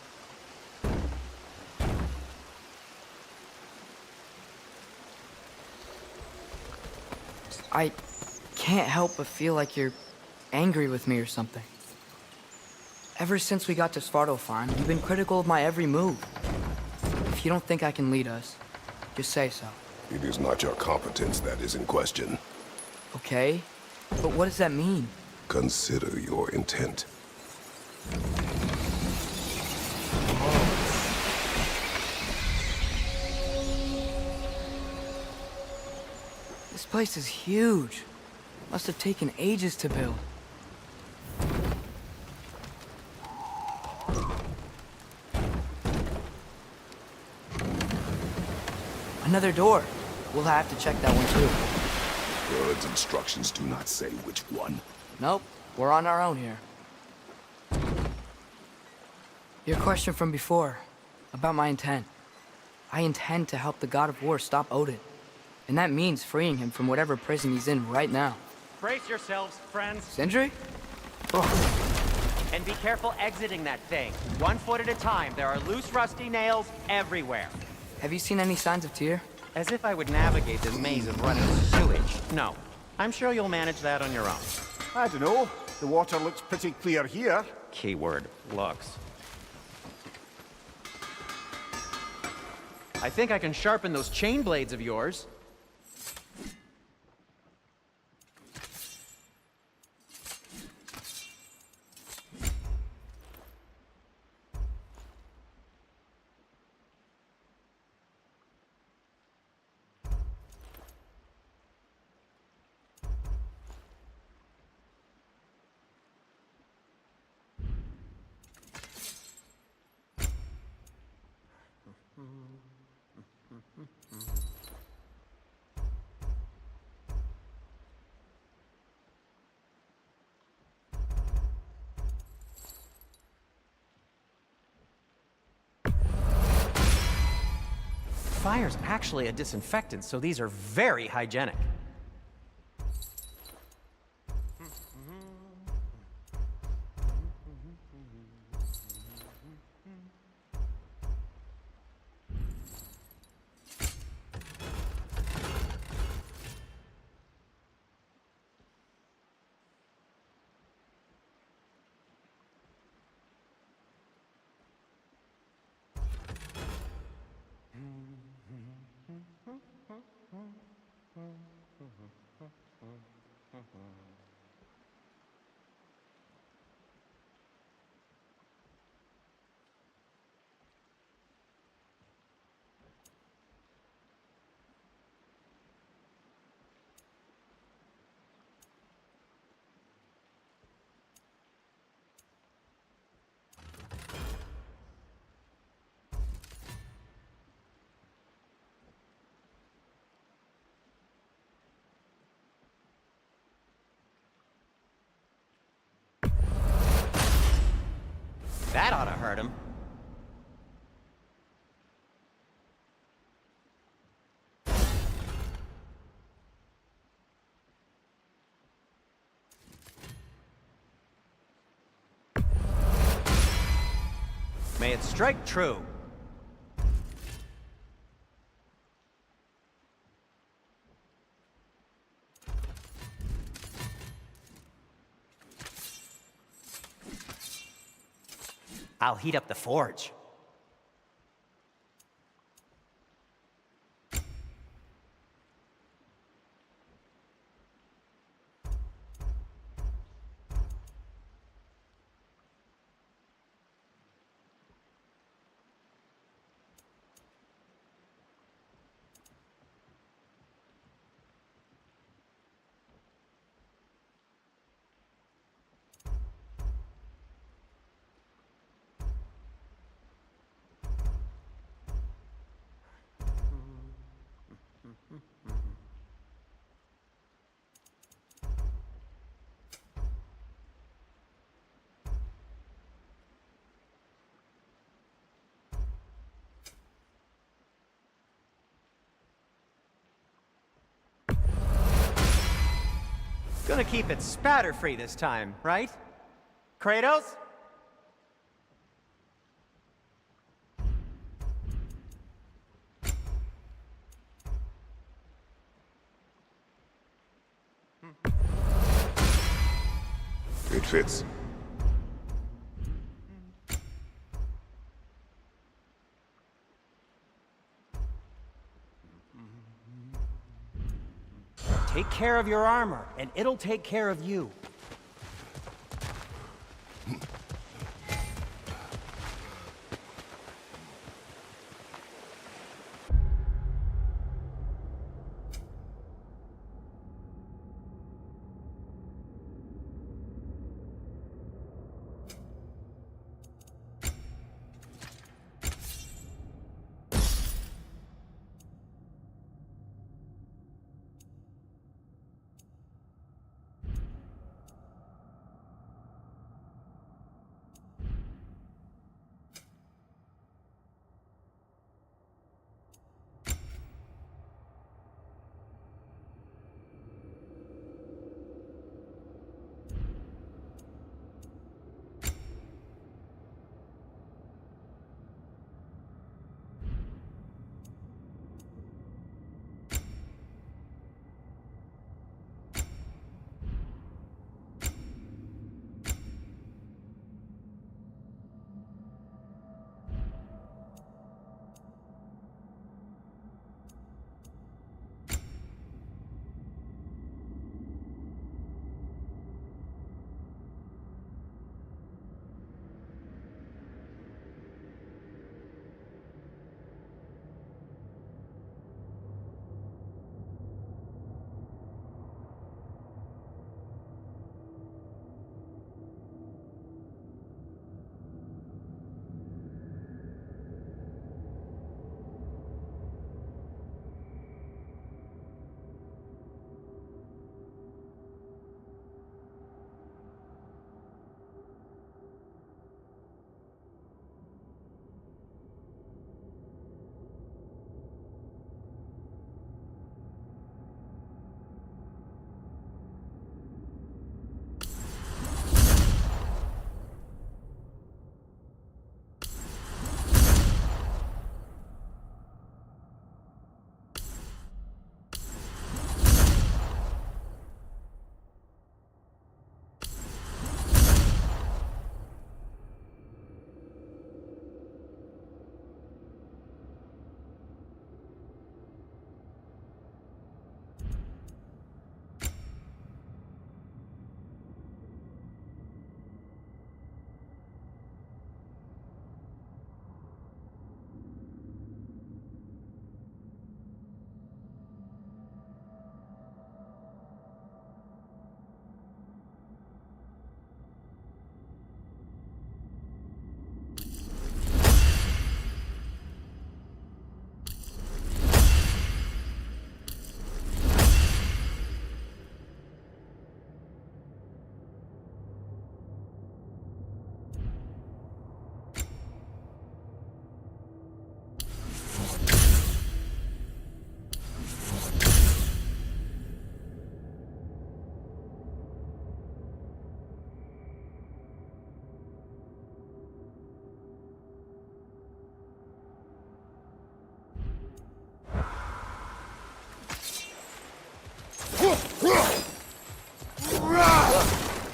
I can't help but feel like you're angry with me or something. Ever since we got to Svartalfheim, you've been critical of my every move. If you don't think I can lead us, just say so. It is not your competence that is in question. Okay? But what does that mean? Consider your intent. This place is huge. Must have taken ages to build. Another door. We'll have to check that one too. Bird's instructions do not say which one. Nope, we're on our own here. Your question from before, about my intent. I intend to help the God of War stop Odin. And that means freeing him from whatever prison he's in right now. Brace yourselves, friends, Sindri? and be careful exiting that thing. 1 foot at a time. There are loose, rusty nails everywhere. Have you seen any signs of Tyr? As if I would navigate this maze of running sewage. No. I'm sure you'll manage that on your own. I don't know. The water looks pretty clear here. Keyword, looks. I think I can sharpen those chain blades of yours. Fire's actually a disinfectant, so these are very hygienic. That ought to hurt him. May it strike true. I'll heat up the forge. Gonna keep it spatter-free this time, right? Kratos? It fits. Take care of your armor, and it'll take care of you.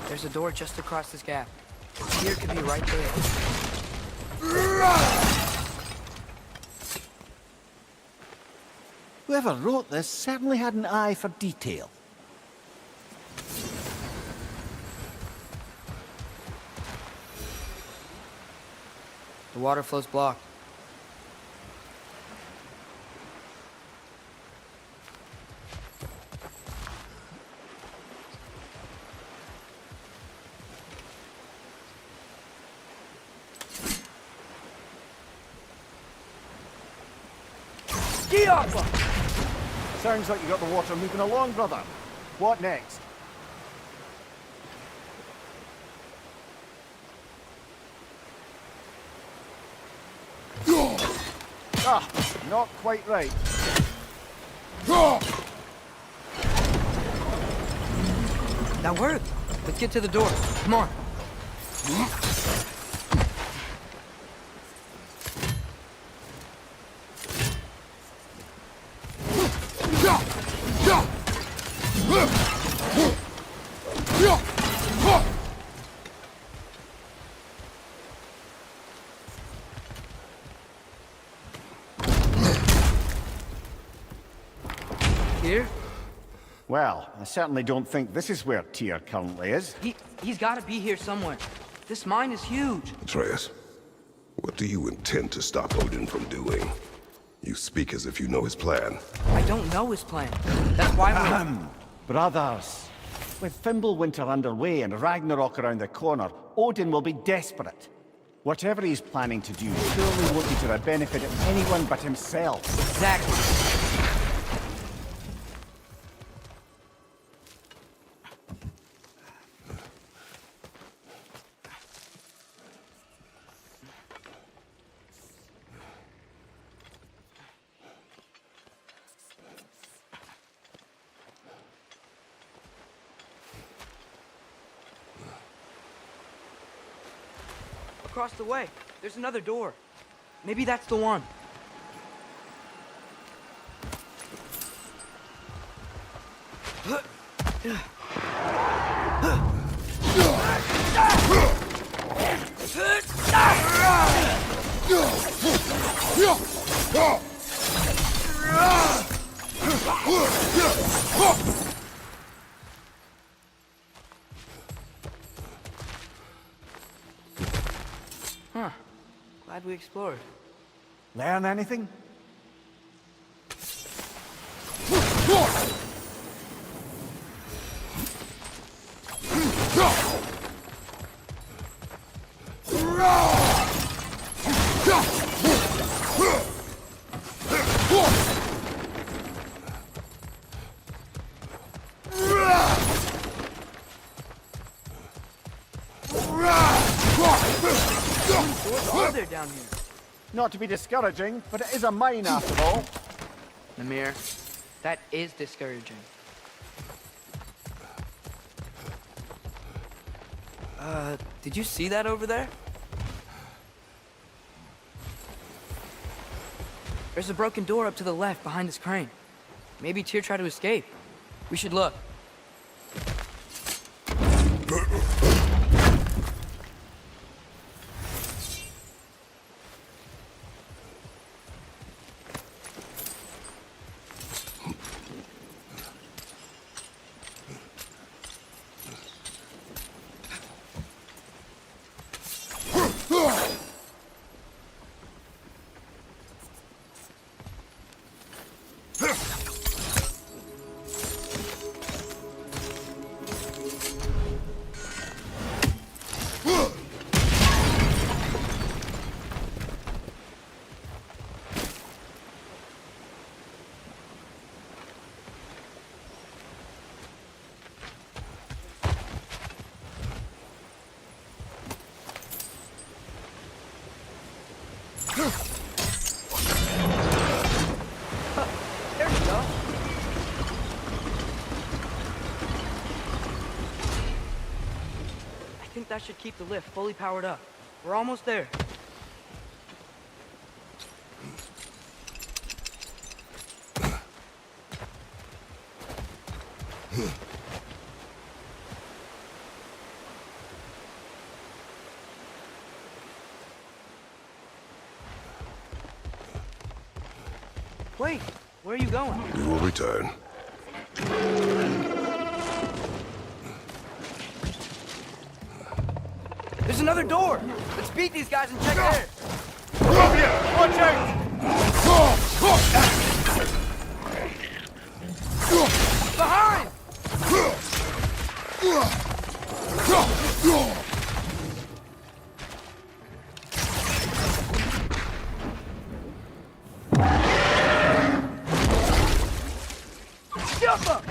There's a door just across this gap. Here could be right there. Whoever wrote this certainly had an eye for detail. The water flow's blocked. Sounds like you got the water moving along, brother. What next? Ah, not quite right. That worked. Let's get to the door. Come on. Here? Well, I certainly don't think this is where Tyr currently is. He's got to be here somewhere. This mine is huge. Atreus, what do you intend to stop Odin from doing? You speak as if you know his plan. I don't know his plan. That's why we're... Brothers, with Fimbulwinter underway and Ragnarok around the corner, Odin will be desperate. Whatever he's planning to do surely won't be to the benefit of anyone but himself. Exactly. Across the way, there's another door. Maybe that's the one. Huh. Glad we explored. Learn anything? What are there down here? Not to be discouraging, but it is a mine after all. Namir, that is discouraging. Did you see that over there? There's a broken door up to the left behind this crane. Maybe Tyr tried to escape. We should look. There we go. I think that should keep the lift fully powered up. We're almost there. Wait, where are you going? We will return. There's another door! Let's beat these guys and check theirs! Watch out! Behind! Jump up!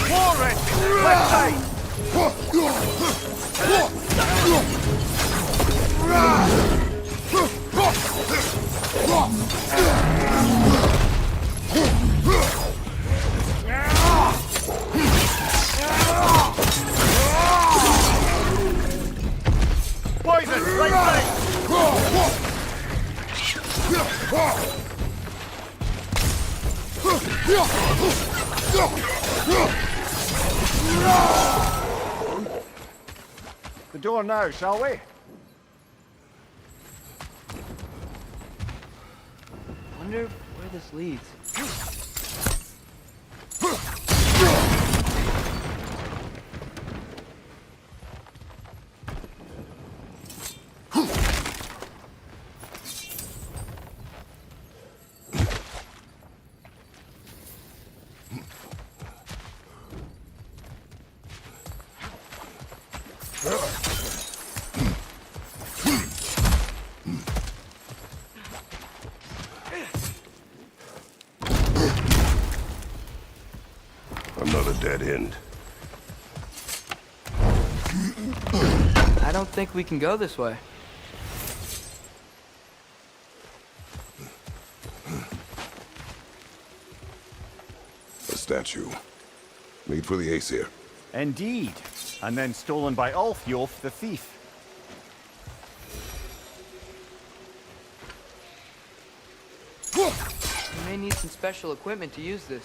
Warren! Left side! Poison! Right side! The door now, shall we? Wonder where this leads. Another dead end. I don't think we can go this way. A statue. Made for the Aesir. Indeed. And then stolen by Ulfjolf the thief. We may need some special equipment to use this.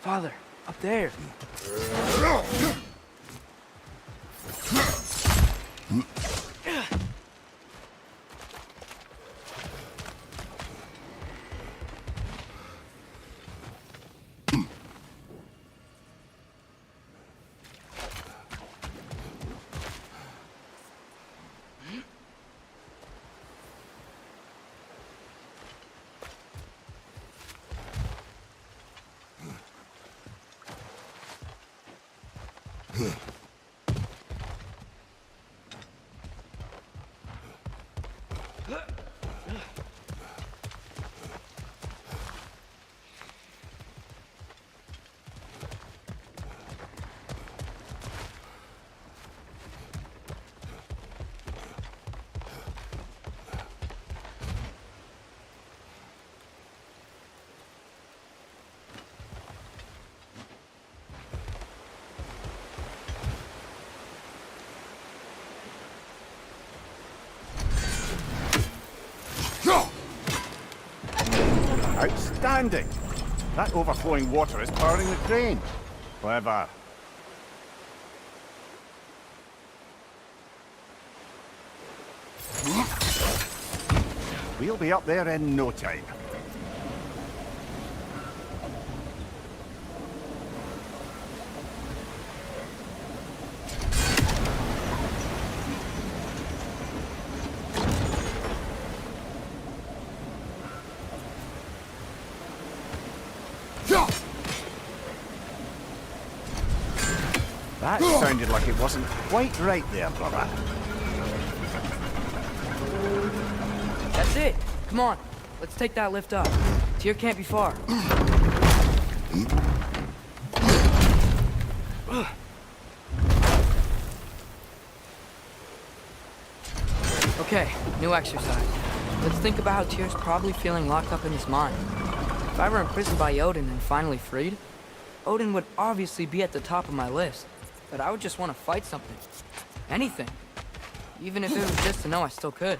Father, up there. Outstanding! That overflowing water is powering the crane. Clever. We'll be up there in no time. That sounded like it wasn't quite right there, brother. That's it. Come on. Let's take that lift up. Tyr can't be far. Okay, new exercise. Let's think about how Tyr's probably feeling locked up in his mind. If I were imprisoned by Odin and finally freed, Odin would obviously be at the top of my list. But I would just want to fight something. Anything. Even if it was just to know I still could.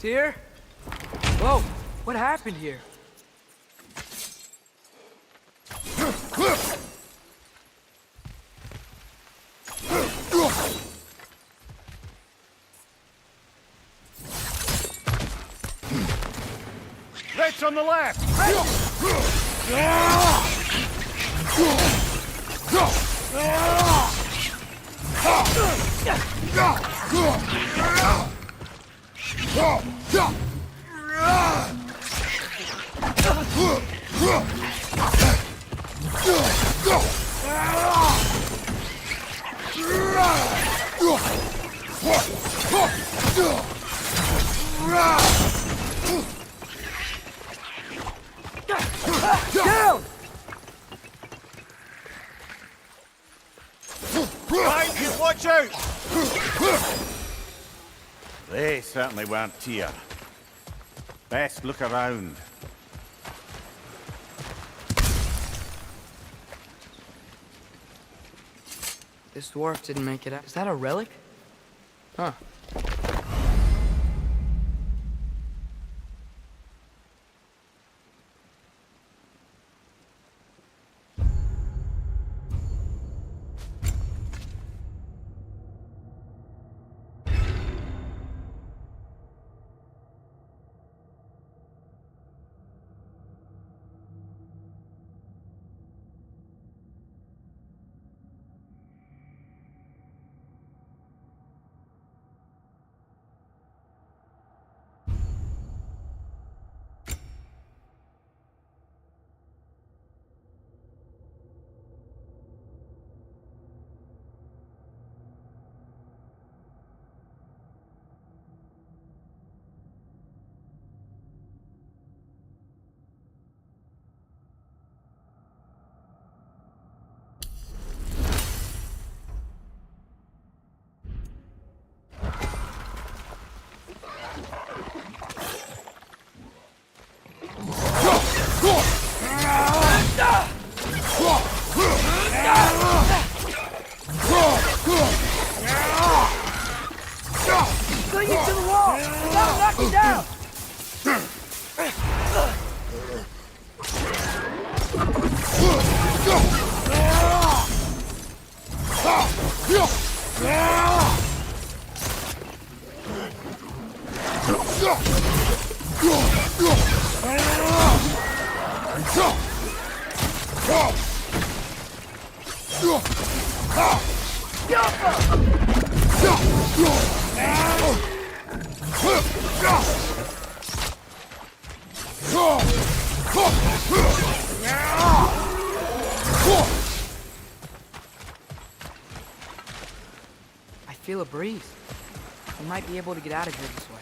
Dear? Whoa, what happened here? That's on the left! Down! Right, watch out! They certainly weren't here. Best look around. This dwarf didn't make it out. Is that a relic? Huh. Cling it to the wall! That'll knock you down! I feel a breeze. We might be able to get out of here this way.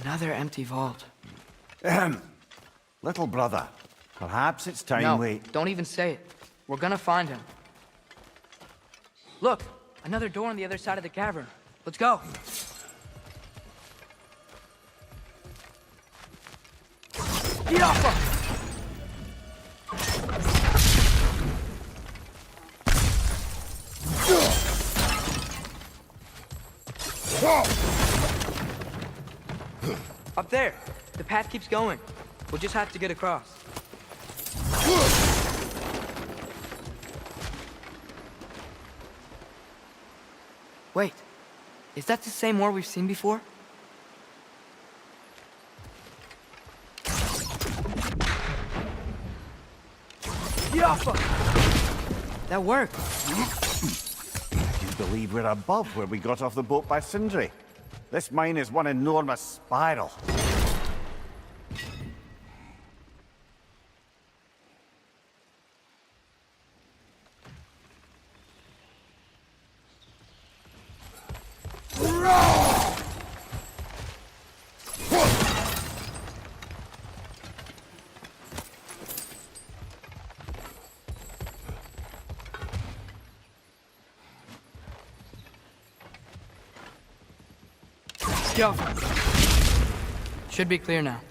Another empty vault. Little brother, perhaps it's time No, we... don't even say it. We're gonna find him. Look, another door on the other side of the cavern. Let's go. Get off him! Up there. The path keeps going. We'll just have to get across. Wait. Is that the same war we've seen before? Get off him! That worked. You believe we're above where we got off the boat by Sindri? This mine is one enormous spiral. Go. Should be clear now.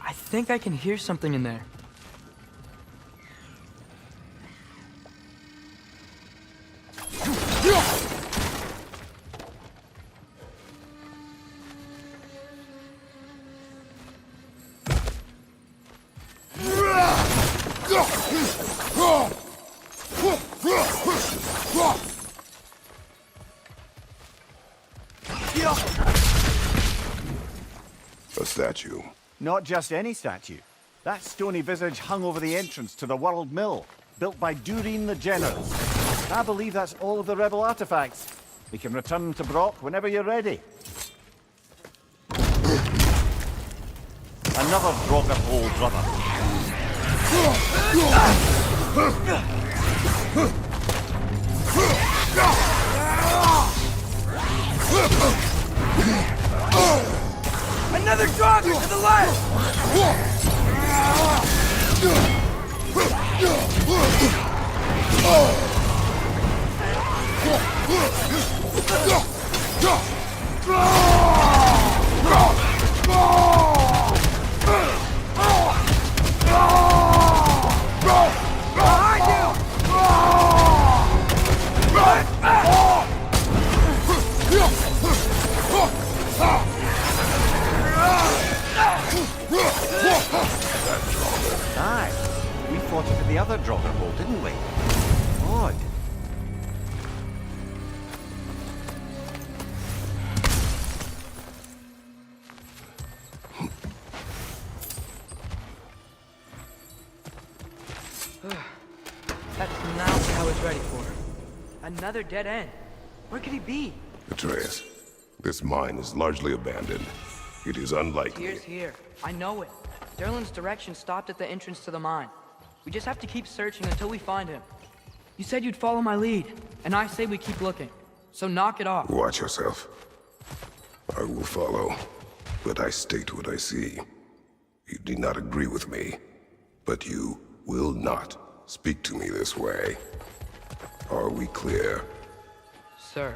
I think I can hear something in there. A statue. Not just any statue. That stony visage hung over the entrance to the World Mill, built by Durin the Generous. I believe that's all of the rebel artifacts. We can return to Brock whenever you're ready. Another Draugr hole, brother. Another Draugr to the left! Aye. We fought it at the other Draugr hole, didn't we? Odd. That's not what I was ready for. Another dead end. Where could he be? Atreus, this mine is largely abandoned. It is unlikely. Tyr's here. I know it. Derlin's direction stopped at the entrance to the mine. We just have to keep searching until we find him. You said you'd follow my lead, and I say we keep looking. So knock it off. Watch yourself. I will follow, but I state what I see. You do not agree with me, but you will not speak to me this way. Are we clear? Sir.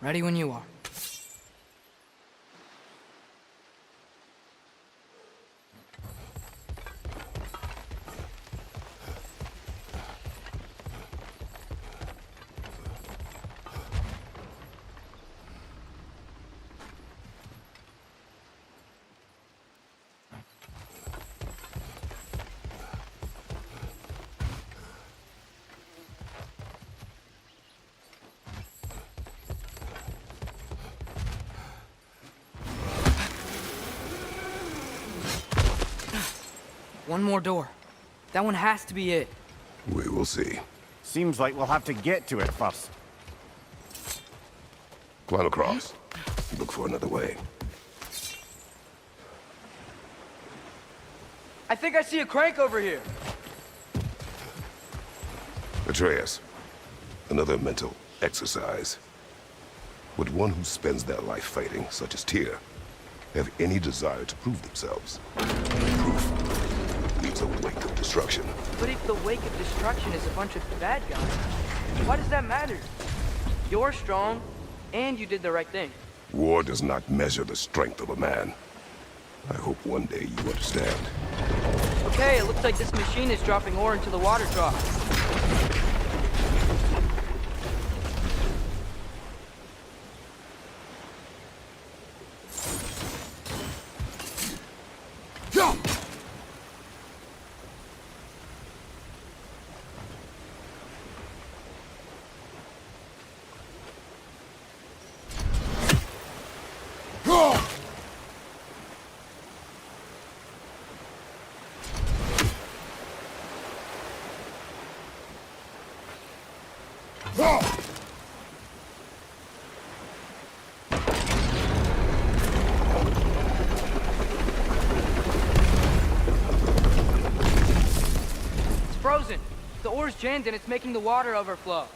Ready when you are. One more door. That one has to be it. We will see. Seems like we'll have to get to it first. Climb across. Look for another way. I think I see a crank over here. Atreus, another mental exercise. Would one who spends their life fighting, such as Tyr, have any desire to prove themselves? Proof leaves a wake of destruction. But if the wake of destruction is a bunch of bad guys, why does that matter? You're strong, and you did the right thing. War does not measure the strength of a man. I hope one day you understand. Okay, it looks like this machine is dropping ore into the water trough. Frozen. The ore's jammed and it's making the water overflow.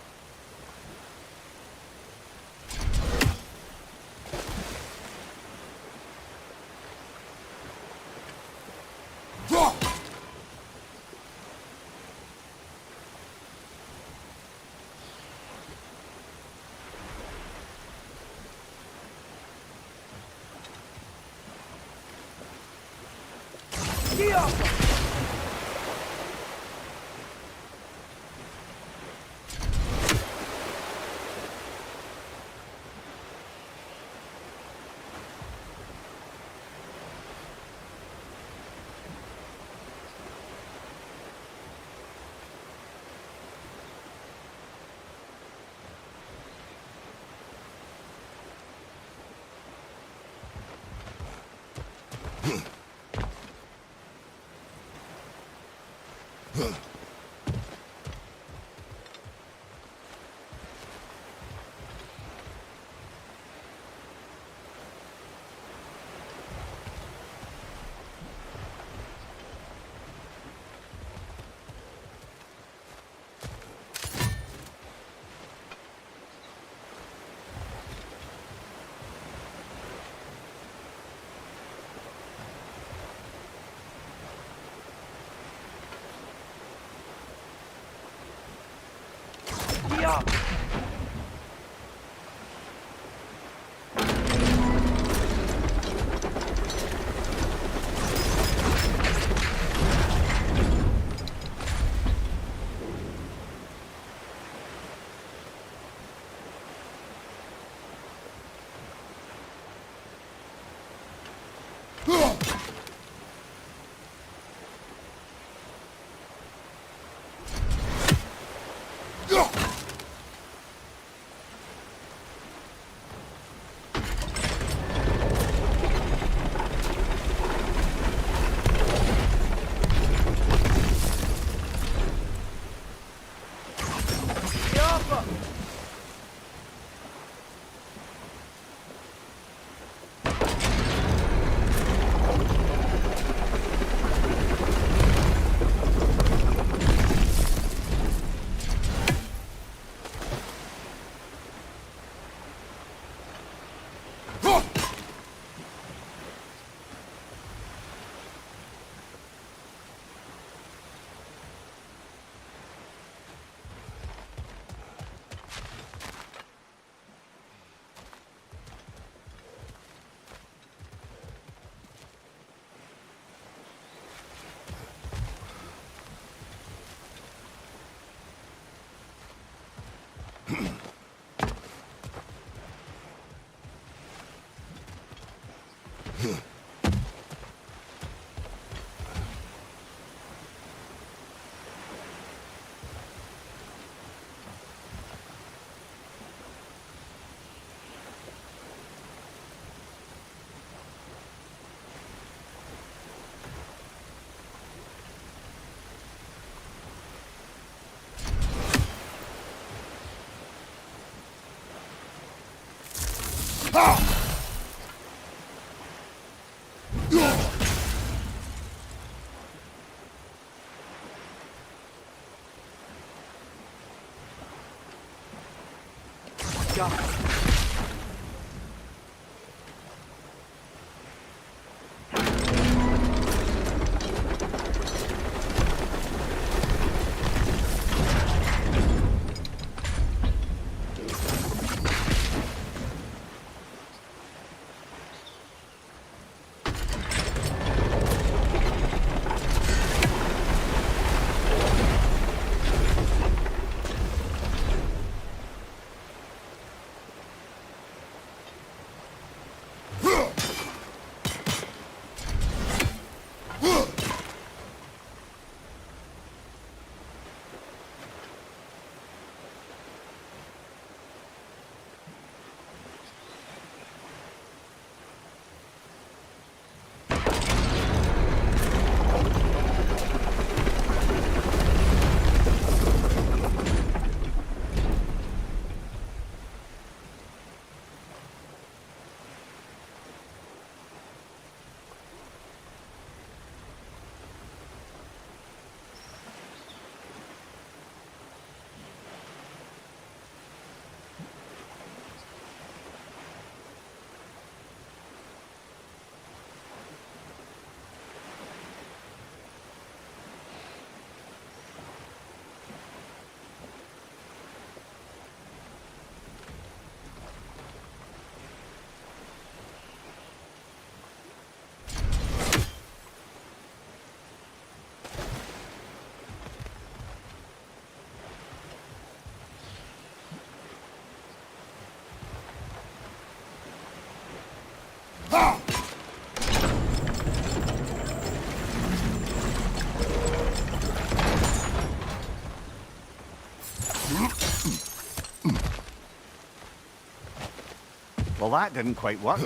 Well, that didn't quite work.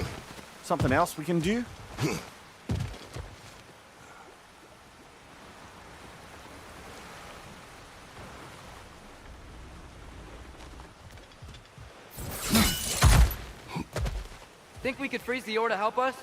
Something else we can do? Think we could freeze the ore to help us?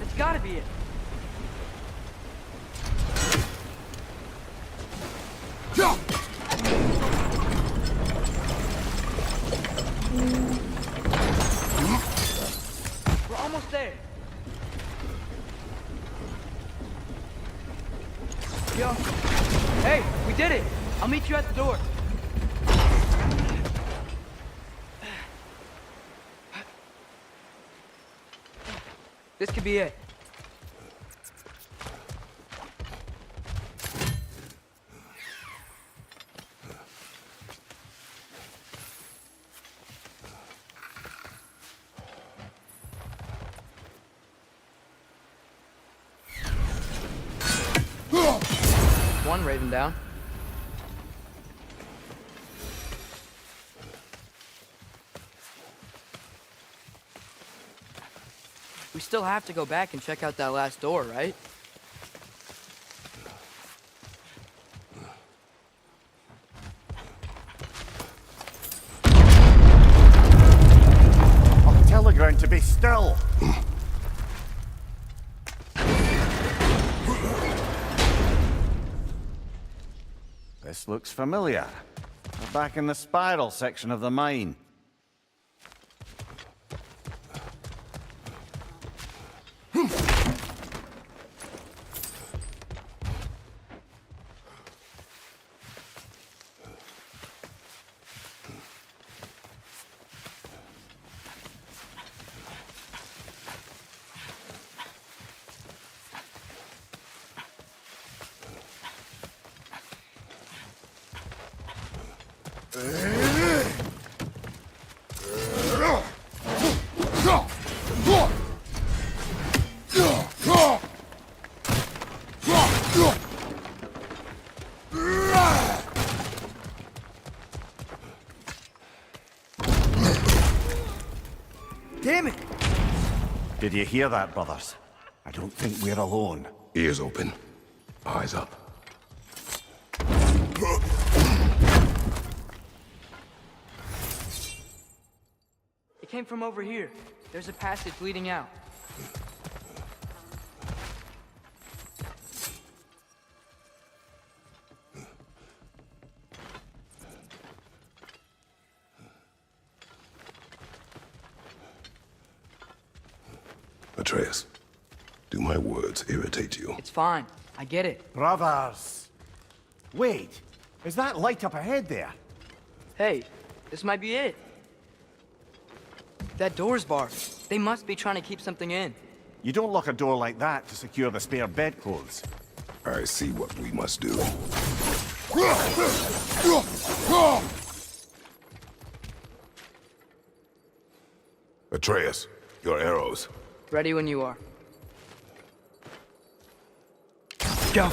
It's gotta be it. We're almost there. Yo. Hey, we did it. I'll meet you at the door. This could be it. One Raven down. We still have to go back and check out that last door, right? I'll tell the ground to be still. This looks familiar. We're back in the spiral section of the mine. Damn it! Did you hear that, brothers? I don't think we're alone. Ears open. Eyes up. It came from over here. There's a passage leading out. Atreus, do my words irritate you? It's fine. I get it. Brothers! Wait, is that light up ahead there? Hey, this might be it. That door's barred. They must be trying to keep something in. You don't lock a door like that to secure the spare bedclothes. I see what we must do. Atreus, your arrows. Ready when you are. Go.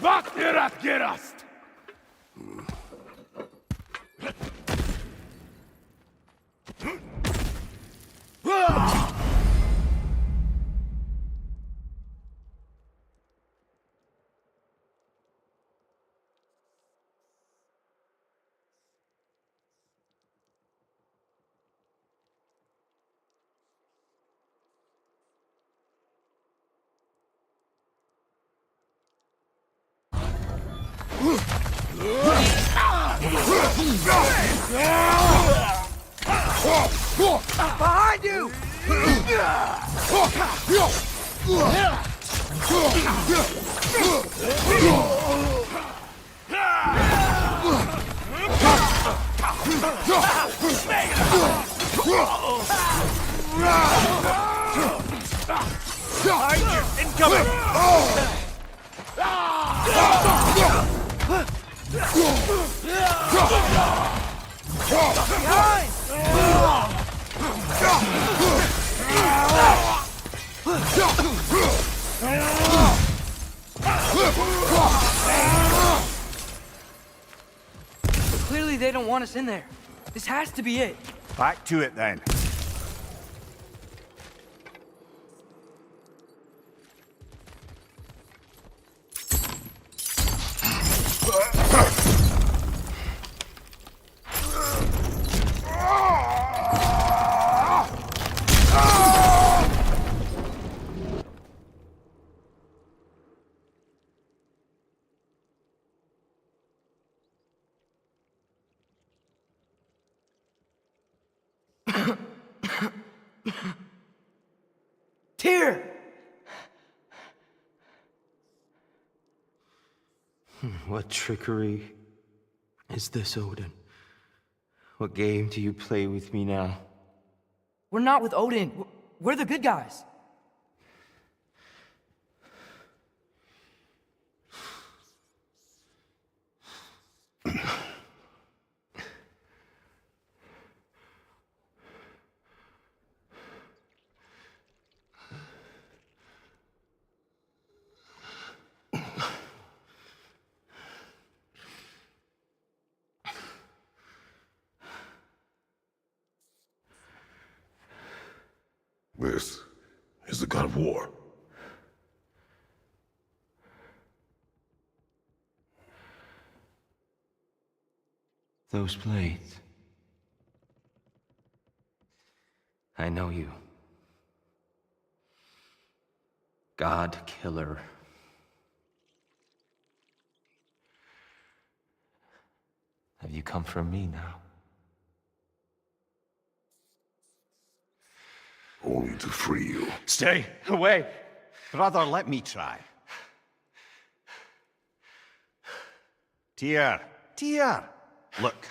Wat ihr abgerast! Hmm. Behind you! Clearly they don't want us in there. This has to be it. Back to it then. Tyr! What trickery is this, Odin? What game do you play with me now? We're not with Odin. We're the good guys. This is the god of war. Those blades. I know you. God Killer. Have you come for me now? Only to free you. Stay away. Brother, let me try. Tyr. Tyr. Look,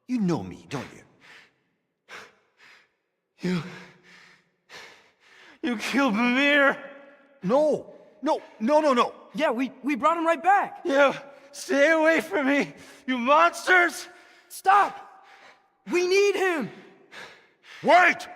you know me, don't you? You killed Mimir! No. No. Yeah, we brought him right back. You stay away from me, you monsters! Stop! We need him! Wait!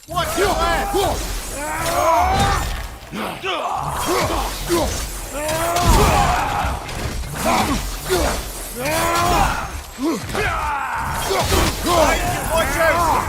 What's your Watch out!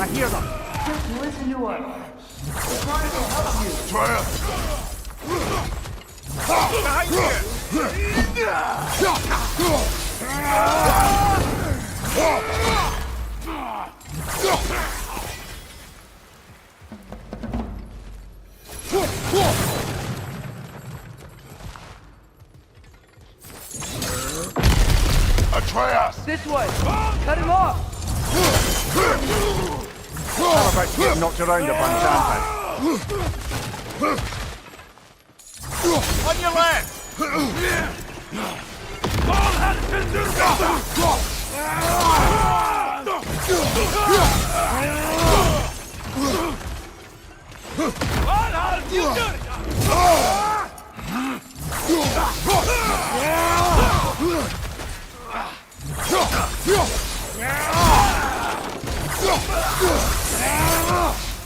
I hear them. Just listen to us. We're trying to help you. Atreus! This way. Cut him off. I'm about to get knocked around a bunch, aren't I? On your left! All hands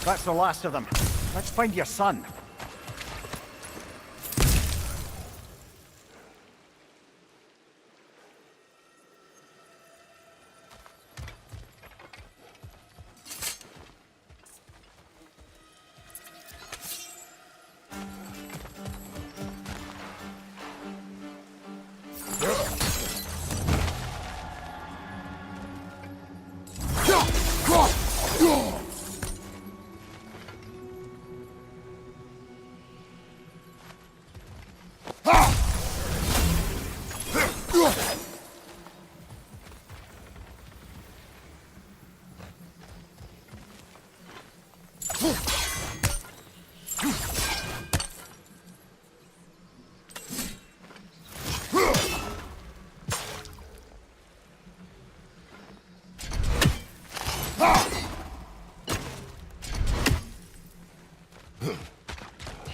That's the last of them. Let's find your son.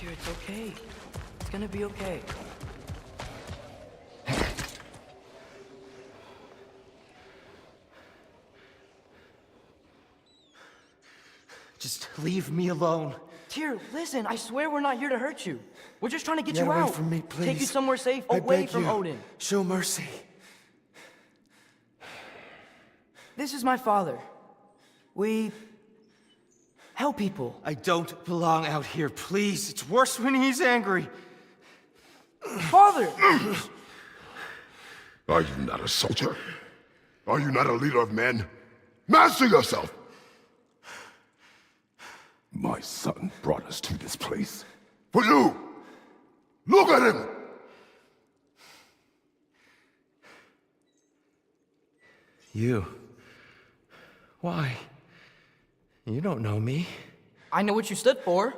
Dear, it's okay. It's gonna be okay. Just leave me alone. Tyr, listen, I swear we're not here to hurt you. We're just trying to get Get you away out. from me, Take you please. somewhere safe, I away beg from you. Odin. Show mercy. This is my father. We help people. I don't belong out here, please. It's worse when he's angry. Father! Are you not a soldier? Are you not a leader of men? Master yourself! My son brought us to this place. For you! Look at him! You. Why? You don't know me. I know what you stood for.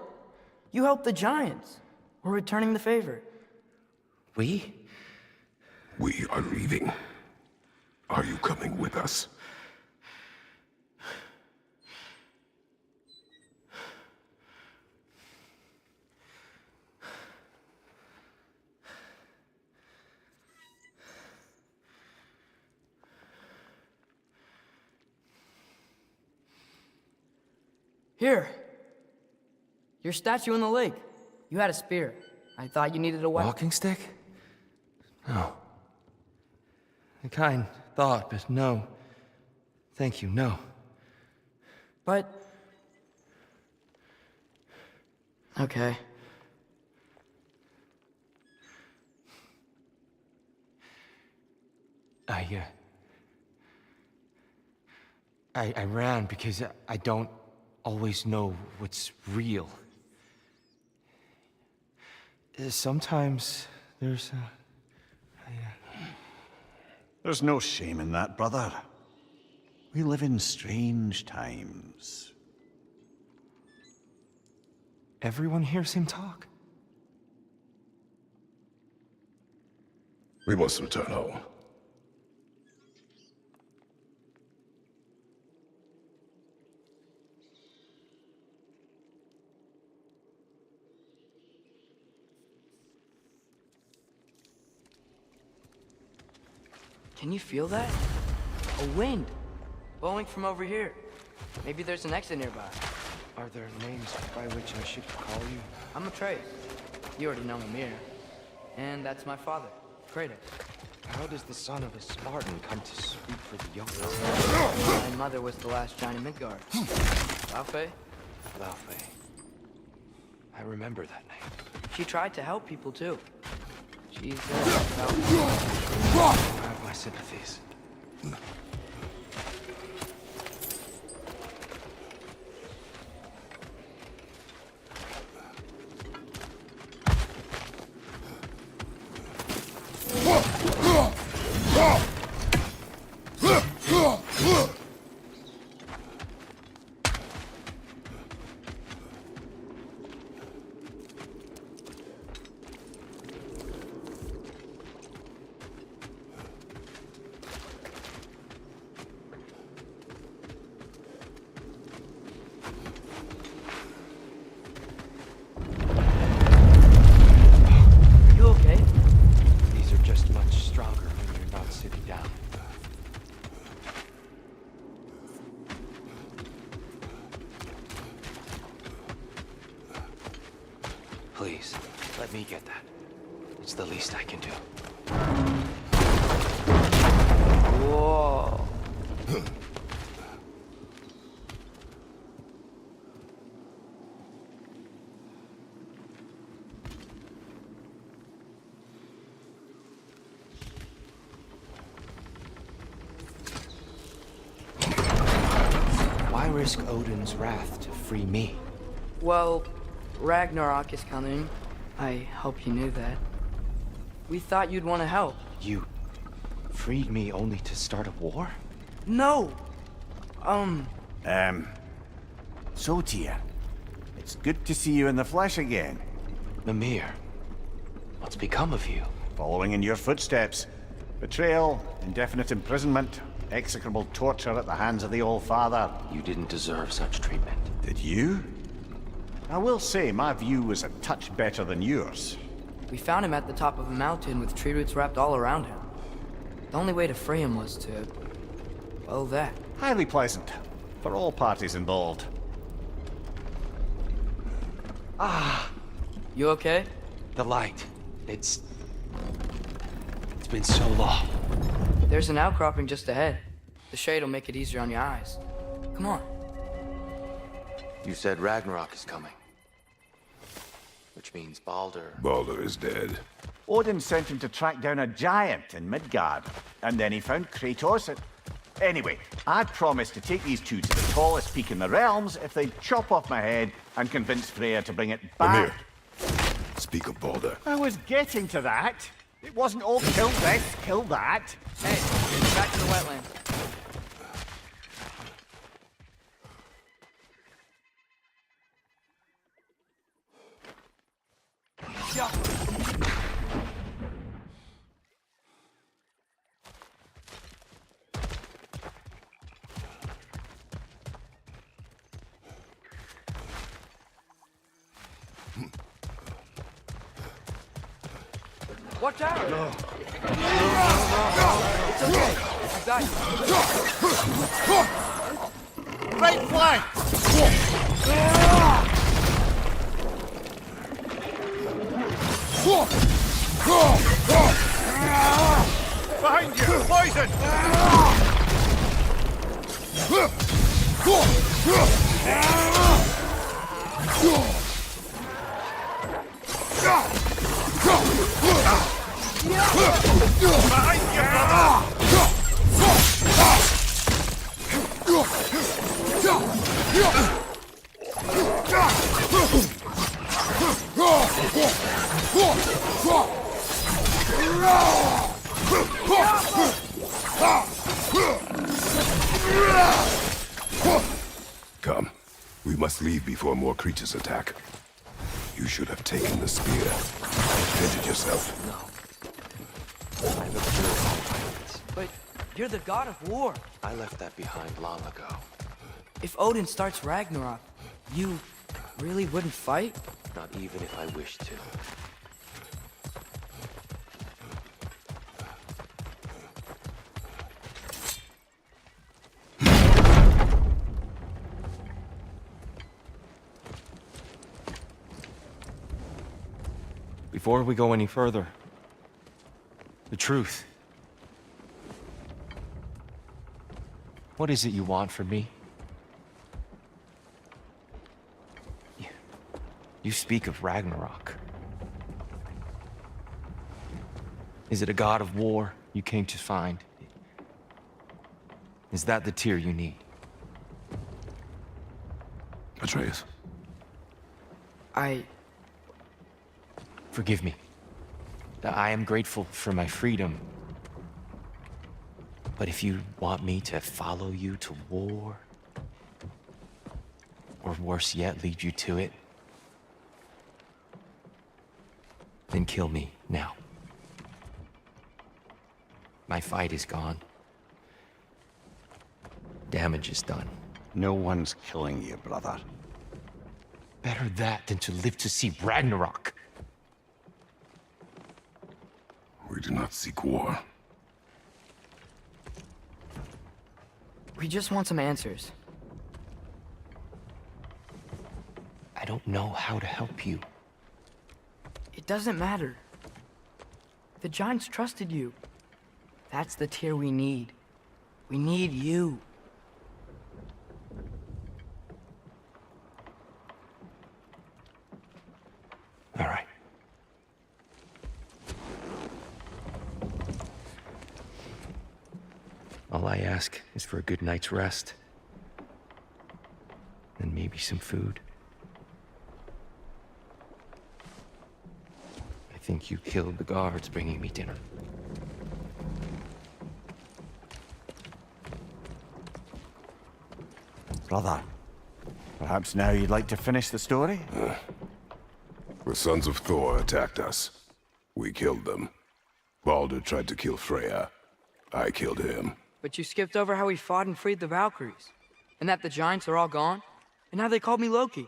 You helped the giants. We're returning the favor. We? We are leaving. Are you coming with us? Here. Your statue in the lake. You had a spear. I thought you needed a weapon. Walking stick? No. A kind thought, but no. Thank you, no. But... okay. I ran because I don't always know what's real. Sometimes there's There's no shame in that, brother. We live in strange times. Everyone hears him talk. We must return home. Can you feel that? A wind. Blowing from over here. Maybe there's an exit nearby. Are there names by which I should call you? I'm Atreus. You already know me, Mir. And that's my father, Kratos. How does the son of a Spartan come to speak for the young? My mother was the last giant in Midgard. Laufey? Laufey. I remember that name. She tried to help people too. She's I have my sympathies. You okay? These are just much stronger when you're not sitting down. Please, let me get that. It's the least I can do. Whoa. Why risk Odin's wrath to free me? Well, Ragnarok is coming. I hope you knew that. We thought you'd want to help. You freed me only to start a war? No! So, Tyr, it's good to see you in the flesh again. Mimir, what's become of you? Following in your footsteps. Betrayal, indefinite imprisonment, execrable torture at the hands of the Old Father. You didn't deserve such treatment. Did you? I will say, my view was a touch better than yours. We found him at the top of a mountain with tree roots wrapped all around him. The only way to free him was to... well, that. Highly pleasant, for all parties involved. You okay? The light. It's been so long. There's an outcropping just ahead. The shade will make it easier on your eyes. Come on. You said Ragnarok is coming. Which means Baldur... Baldur is dead. Odin sent him to track down a giant in Midgard, and then he found Kratos and... Anyway, I promised to take these two to the tallest peak in the realms if they'd chop off my head and convince Freya to bring it back. Mimir, speak of Baldur. I was getting to that. It wasn't all kill this, kill that. Hey, back to the wetlands. Watch out! It's okay. I got you. Right flank! Behind you! Poison! Behind you, brother! Come. We must leave before more creatures attack. You should have taken the spear. Defended yourself. I've observed all violence. But you're the god of war. I left that behind long ago. If Odin starts Ragnarok, you really wouldn't fight? Not even if I wished to. Before we go any further, the truth. What is it you want from me? You speak of Ragnarok. Is it a god of war you came to find? Is that the tear you need? Atreus. Forgive me. I am grateful for my freedom. But if you want me to follow you to war, or worse yet, lead you to it, then kill me now. My fight is gone. Damage is done. No one's killing you, brother. Better that than to live to see Ragnarok. We do not seek war. We just want some answers. I don't know how to help you. It doesn't matter. The Giants trusted you. That's the Tyr we need. We need you. All right. All I ask is for a good night's rest. And maybe some food. I think you killed the guards bringing me dinner. Brother, perhaps now you'd like to finish the story? The sons of Thor attacked us. We killed them. Baldur tried to kill Freya. I killed him. But you skipped over how we fought and freed the Valkyries. And that the Giants are all gone. And how they called me Loki.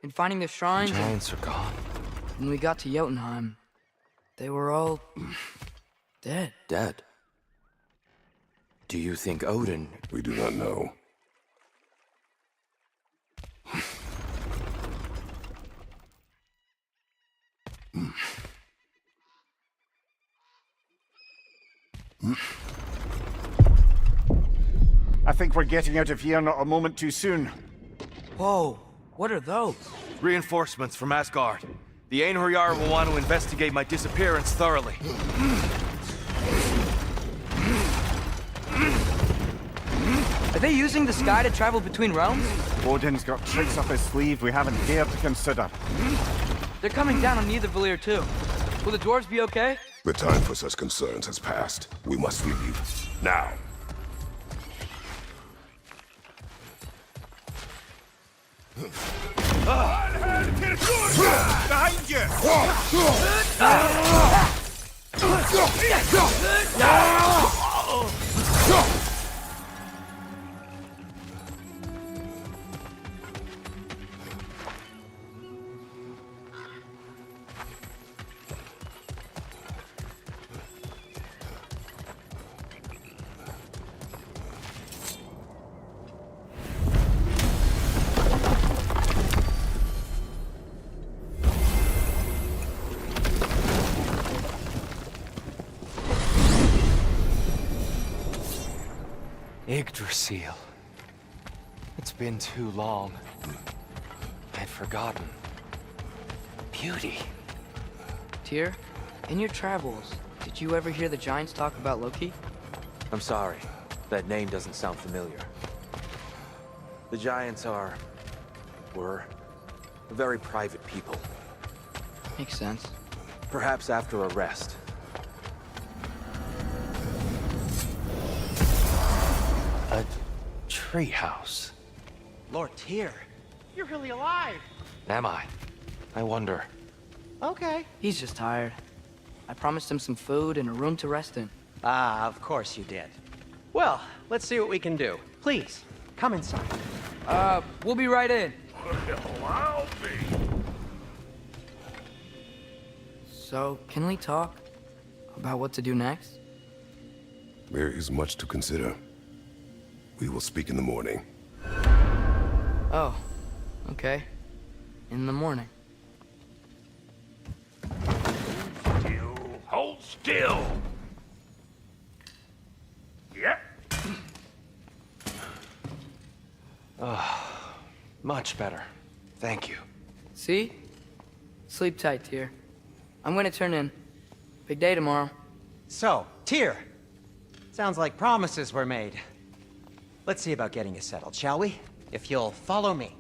And finding the shrines. The Giants are gone. When we got to Jotunheim, they were all dead. Dead? Do you think Odin... We do not know. I think we're getting out of here not a moment too soon. Whoa, what are those? Reinforcements from Asgard. The Einherjar will want to investigate my disappearance thoroughly. Are they using the sky to travel between realms? Odin's got tricks up his sleeve we haven't dared to consider. They're coming down on Nidavellir too. Will the dwarves be okay? The time for such concerns has passed. We must leave. Now. Behind you! Yggdrasil. It's been too long. I'd forgotten. Beauty. Tyr, in your travels, did you ever hear the Giants talk about Loki? I'm sorry. That name doesn't sound familiar. The Giants were very private people. Makes sense. Perhaps after a rest. A treehouse. Lord Tyr, you're really alive. Am I? I wonder. Okay. He's just tired. I promised him some food and a room to rest in. Ah, of course you did. Well, let's see what we can do. Please, come inside. We'll be right in. I'll be. So, can we talk about what to do next? There is much to consider. We will speak in the morning. Oh, okay. In the morning. Hold still. Yep. Much better. Thank you. See? Sleep tight, Tyr. I'm gonna turn in. Big day tomorrow. So, Tyr. Sounds like promises were made. Let's see about getting you settled, shall we? If you'll follow me.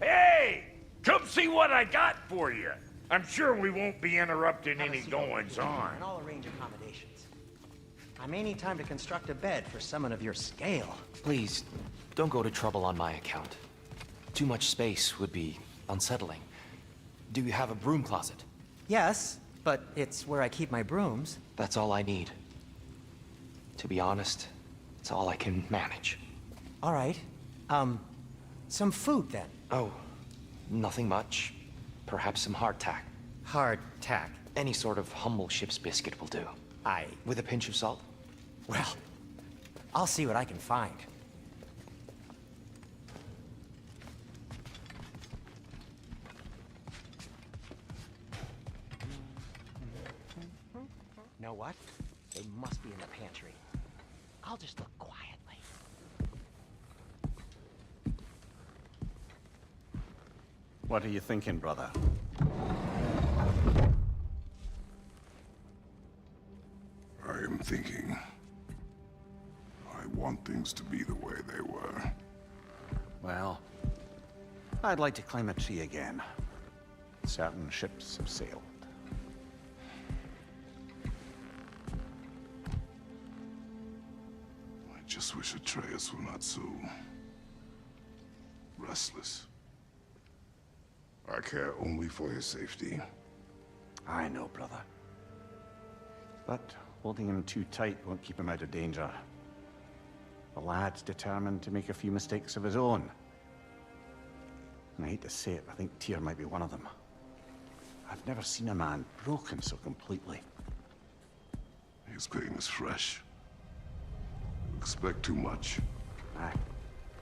Hey! Come see what I got for you. I'm sure we won't be interrupting any goings-on. And I'll arrange accommodations. I may need time to construct a bed for someone of your scale. Please, don't go to trouble on my account. Too much space would be unsettling. Do you have a broom closet? Yes, but it's where I keep my brooms. That's all I need. To be honest, it's all I can manage. All right. Some food then. Oh, nothing much. Perhaps some hardtack. Hardtack. Any sort of humble ship's biscuit will do. With a pinch of salt? Well, I'll see what I can find. Know what? They must be in the pantry. I'll just look quietly. What are you thinking, brother? I am thinking. I want things to be the way they were. Well, I'd like to climb a tree again. Certain ships have sailed. I just wish Atreus were not so restless. I care only for his safety. I know, brother. But holding him too tight won't keep him out of danger. The lad's determined to make a few mistakes of his own. And I hate to say it, I think Tyr might be one of them. I've never seen a man broken so completely. His pain is fresh. Expect too much. Aye,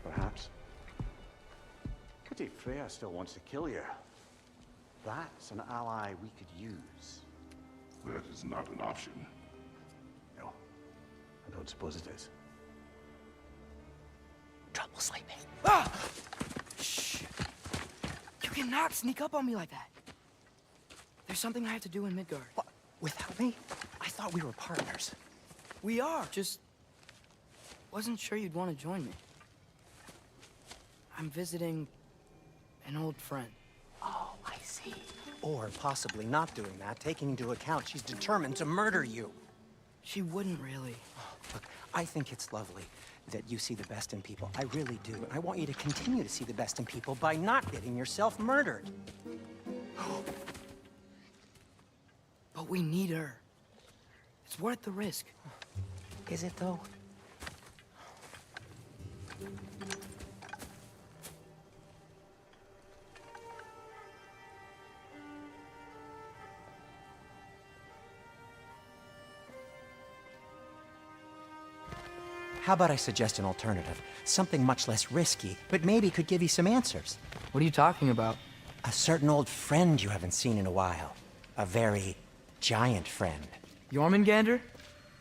perhaps. Pity Freya still wants to kill you. That's an ally we could use. That is not an option. No, I don't suppose it is. Trouble sleeping. Ah! Shh! You cannot sneak up on me like that. There's something I have to do in Midgard. What? Without me? I thought we were partners. We are, just... wasn't sure you'd want to join me. I'm visiting an old friend. Oh, I see. Or possibly not doing that, taking into account she's determined to murder you. She wouldn't really. Look, I think it's lovely that you see the best in people. I really do. And I want you to continue to see the best in people by not getting yourself murdered. But we need her. It's worth the risk. Is it, though? How about I suggest an alternative? Something much less risky, but maybe could give you some answers. What are you talking about? A certain old friend you haven't seen in a while. A very giant friend. Jormungandr?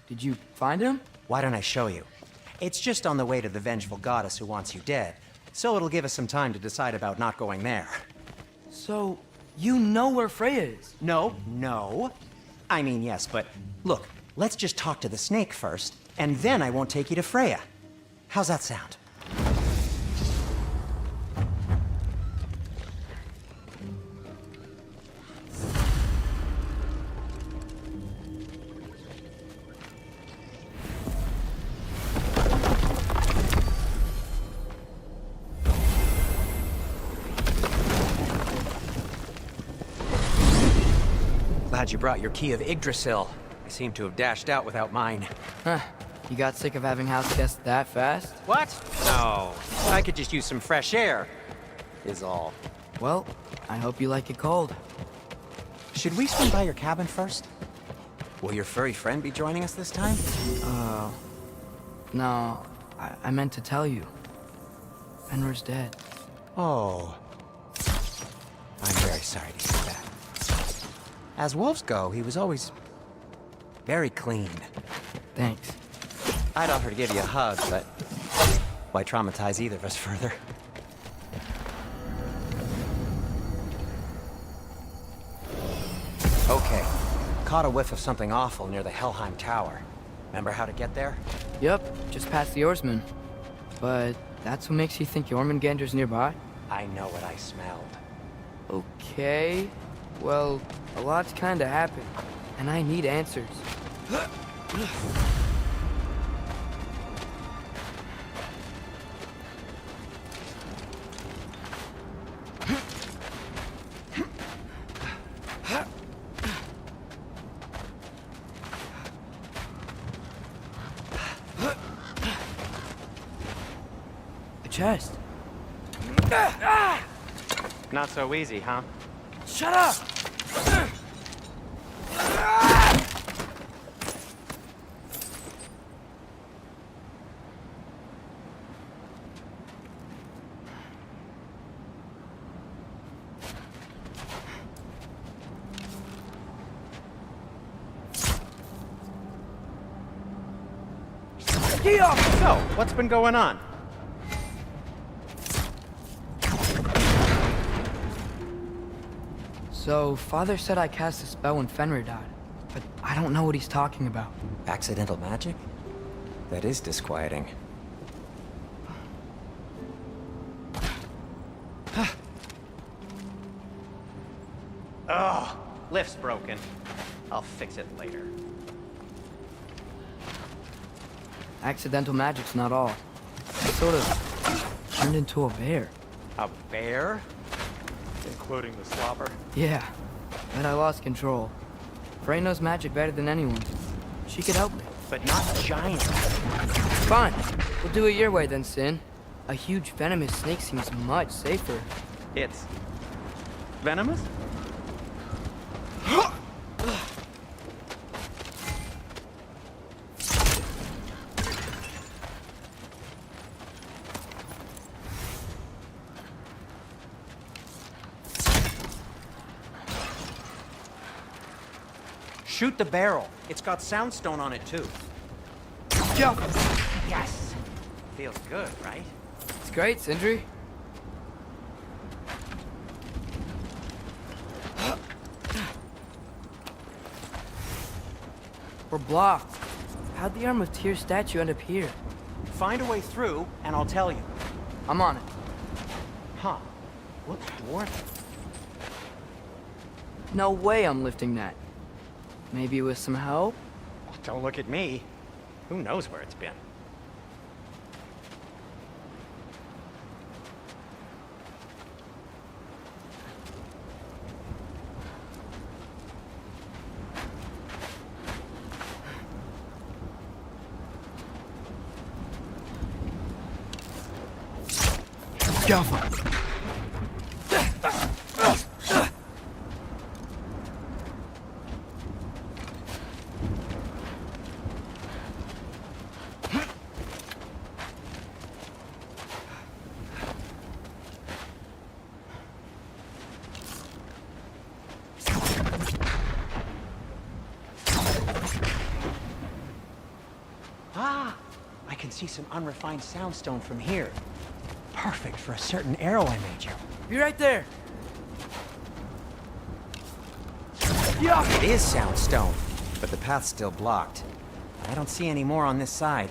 Did you find him? Why don't I show you? It's just on the way to the vengeful goddess who wants you dead, so it'll give us some time to decide about not going there. So, you know where Freya is? No. I mean, yes, but look, let's just talk to the snake first, and then I won't take you to Freya. How's that sound? Glad you brought your key of Yggdrasil. I seem to have dashed out without mine. Huh. You got sick of having house guests that fast? What? No. I could just use some fresh air, is all. Well, I hope you like it cold. Should we swing by your cabin first? Will your furry friend be joining us this time? No. I meant to tell you. Fenrir's dead. Oh. I'm very sorry to hear that. As wolves go, he was always very clean. Thanks. I'd offer to give you a hug, but why traumatize either of us further? Okay. Caught a whiff of something awful near the Helheim Tower. Remember how to get there? Yep, just past the oarsman. But that's what makes you think Jormungandr's nearby? I know what I smelled. Okay. Well, a lot's kinda happened, and I need answers. A chest. Not so easy, huh? Shut up! So, what's been going on? So, Father said I cast a spell when Fenrir died, but I don't know what he's talking about. Accidental magic? That is disquieting. Ugh, lift's broken. I'll fix it later. Accidental magic's not all. I sort of turned into a bear. A bear? Including the slobber? Yeah, but I lost control. Frey knows magic better than anyone. She could help me. But not giant. Fine, we'll do it your way then, Sin. A huge venomous snake seems much safer. It's venomous? Shoot the barrel. It's got soundstone on it, too. Jump! Yes! Feels good, right? It's great, Sindri. We're blocked. How'd the Arm of Tears statue end up here? Find a way through, and I'll tell you. I'm on it. Huh. Looks dwarven. No way I'm lifting that. Maybe with some help? Don't look at me. Who knows where it's been? Jump! I can see some unrefined soundstone from here. Perfect for a certain arrow I made you. Be right there! It is soundstone, but the path's still blocked. I don't see any more on this side.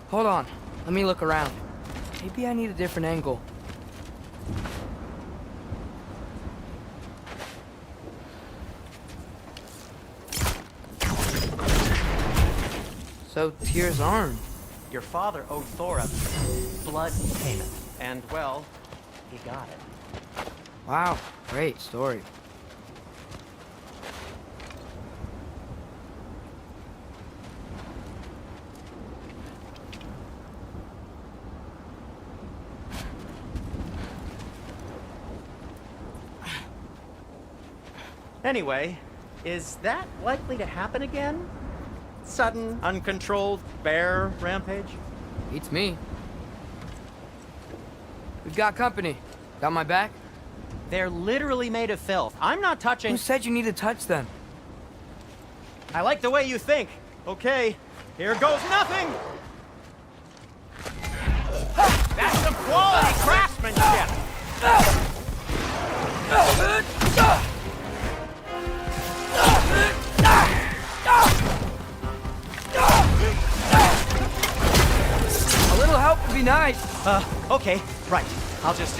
Hold on, let me look around. Maybe I need a different angle. So, Tyr's arm. Your father owed Thor a blood payment. And, well, he got it. Wow, great story. Anyway, is that likely to happen again? Sudden, uncontrolled bear rampage? Beats me. We've got company. Got my back? They're literally made of filth. I'm not touching... Who said you need to touch them? I like the way you think. Okay, here goes nothing! That's some quality craftsmanship! Okay, right. I'll just...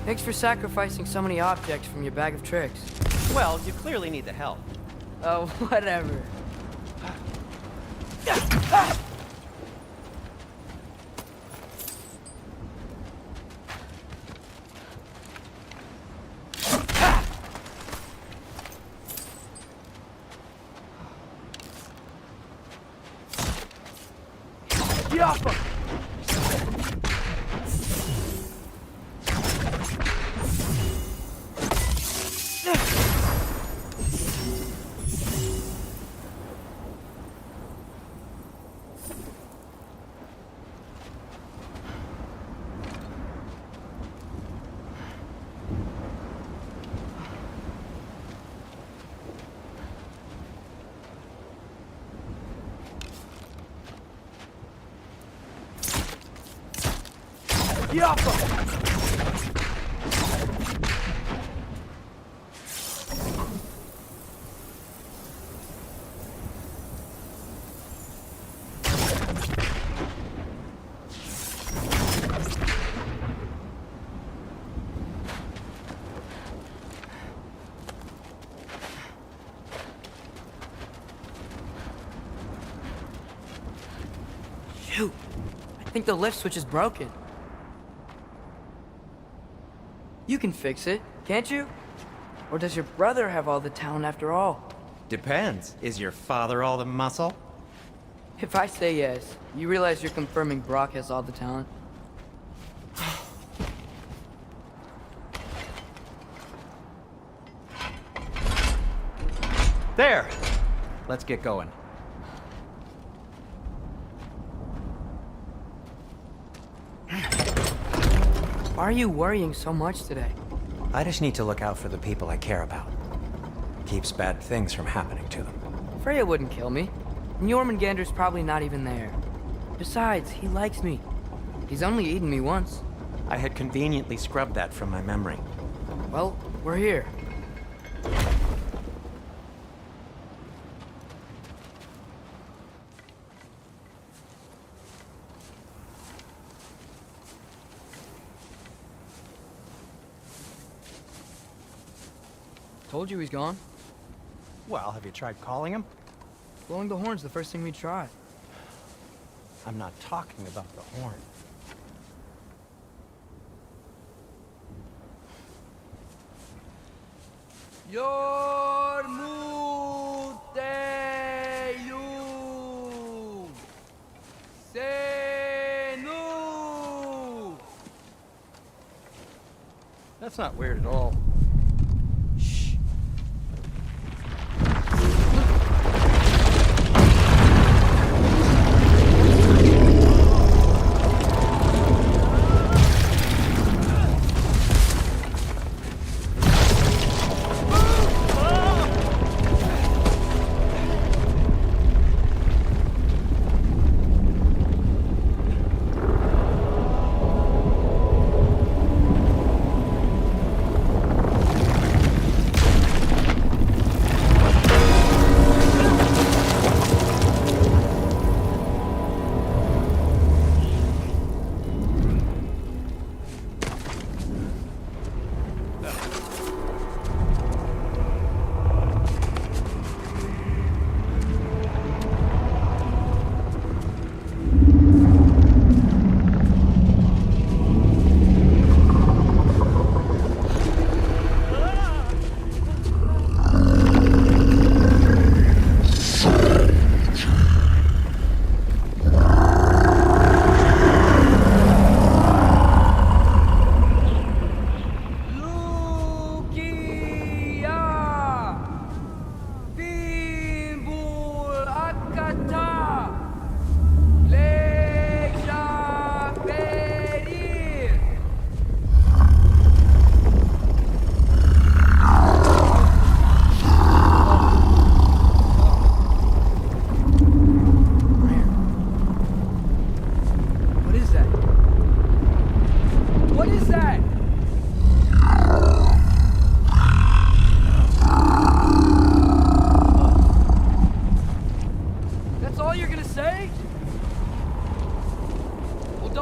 Thanks for sacrificing so many objects from your bag of tricks. Well, you clearly need the help. Oh, whatever. Get off him! Get off him! Shoot! I think the lift switch is broken. You can fix it, can't you? Or does your brother have all the talent after all? Depends. Is your father all the muscle? If I say yes, you realize you're confirming Brock has all the talent? There! Let's get going. Why are you worrying so much today? I just need to look out for the people I care about. Keeps bad things from happening to them. Freya wouldn't kill me. And Jormungandr's probably not even there. Besides, he likes me. He's only eaten me once. I had conveniently scrubbed that from my memory. Well, we're here. Told you he's gone. Well, have you tried calling him? Blowing the horn's the first thing we tried. I'm not talking about the horn. Yormuteyu Senu. That's not weird at all.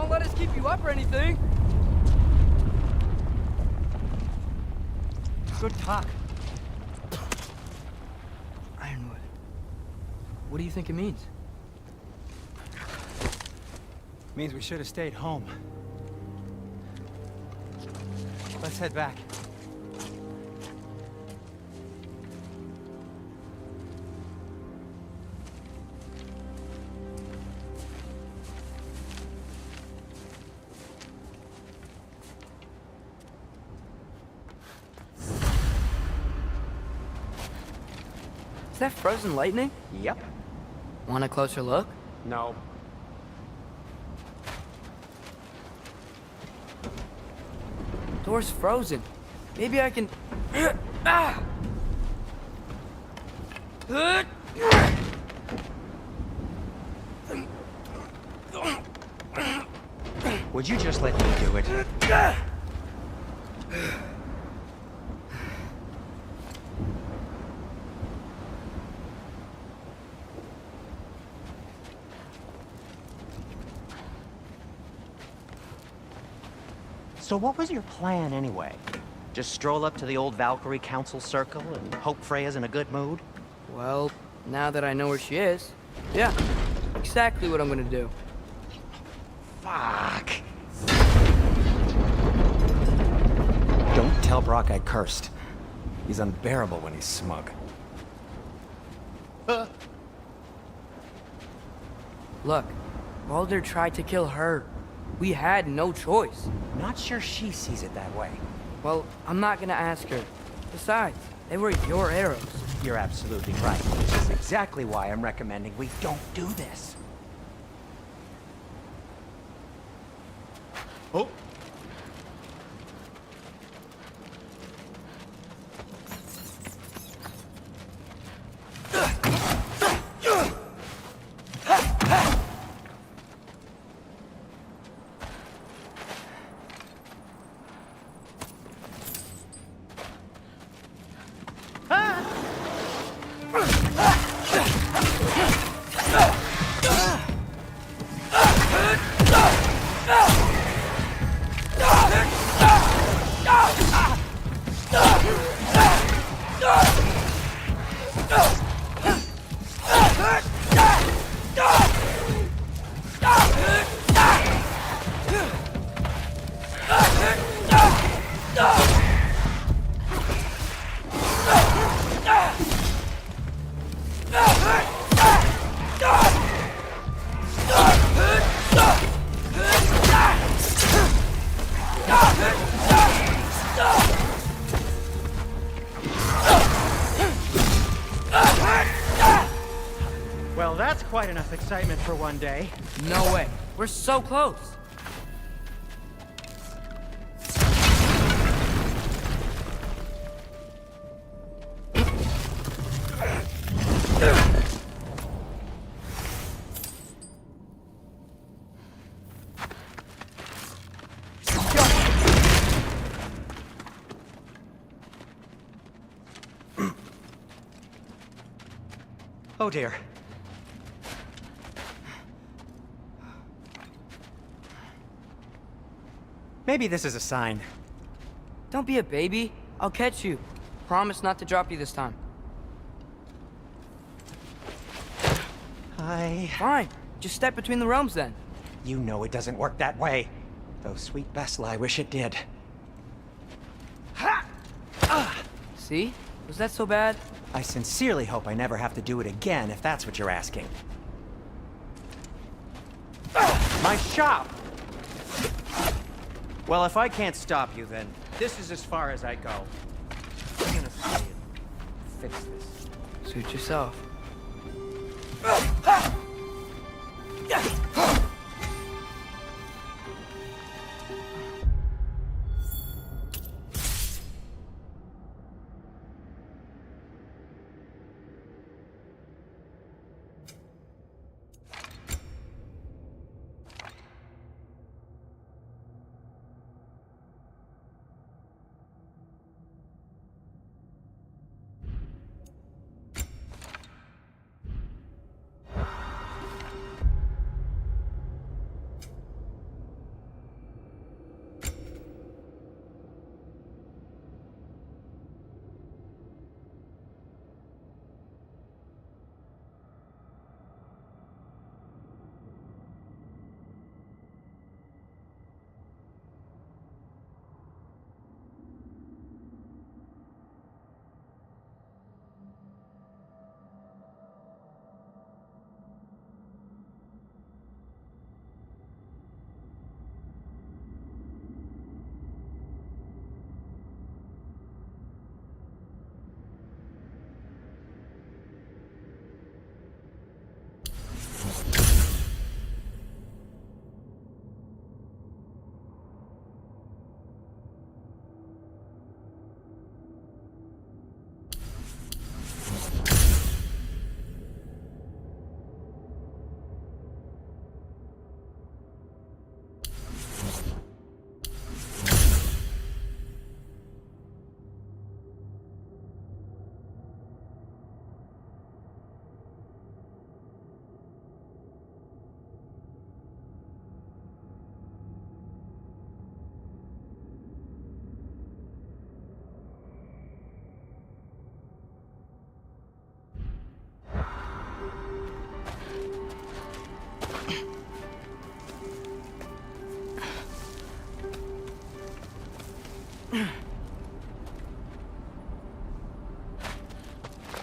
don't let us keep you up or anything. Good talk. Ironwood. What do you think it means? Means we should have stayed home. Let's head back. Is that frozen lightning? Yep. Want a closer look? No. Door's frozen. Maybe I can... Ah! Would you just let me do it? So what was your plan anyway? Just stroll up to the old Valkyrie Council Circle and hope Freya's in a good mood? Well, now that I know where she is, yeah, exactly what I'm gonna do. Fuck. Don't tell Brock I cursed. He's unbearable when he's smug. Look, Baldur tried to kill her. We had no choice. Not sure she sees it that way. Well, I'm not gonna ask her. Besides, they were your arrows. You're absolutely right. This is exactly why I'm recommending we don't do this. Oh. Well, that's quite enough excitement for one day. No way. We're so close. Oh dear. Maybe this is a sign. Don't be a baby. I'll catch you. Promise not to drop you this time. Fine. Just step between the realms then. You know it doesn't work that way. Though sweet Bessel, I wish it did. See? Was that so bad? I sincerely hope I never have to do it again, if that's what you're asking. My shop! Well, if I can't stop you, then this is as far as I go. I'm gonna stay and fix this. Suit yourself.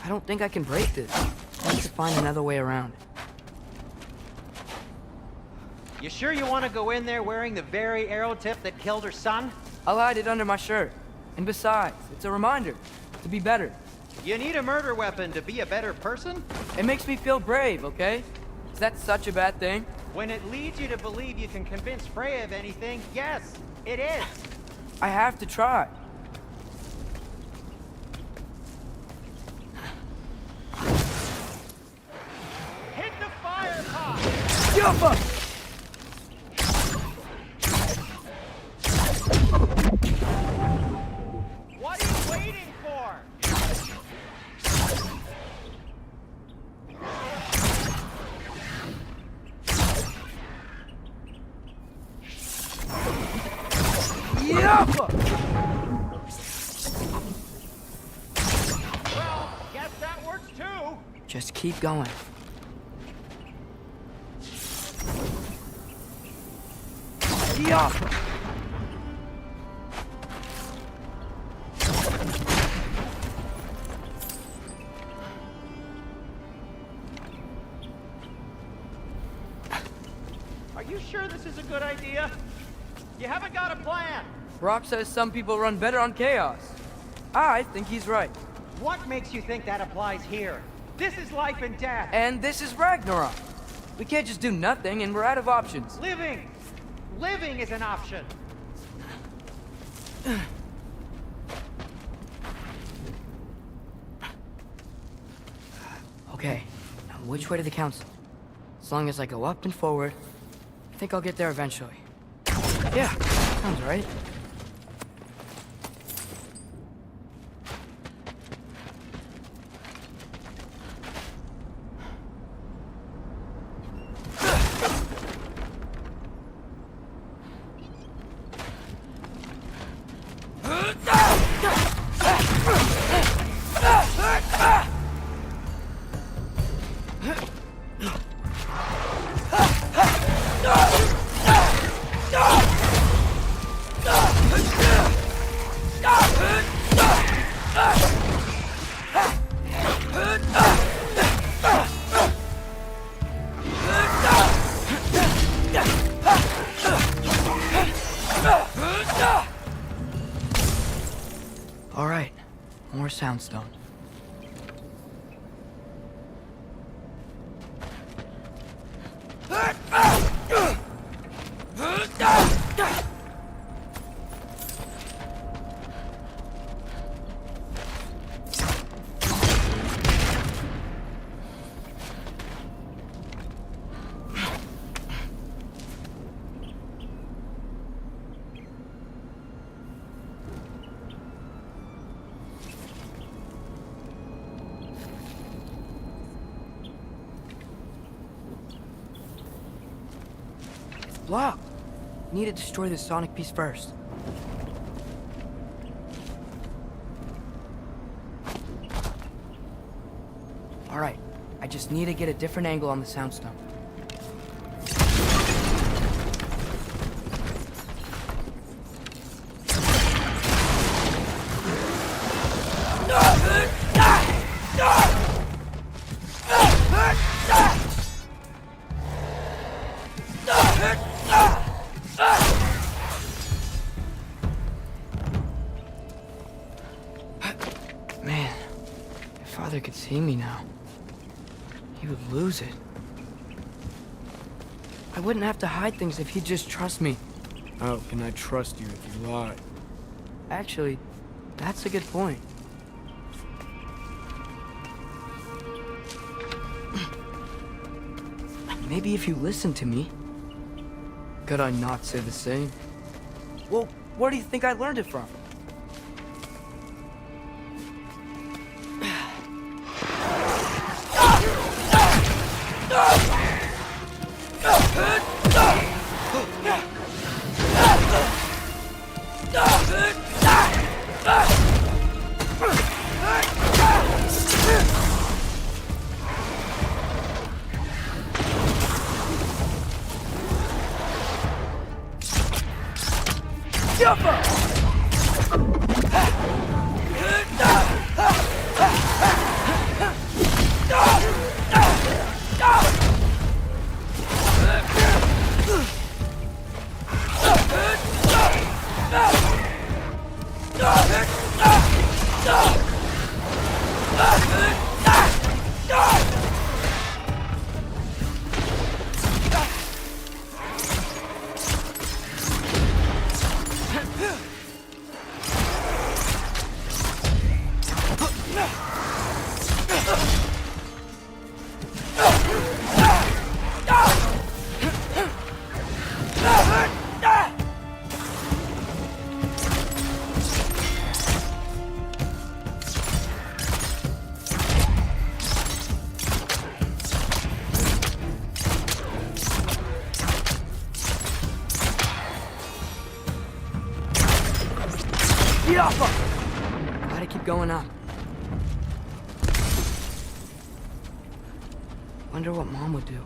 I don't think I can break this. I need to find another way around. You sure you want to go in there wearing the very arrow tip that killed her son? I'll hide it under my shirt. And besides, it's a reminder to be better. You need a murder weapon to be a better person? It makes me feel brave, okay? Is that such a bad thing? When it leads you to believe you can convince Freya of anything, yes, it is. I have to try. Hit the fire pot! Yuppa! What are you waiting for? Yuppa! Well, guess that works too. Just keep going. Yuppa! Are you sure this is a good idea? You haven't got a plan. Brock says some people run better on chaos. I think he's right. What makes you think that applies here? This is life and death. And this is Ragnarok. We can't just do nothing and we're out of options. Living! Living is an option. Okay, now which way to the council? As long as I go up and forward, I think I'll get there eventually. Yeah, sounds right. All right, more soundstone. Blocked. Need to destroy the sonic piece first. All right, I just need to get a different angle on the soundstone. Man, if Father could see me now, he would lose it. I wouldn't have to hide things if he'd just trust me. How can I trust you if you lie? Actually, that's a good point. Maybe if you listen to me. Could I not say the same? Well, where do you think I learned it from? Gotta keep going up. Wonder what Mom would do.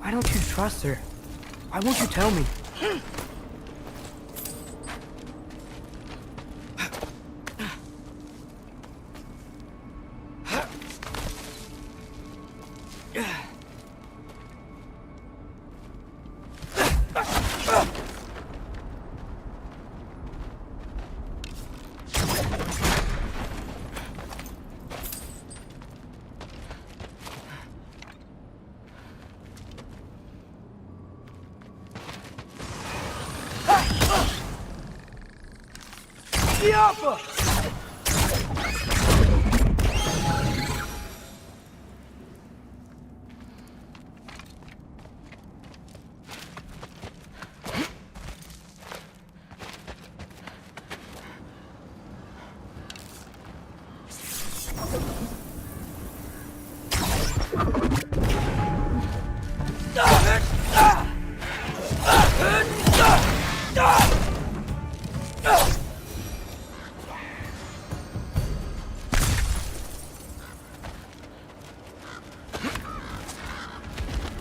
Why don't you trust her? Why won't you tell me?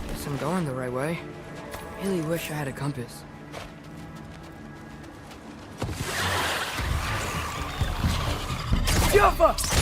Guess I'm going the right way. Really wish I had a compass. Jaffa!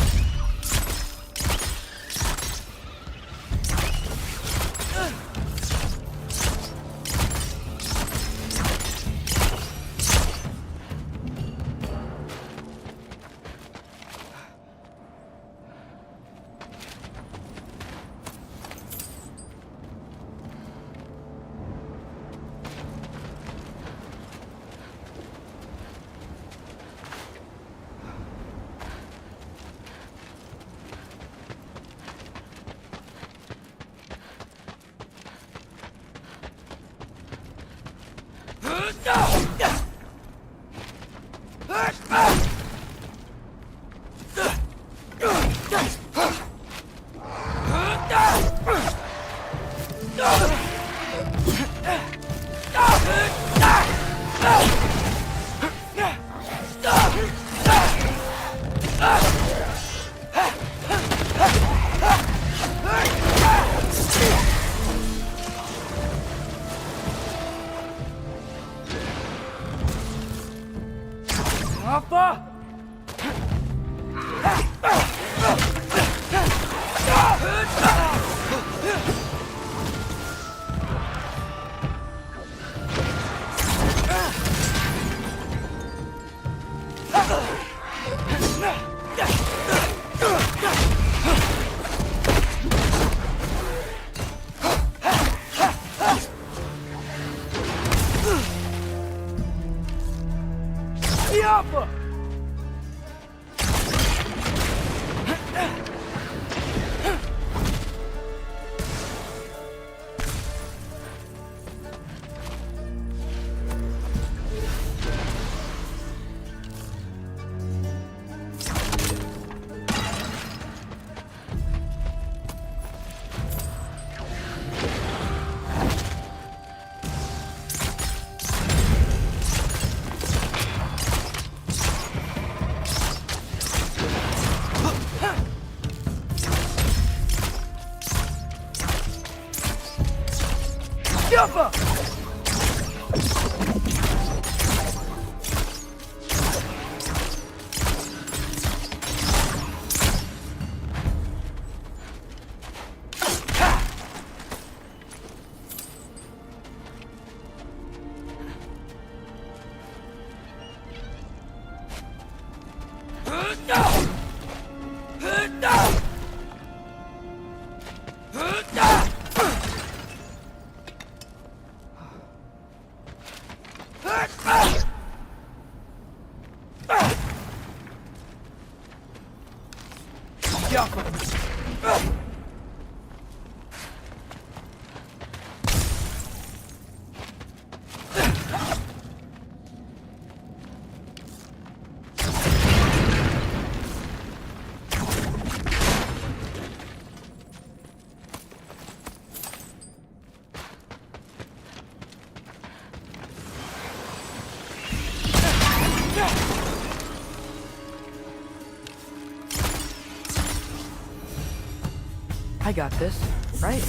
I got this, right?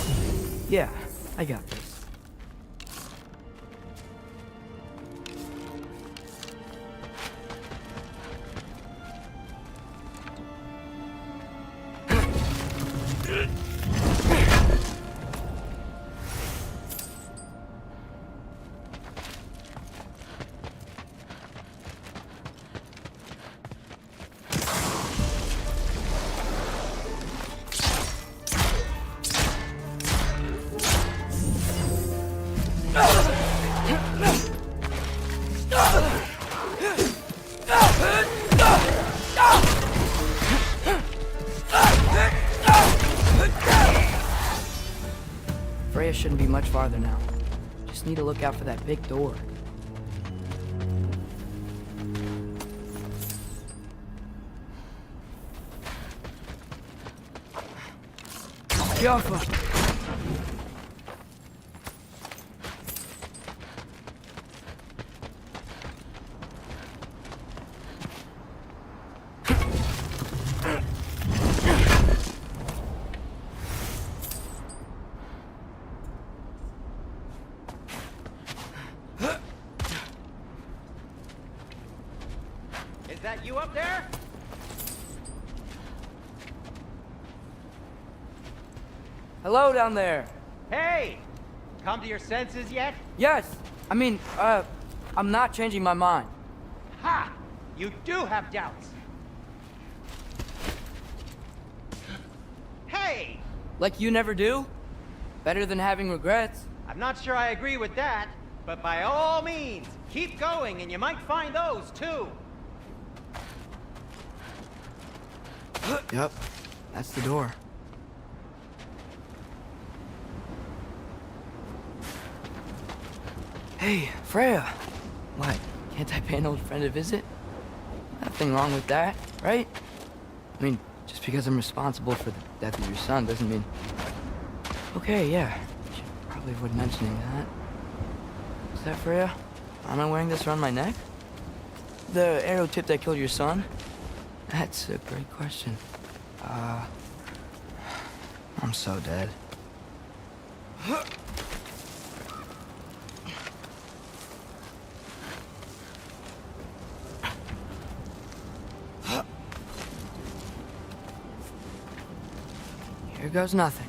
Yeah, I got this. Freya shouldn't be much farther now. Just need to look out for that big door. Jaffa! Is that you up there? Hello down there! Hey! Come to your senses yet? Yes! I mean, I'm not changing my mind. Ha! You do have doubts. Hey! Like you never do? Better than having regrets. I'm not sure I agree with that, but by all means, keep going and you might find those too. Yep, that's the door. Hey, Freya! What, can't I pay an old friend a visit? Nothing wrong with that, right? I mean, just because I'm responsible for the death of your son doesn't mean... Okay, yeah, should probably avoid mentioning that. Is that Freya? Am I wearing this around my neck? The arrow tip that killed your son? That's a great question. I'm so dead. Here goes nothing.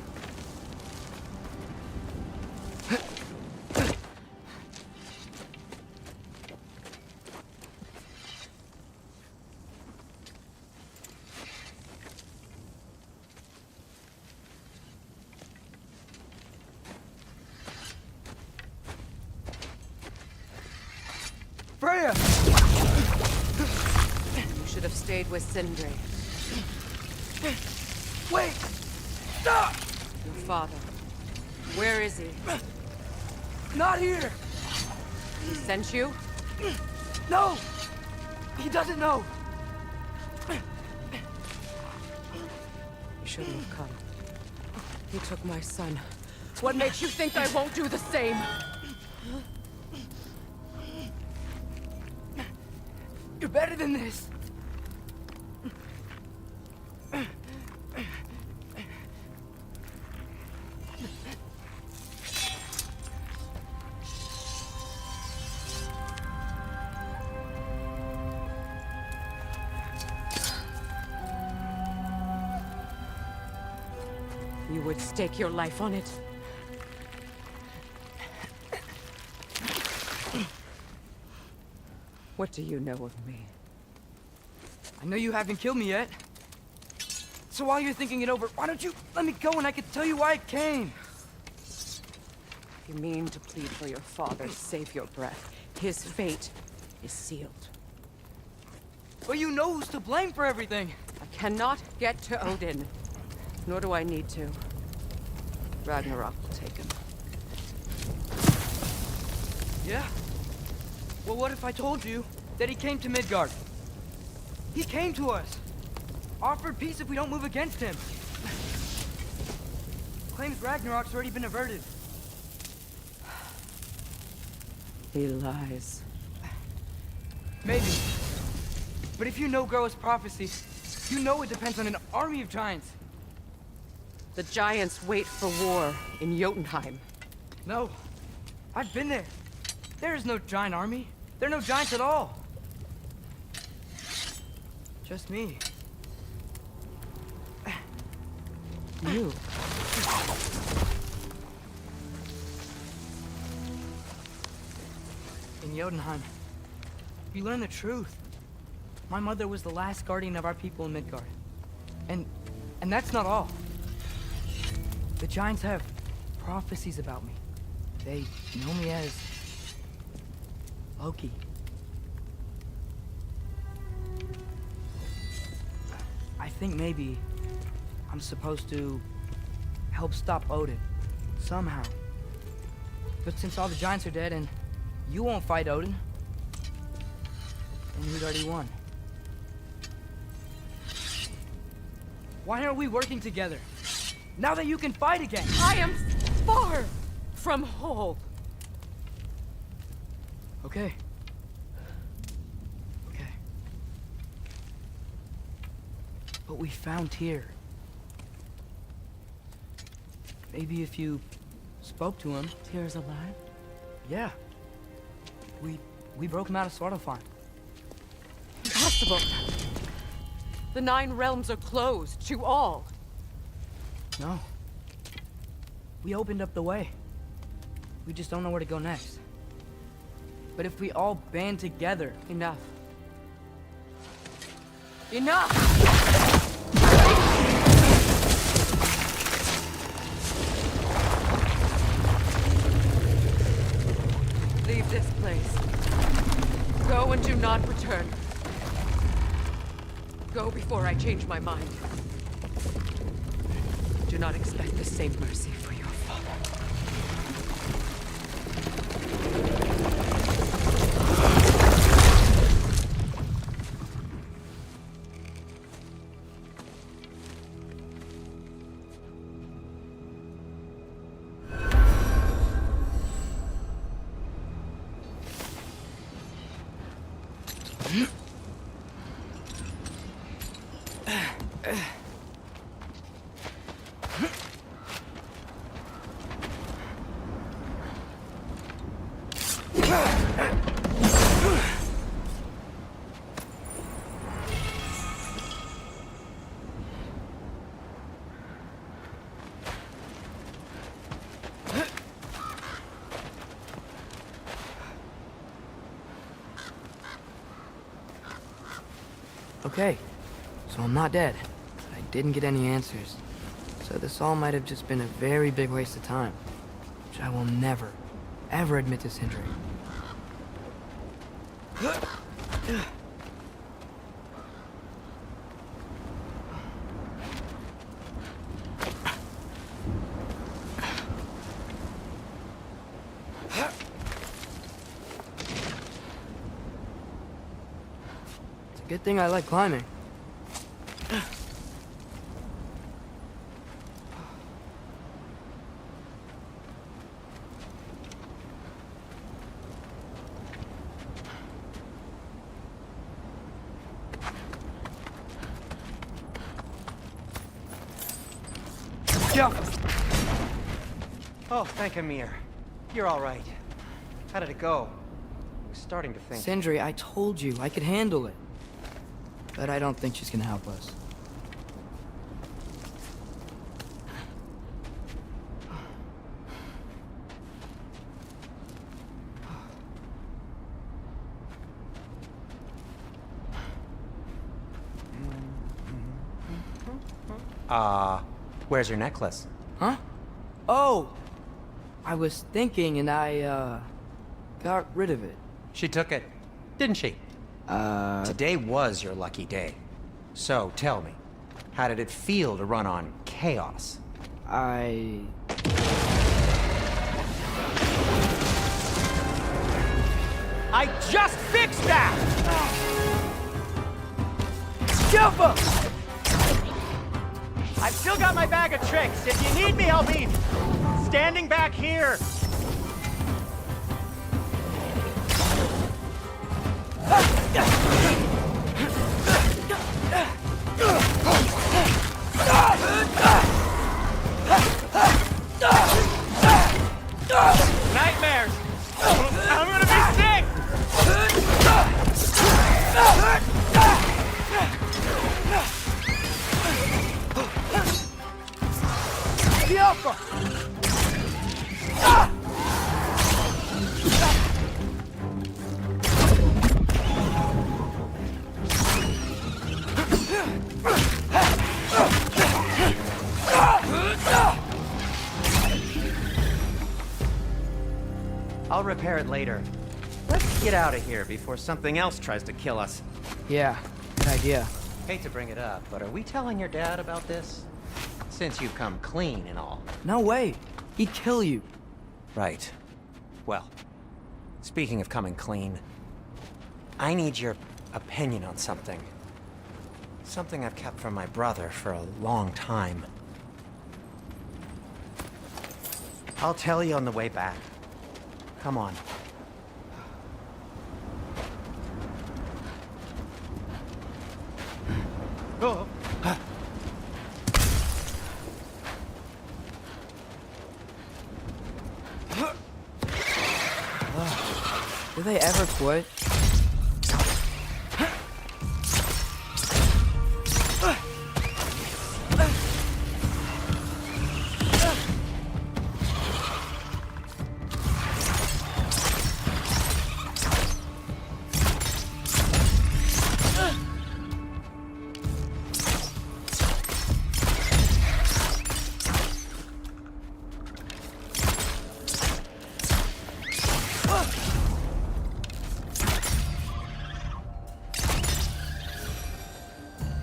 Freya! You should have stayed with Sindri. Wait! Stop! Your father. Where is he? Not here! He sent you? No! He doesn't know! You shouldn't have come. He took my son. What makes you think I won't do the same? You're better than this! You would stake your life on it. What do you know of me? I know you haven't killed me yet. So while you're thinking it over, why don't you let me go and I can tell you why I came? You mean to plead for your father, save your breath. His fate is sealed. But you know who's to blame for everything. I cannot get to Odin. Nor do I need to. Ragnarok will take him. Yeah? Well, what if I told you that he came to Midgard? He came to us. Offered peace if we don't move against him. Claims Ragnarok's already been averted. He lies. Maybe. But if you know Groa's prophecy, you know it depends on an army of giants. The giants wait for war in Jotunheim. No. I've been there. There is no giant army. There are no giants at all. Just me. You. In Jotunheim, you learn the truth. My mother was the last guardian of our people in Midgard. And that's not all. The giants have prophecies about me. They know me as Loki. I think maybe I'm supposed to help stop Odin, somehow. But since all the giants are dead and you won't fight Odin, then he's already won. Why aren't we working together? Now that you can fight again! I am far from whole. Okay. Okay. But we found Tyr. Maybe if you spoke to him. Tyr's alive? Yeah. We broke him out of Svartalfheim. Impossible. The 9 realms are closed to all. No. We opened up the way. We just don't know where to go next. But if we all band together... Enough. Enough! Leave this place. Go and do not return. Go before I change my mind. Do not expect the same mercy for your father. Okay, so I'm not dead. I didn't get any answers. So this all might have just been a very big waste of time. Which I will never, ever admit to Sindri. Good thing I like climbing. Go! Oh, thank Amir. You're all right. How did it go? I'm starting to think. Sindri, I told you I could handle it. But I don't think she's gonna help us. Where's your necklace? Huh? Oh! I was thinking and I, got rid of it. She took it, didn't she? Today was your lucky day. So, tell me, how did it feel to run on chaos? I just fixed that! Jumper! I've still got my bag of tricks. If you need me, I'll be standing back here. Nightmares! I'm gonna be sick! I'll repair it later. Let's get out of here before something else tries to kill us. Yeah, good idea. Hate to bring it up, but are we telling your dad about this? Since you've come clean and all. No way. He'd kill you. Right. Well, speaking of coming clean, I need your opinion on something. Something I've kept from my brother for a long time. I'll tell you on the way back. Come on. Oh. Do they ever quit?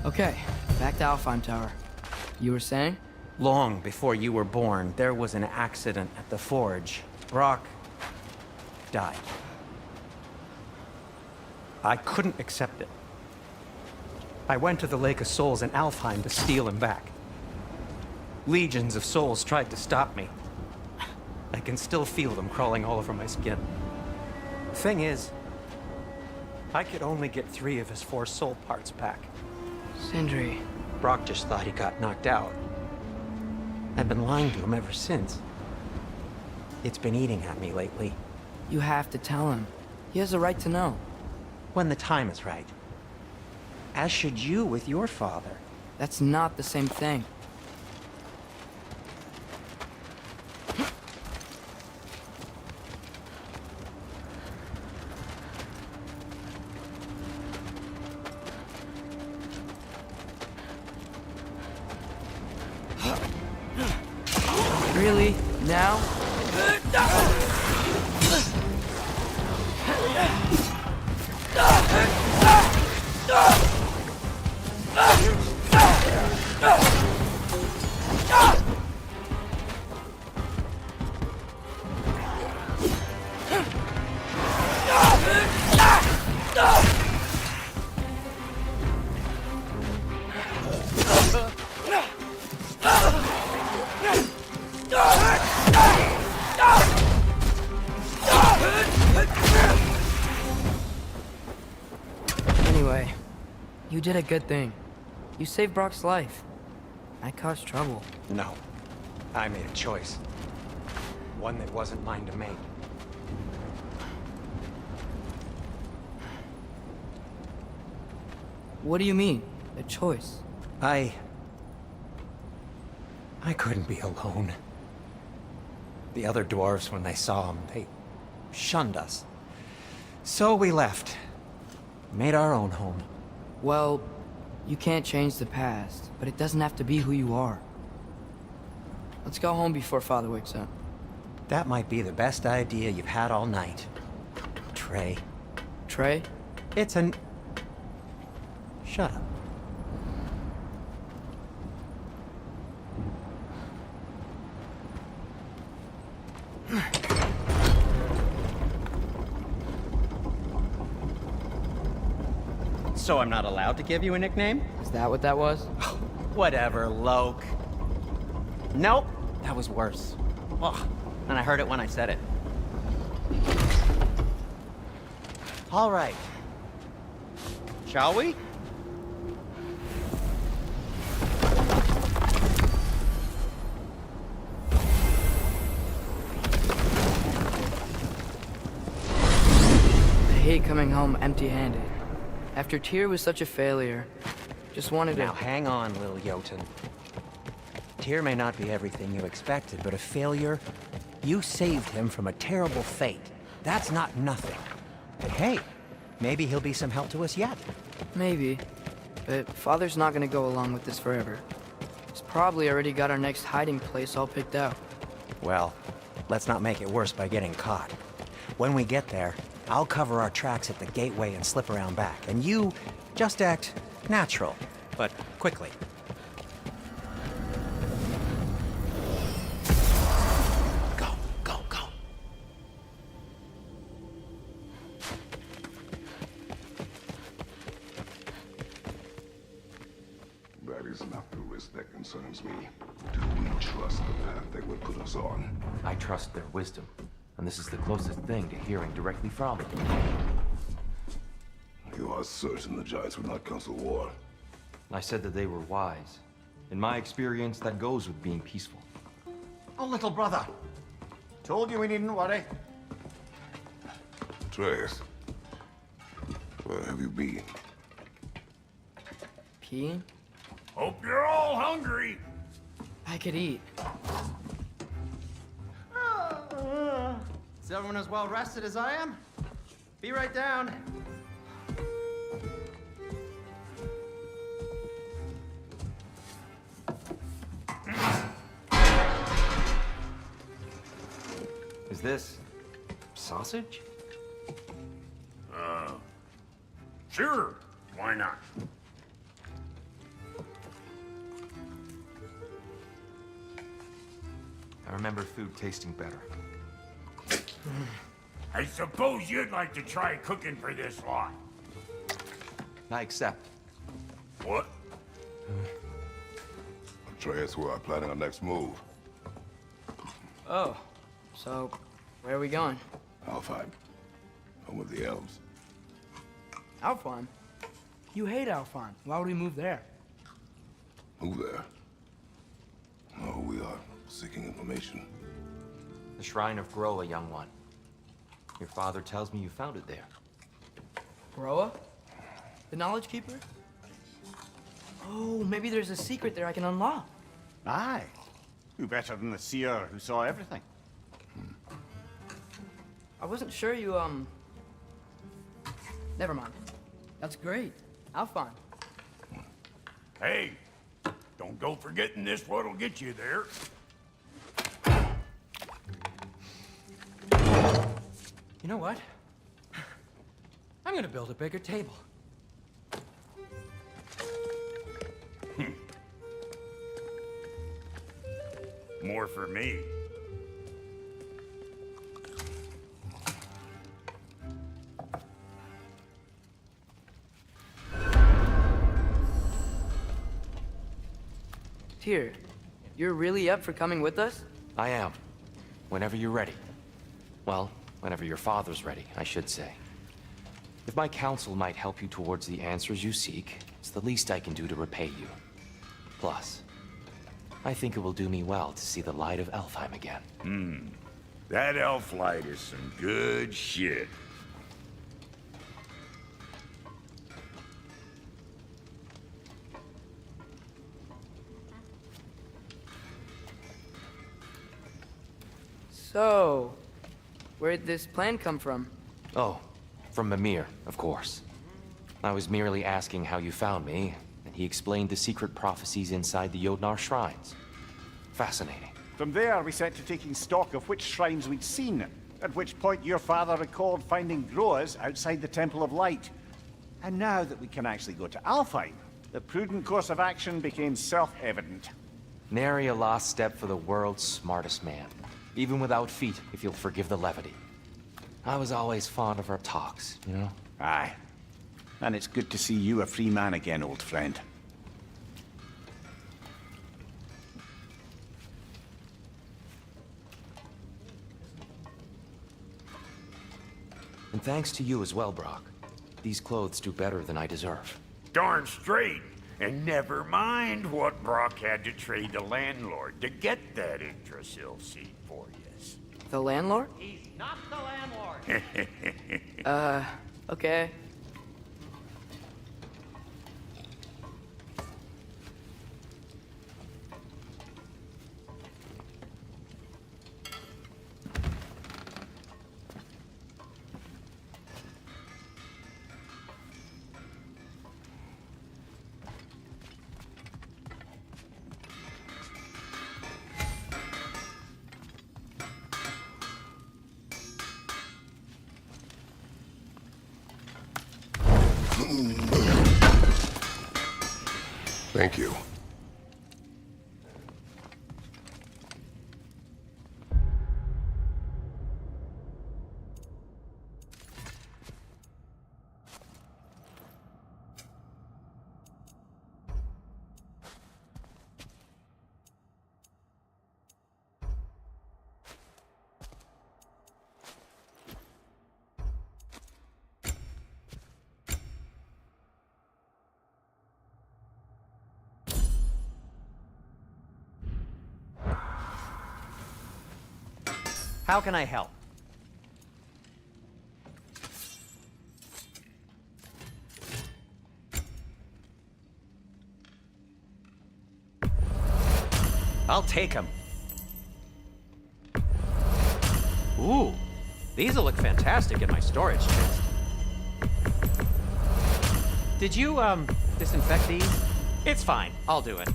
Okay, back to Alfheim Tower. You were saying? Long before you were born, there was an accident at the forge. Brock died. I couldn't accept it. I went to the Lake of Souls in Alfheim to steal him back. Legions of souls tried to stop me. I can still feel them crawling all over my skin. Thing is, I could only get 3 of his 4 soul parts back. Sindri. Brock just thought he got knocked out. I've been lying to him ever since. It's been eating at me lately. You have to tell him. He has a right to know. When the time is right. As should you with your father. That's not the same thing. Really? Now? Anyway, you did a good thing. You saved Brock's life. I caused trouble. No. I made a choice. One that wasn't mine to make. What do you mean? A choice? I couldn't be alone. The other dwarves, when they saw him, they shunned us. So we left. Made our own home. Well, you can't change the past, but it doesn't have to be who you are. Let's go home before Father wakes up. That might be the best idea you've had all night. Trey. Trey? It's an... Shut up. So I'm not allowed to give you a nickname? Is that what that was? Whatever, Loke. Nope, that was worse. Ugh, and I heard it when I said it. All right. Shall we? I hate coming home empty-handed. After Tyr was such a failure, just wanted to... Now hang on, little Jotun. Tyr may not be everything you expected, but a failure? You saved him from a terrible fate. That's not nothing. But hey, maybe he'll be some help to us yet. Maybe. But Father's not gonna go along with this forever. He's probably already got our next hiding place all picked out. Well, let's not make it worse by getting caught. When we get there, I'll cover our tracks at the gateway and slip around back, and you just act natural, but quickly. Go, go, go. That is not the risk that concerns me. Do we trust the path they would put us on? I trust their wisdom, and this is the closest thing to hearing directly from them. You are certain the Giants would not counsel war? I said that they were wise. In my experience, that goes with being peaceful. Oh, little brother. Told you we needn't worry. Atreus, where have you been? Peeing? Hope you're all hungry. I could eat. Is everyone as well rested as I am? Be right down. Is this sausage? Sure, why not? I remember food tasting better. I suppose you'd like to try cooking for this lot. I accept. What? Atreus, where are planning our next move? Oh, so where are we going? Alfheim. Home of the elves. Alfheim? You hate Alfheim. Why would we move there? Move there. Oh, we are seeking information. The Shrine of Groa, young one. Your father tells me you found it there. Groa? The Knowledge Keeper? Oh, maybe there's a secret there I can unlock. Aye. Who better than the seer who saw everything? I wasn't sure you, Never mind. That's great. Alfheim. Hey, don't go forgetting this what'll get you there. You know what? I'm gonna build a bigger table. More for me. Tyr, you're really up for coming with us? I am. Whenever you're ready. Well, whenever your father's ready, I should say. If my counsel might help you towards the answers you seek, it's the least I can do to repay you. Plus, I think it will do me well to see the light of Alfheim again. That elf light is some good shit. So, where'd this plan come from? Oh, from Mimir, of course. I was merely asking how you found me, and he explained the secret prophecies inside the Jotnar shrines. Fascinating. From there, we set to taking stock of which shrines we'd seen, at which point your father recalled finding Groas outside the Temple of Light. And now that we can actually go to Alfheim, the prudent course of action became self-evident. Nary a lost step for the world's smartest man. Even without feet, if you'll forgive the levity. I was always fond of our talks, you know? Aye. And it's good to see you a free man again, old friend. And thanks to you as well, Brock. These clothes do better than I deserve. Darn straight. And never mind what Brock had to trade the landlord to get that Yggdrasil seed for you. The landlord? He's not the landlord. Okay. Thank you. How can I help? I'll take them. Ooh, these'll look fantastic in my storage chest. Did you, disinfect these? It's fine, I'll do it.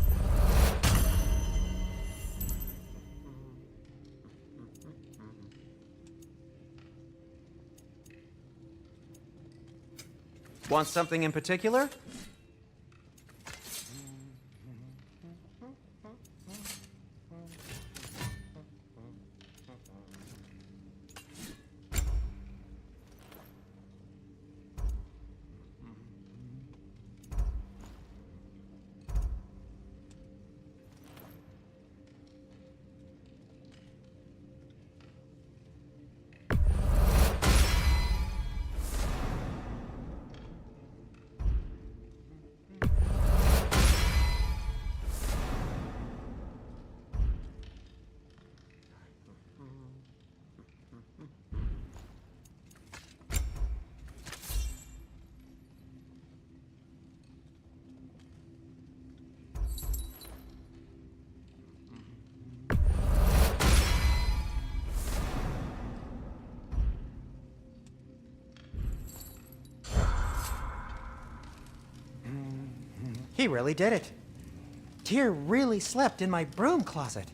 Want something in particular? He really did it. Tyr really slept in my broom closet.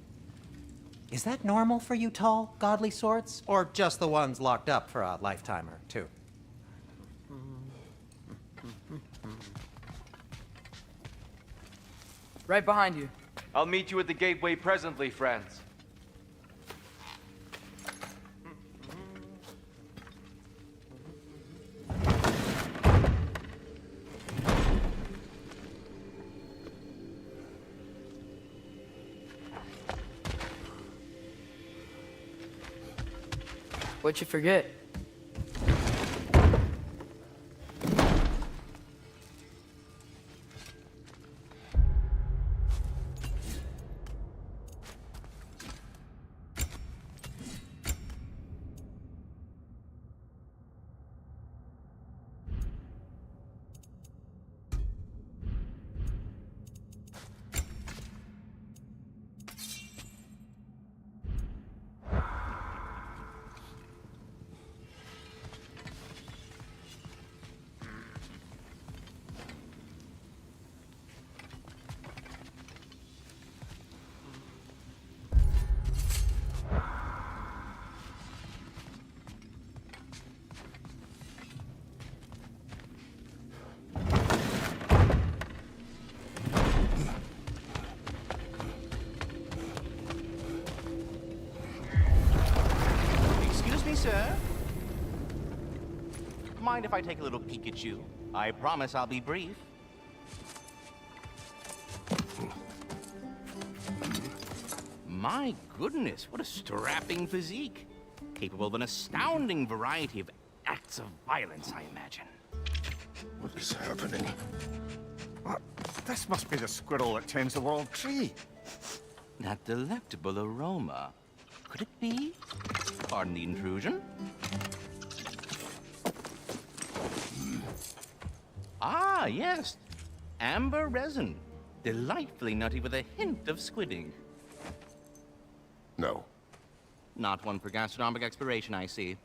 Is that normal for you tall, godly swords? Or just the ones locked up for a lifetime or two? Right behind you. I'll meet you at the gateway presently, friends. What'd you forget? Excuse me, sir. Mind if I take a little peek at you? I promise I'll be brief. My goodness, what a strapping physique. Capable of an astounding variety of acts of violence, I imagine. What is happening? What? This must be the squirrel that tends the world tree. That delectable aroma. Could it be? Pardon the intrusion. Ah, yes. Amber resin. Delightfully nutty with a hint of squidding. No. Not one for gastronomic exploration, I see.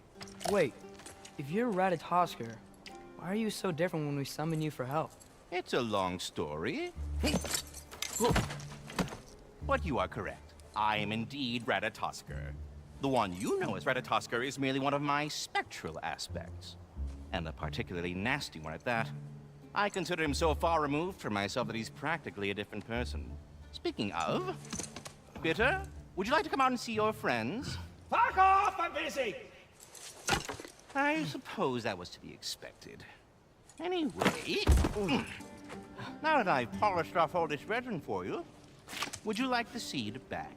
Wait, if you're Ratatosker, why are you so different when we summon you for help? It's a long story. But you are correct. I am indeed Ratatosker. The one you know as Ratatosker is merely one of my spectral aspects. And a particularly nasty one at that. I consider him so far removed from myself that he's practically a different person. Speaking of... Bitter, would you like to come out and see your friends? Fuck off! I'm busy! I suppose that was to be expected. Anyway... now that I've polished off all this resin for you, would you like the seed back?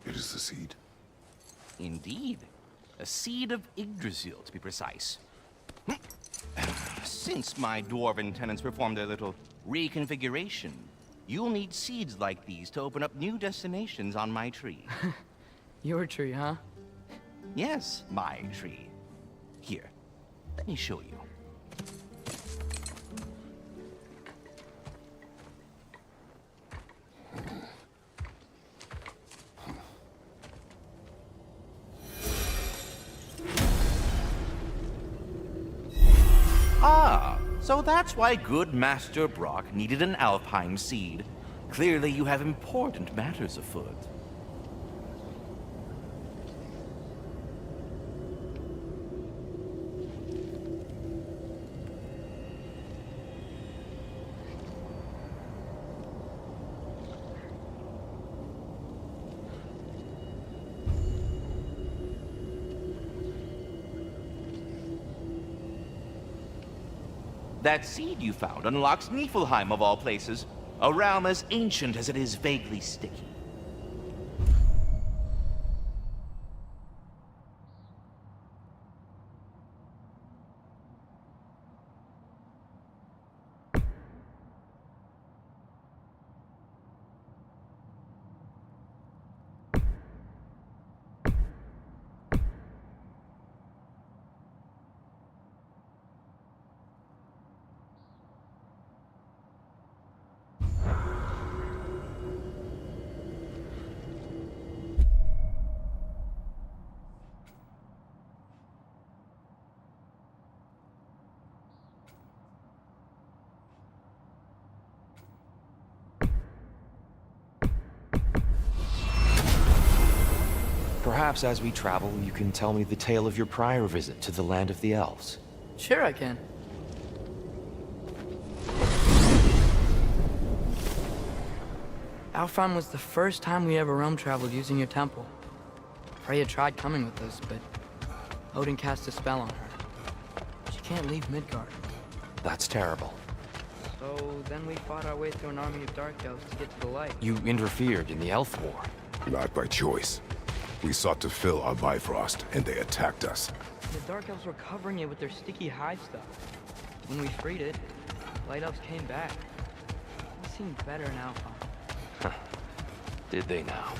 It is the seed. Indeed. A seed of Yggdrasil, to be precise. Since my dwarven tenants performed their little reconfiguration, you'll need seeds like these to open up new destinations on my tree. Your tree, huh? Yes, my tree. Here, let me show you. Ah, so that's why good Master Brock needed an Alpine seed. Clearly you have important matters afoot. That seed you found unlocks Niflheim of all places, a realm as ancient as it is vaguely sticky. Perhaps as we travel, you can tell me the tale of your prior visit to the land of the elves. Sure I can. Alfheim was the first time we ever realm traveled using your temple. Freya tried coming with us, but Odin cast a spell on her. She can't leave Midgard. That's terrible. So then we fought our way through an army of dark elves to get to the light. You interfered in the Elf War. Not by choice. We sought to fill our Bifrost, and they attacked us. The dark elves were covering it with their sticky hive stuff. When we freed it, light elves came back. It seemed better in Alfheim. Did they now?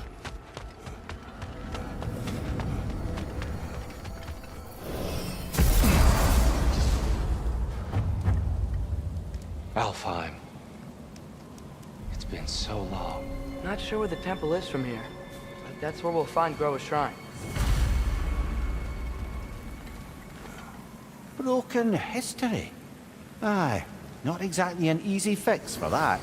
Alfheim. It's been so long. Not sure where the temple is from here, but that's where we'll find Groa's shrine. Broken history. Aye, not exactly an easy fix for that.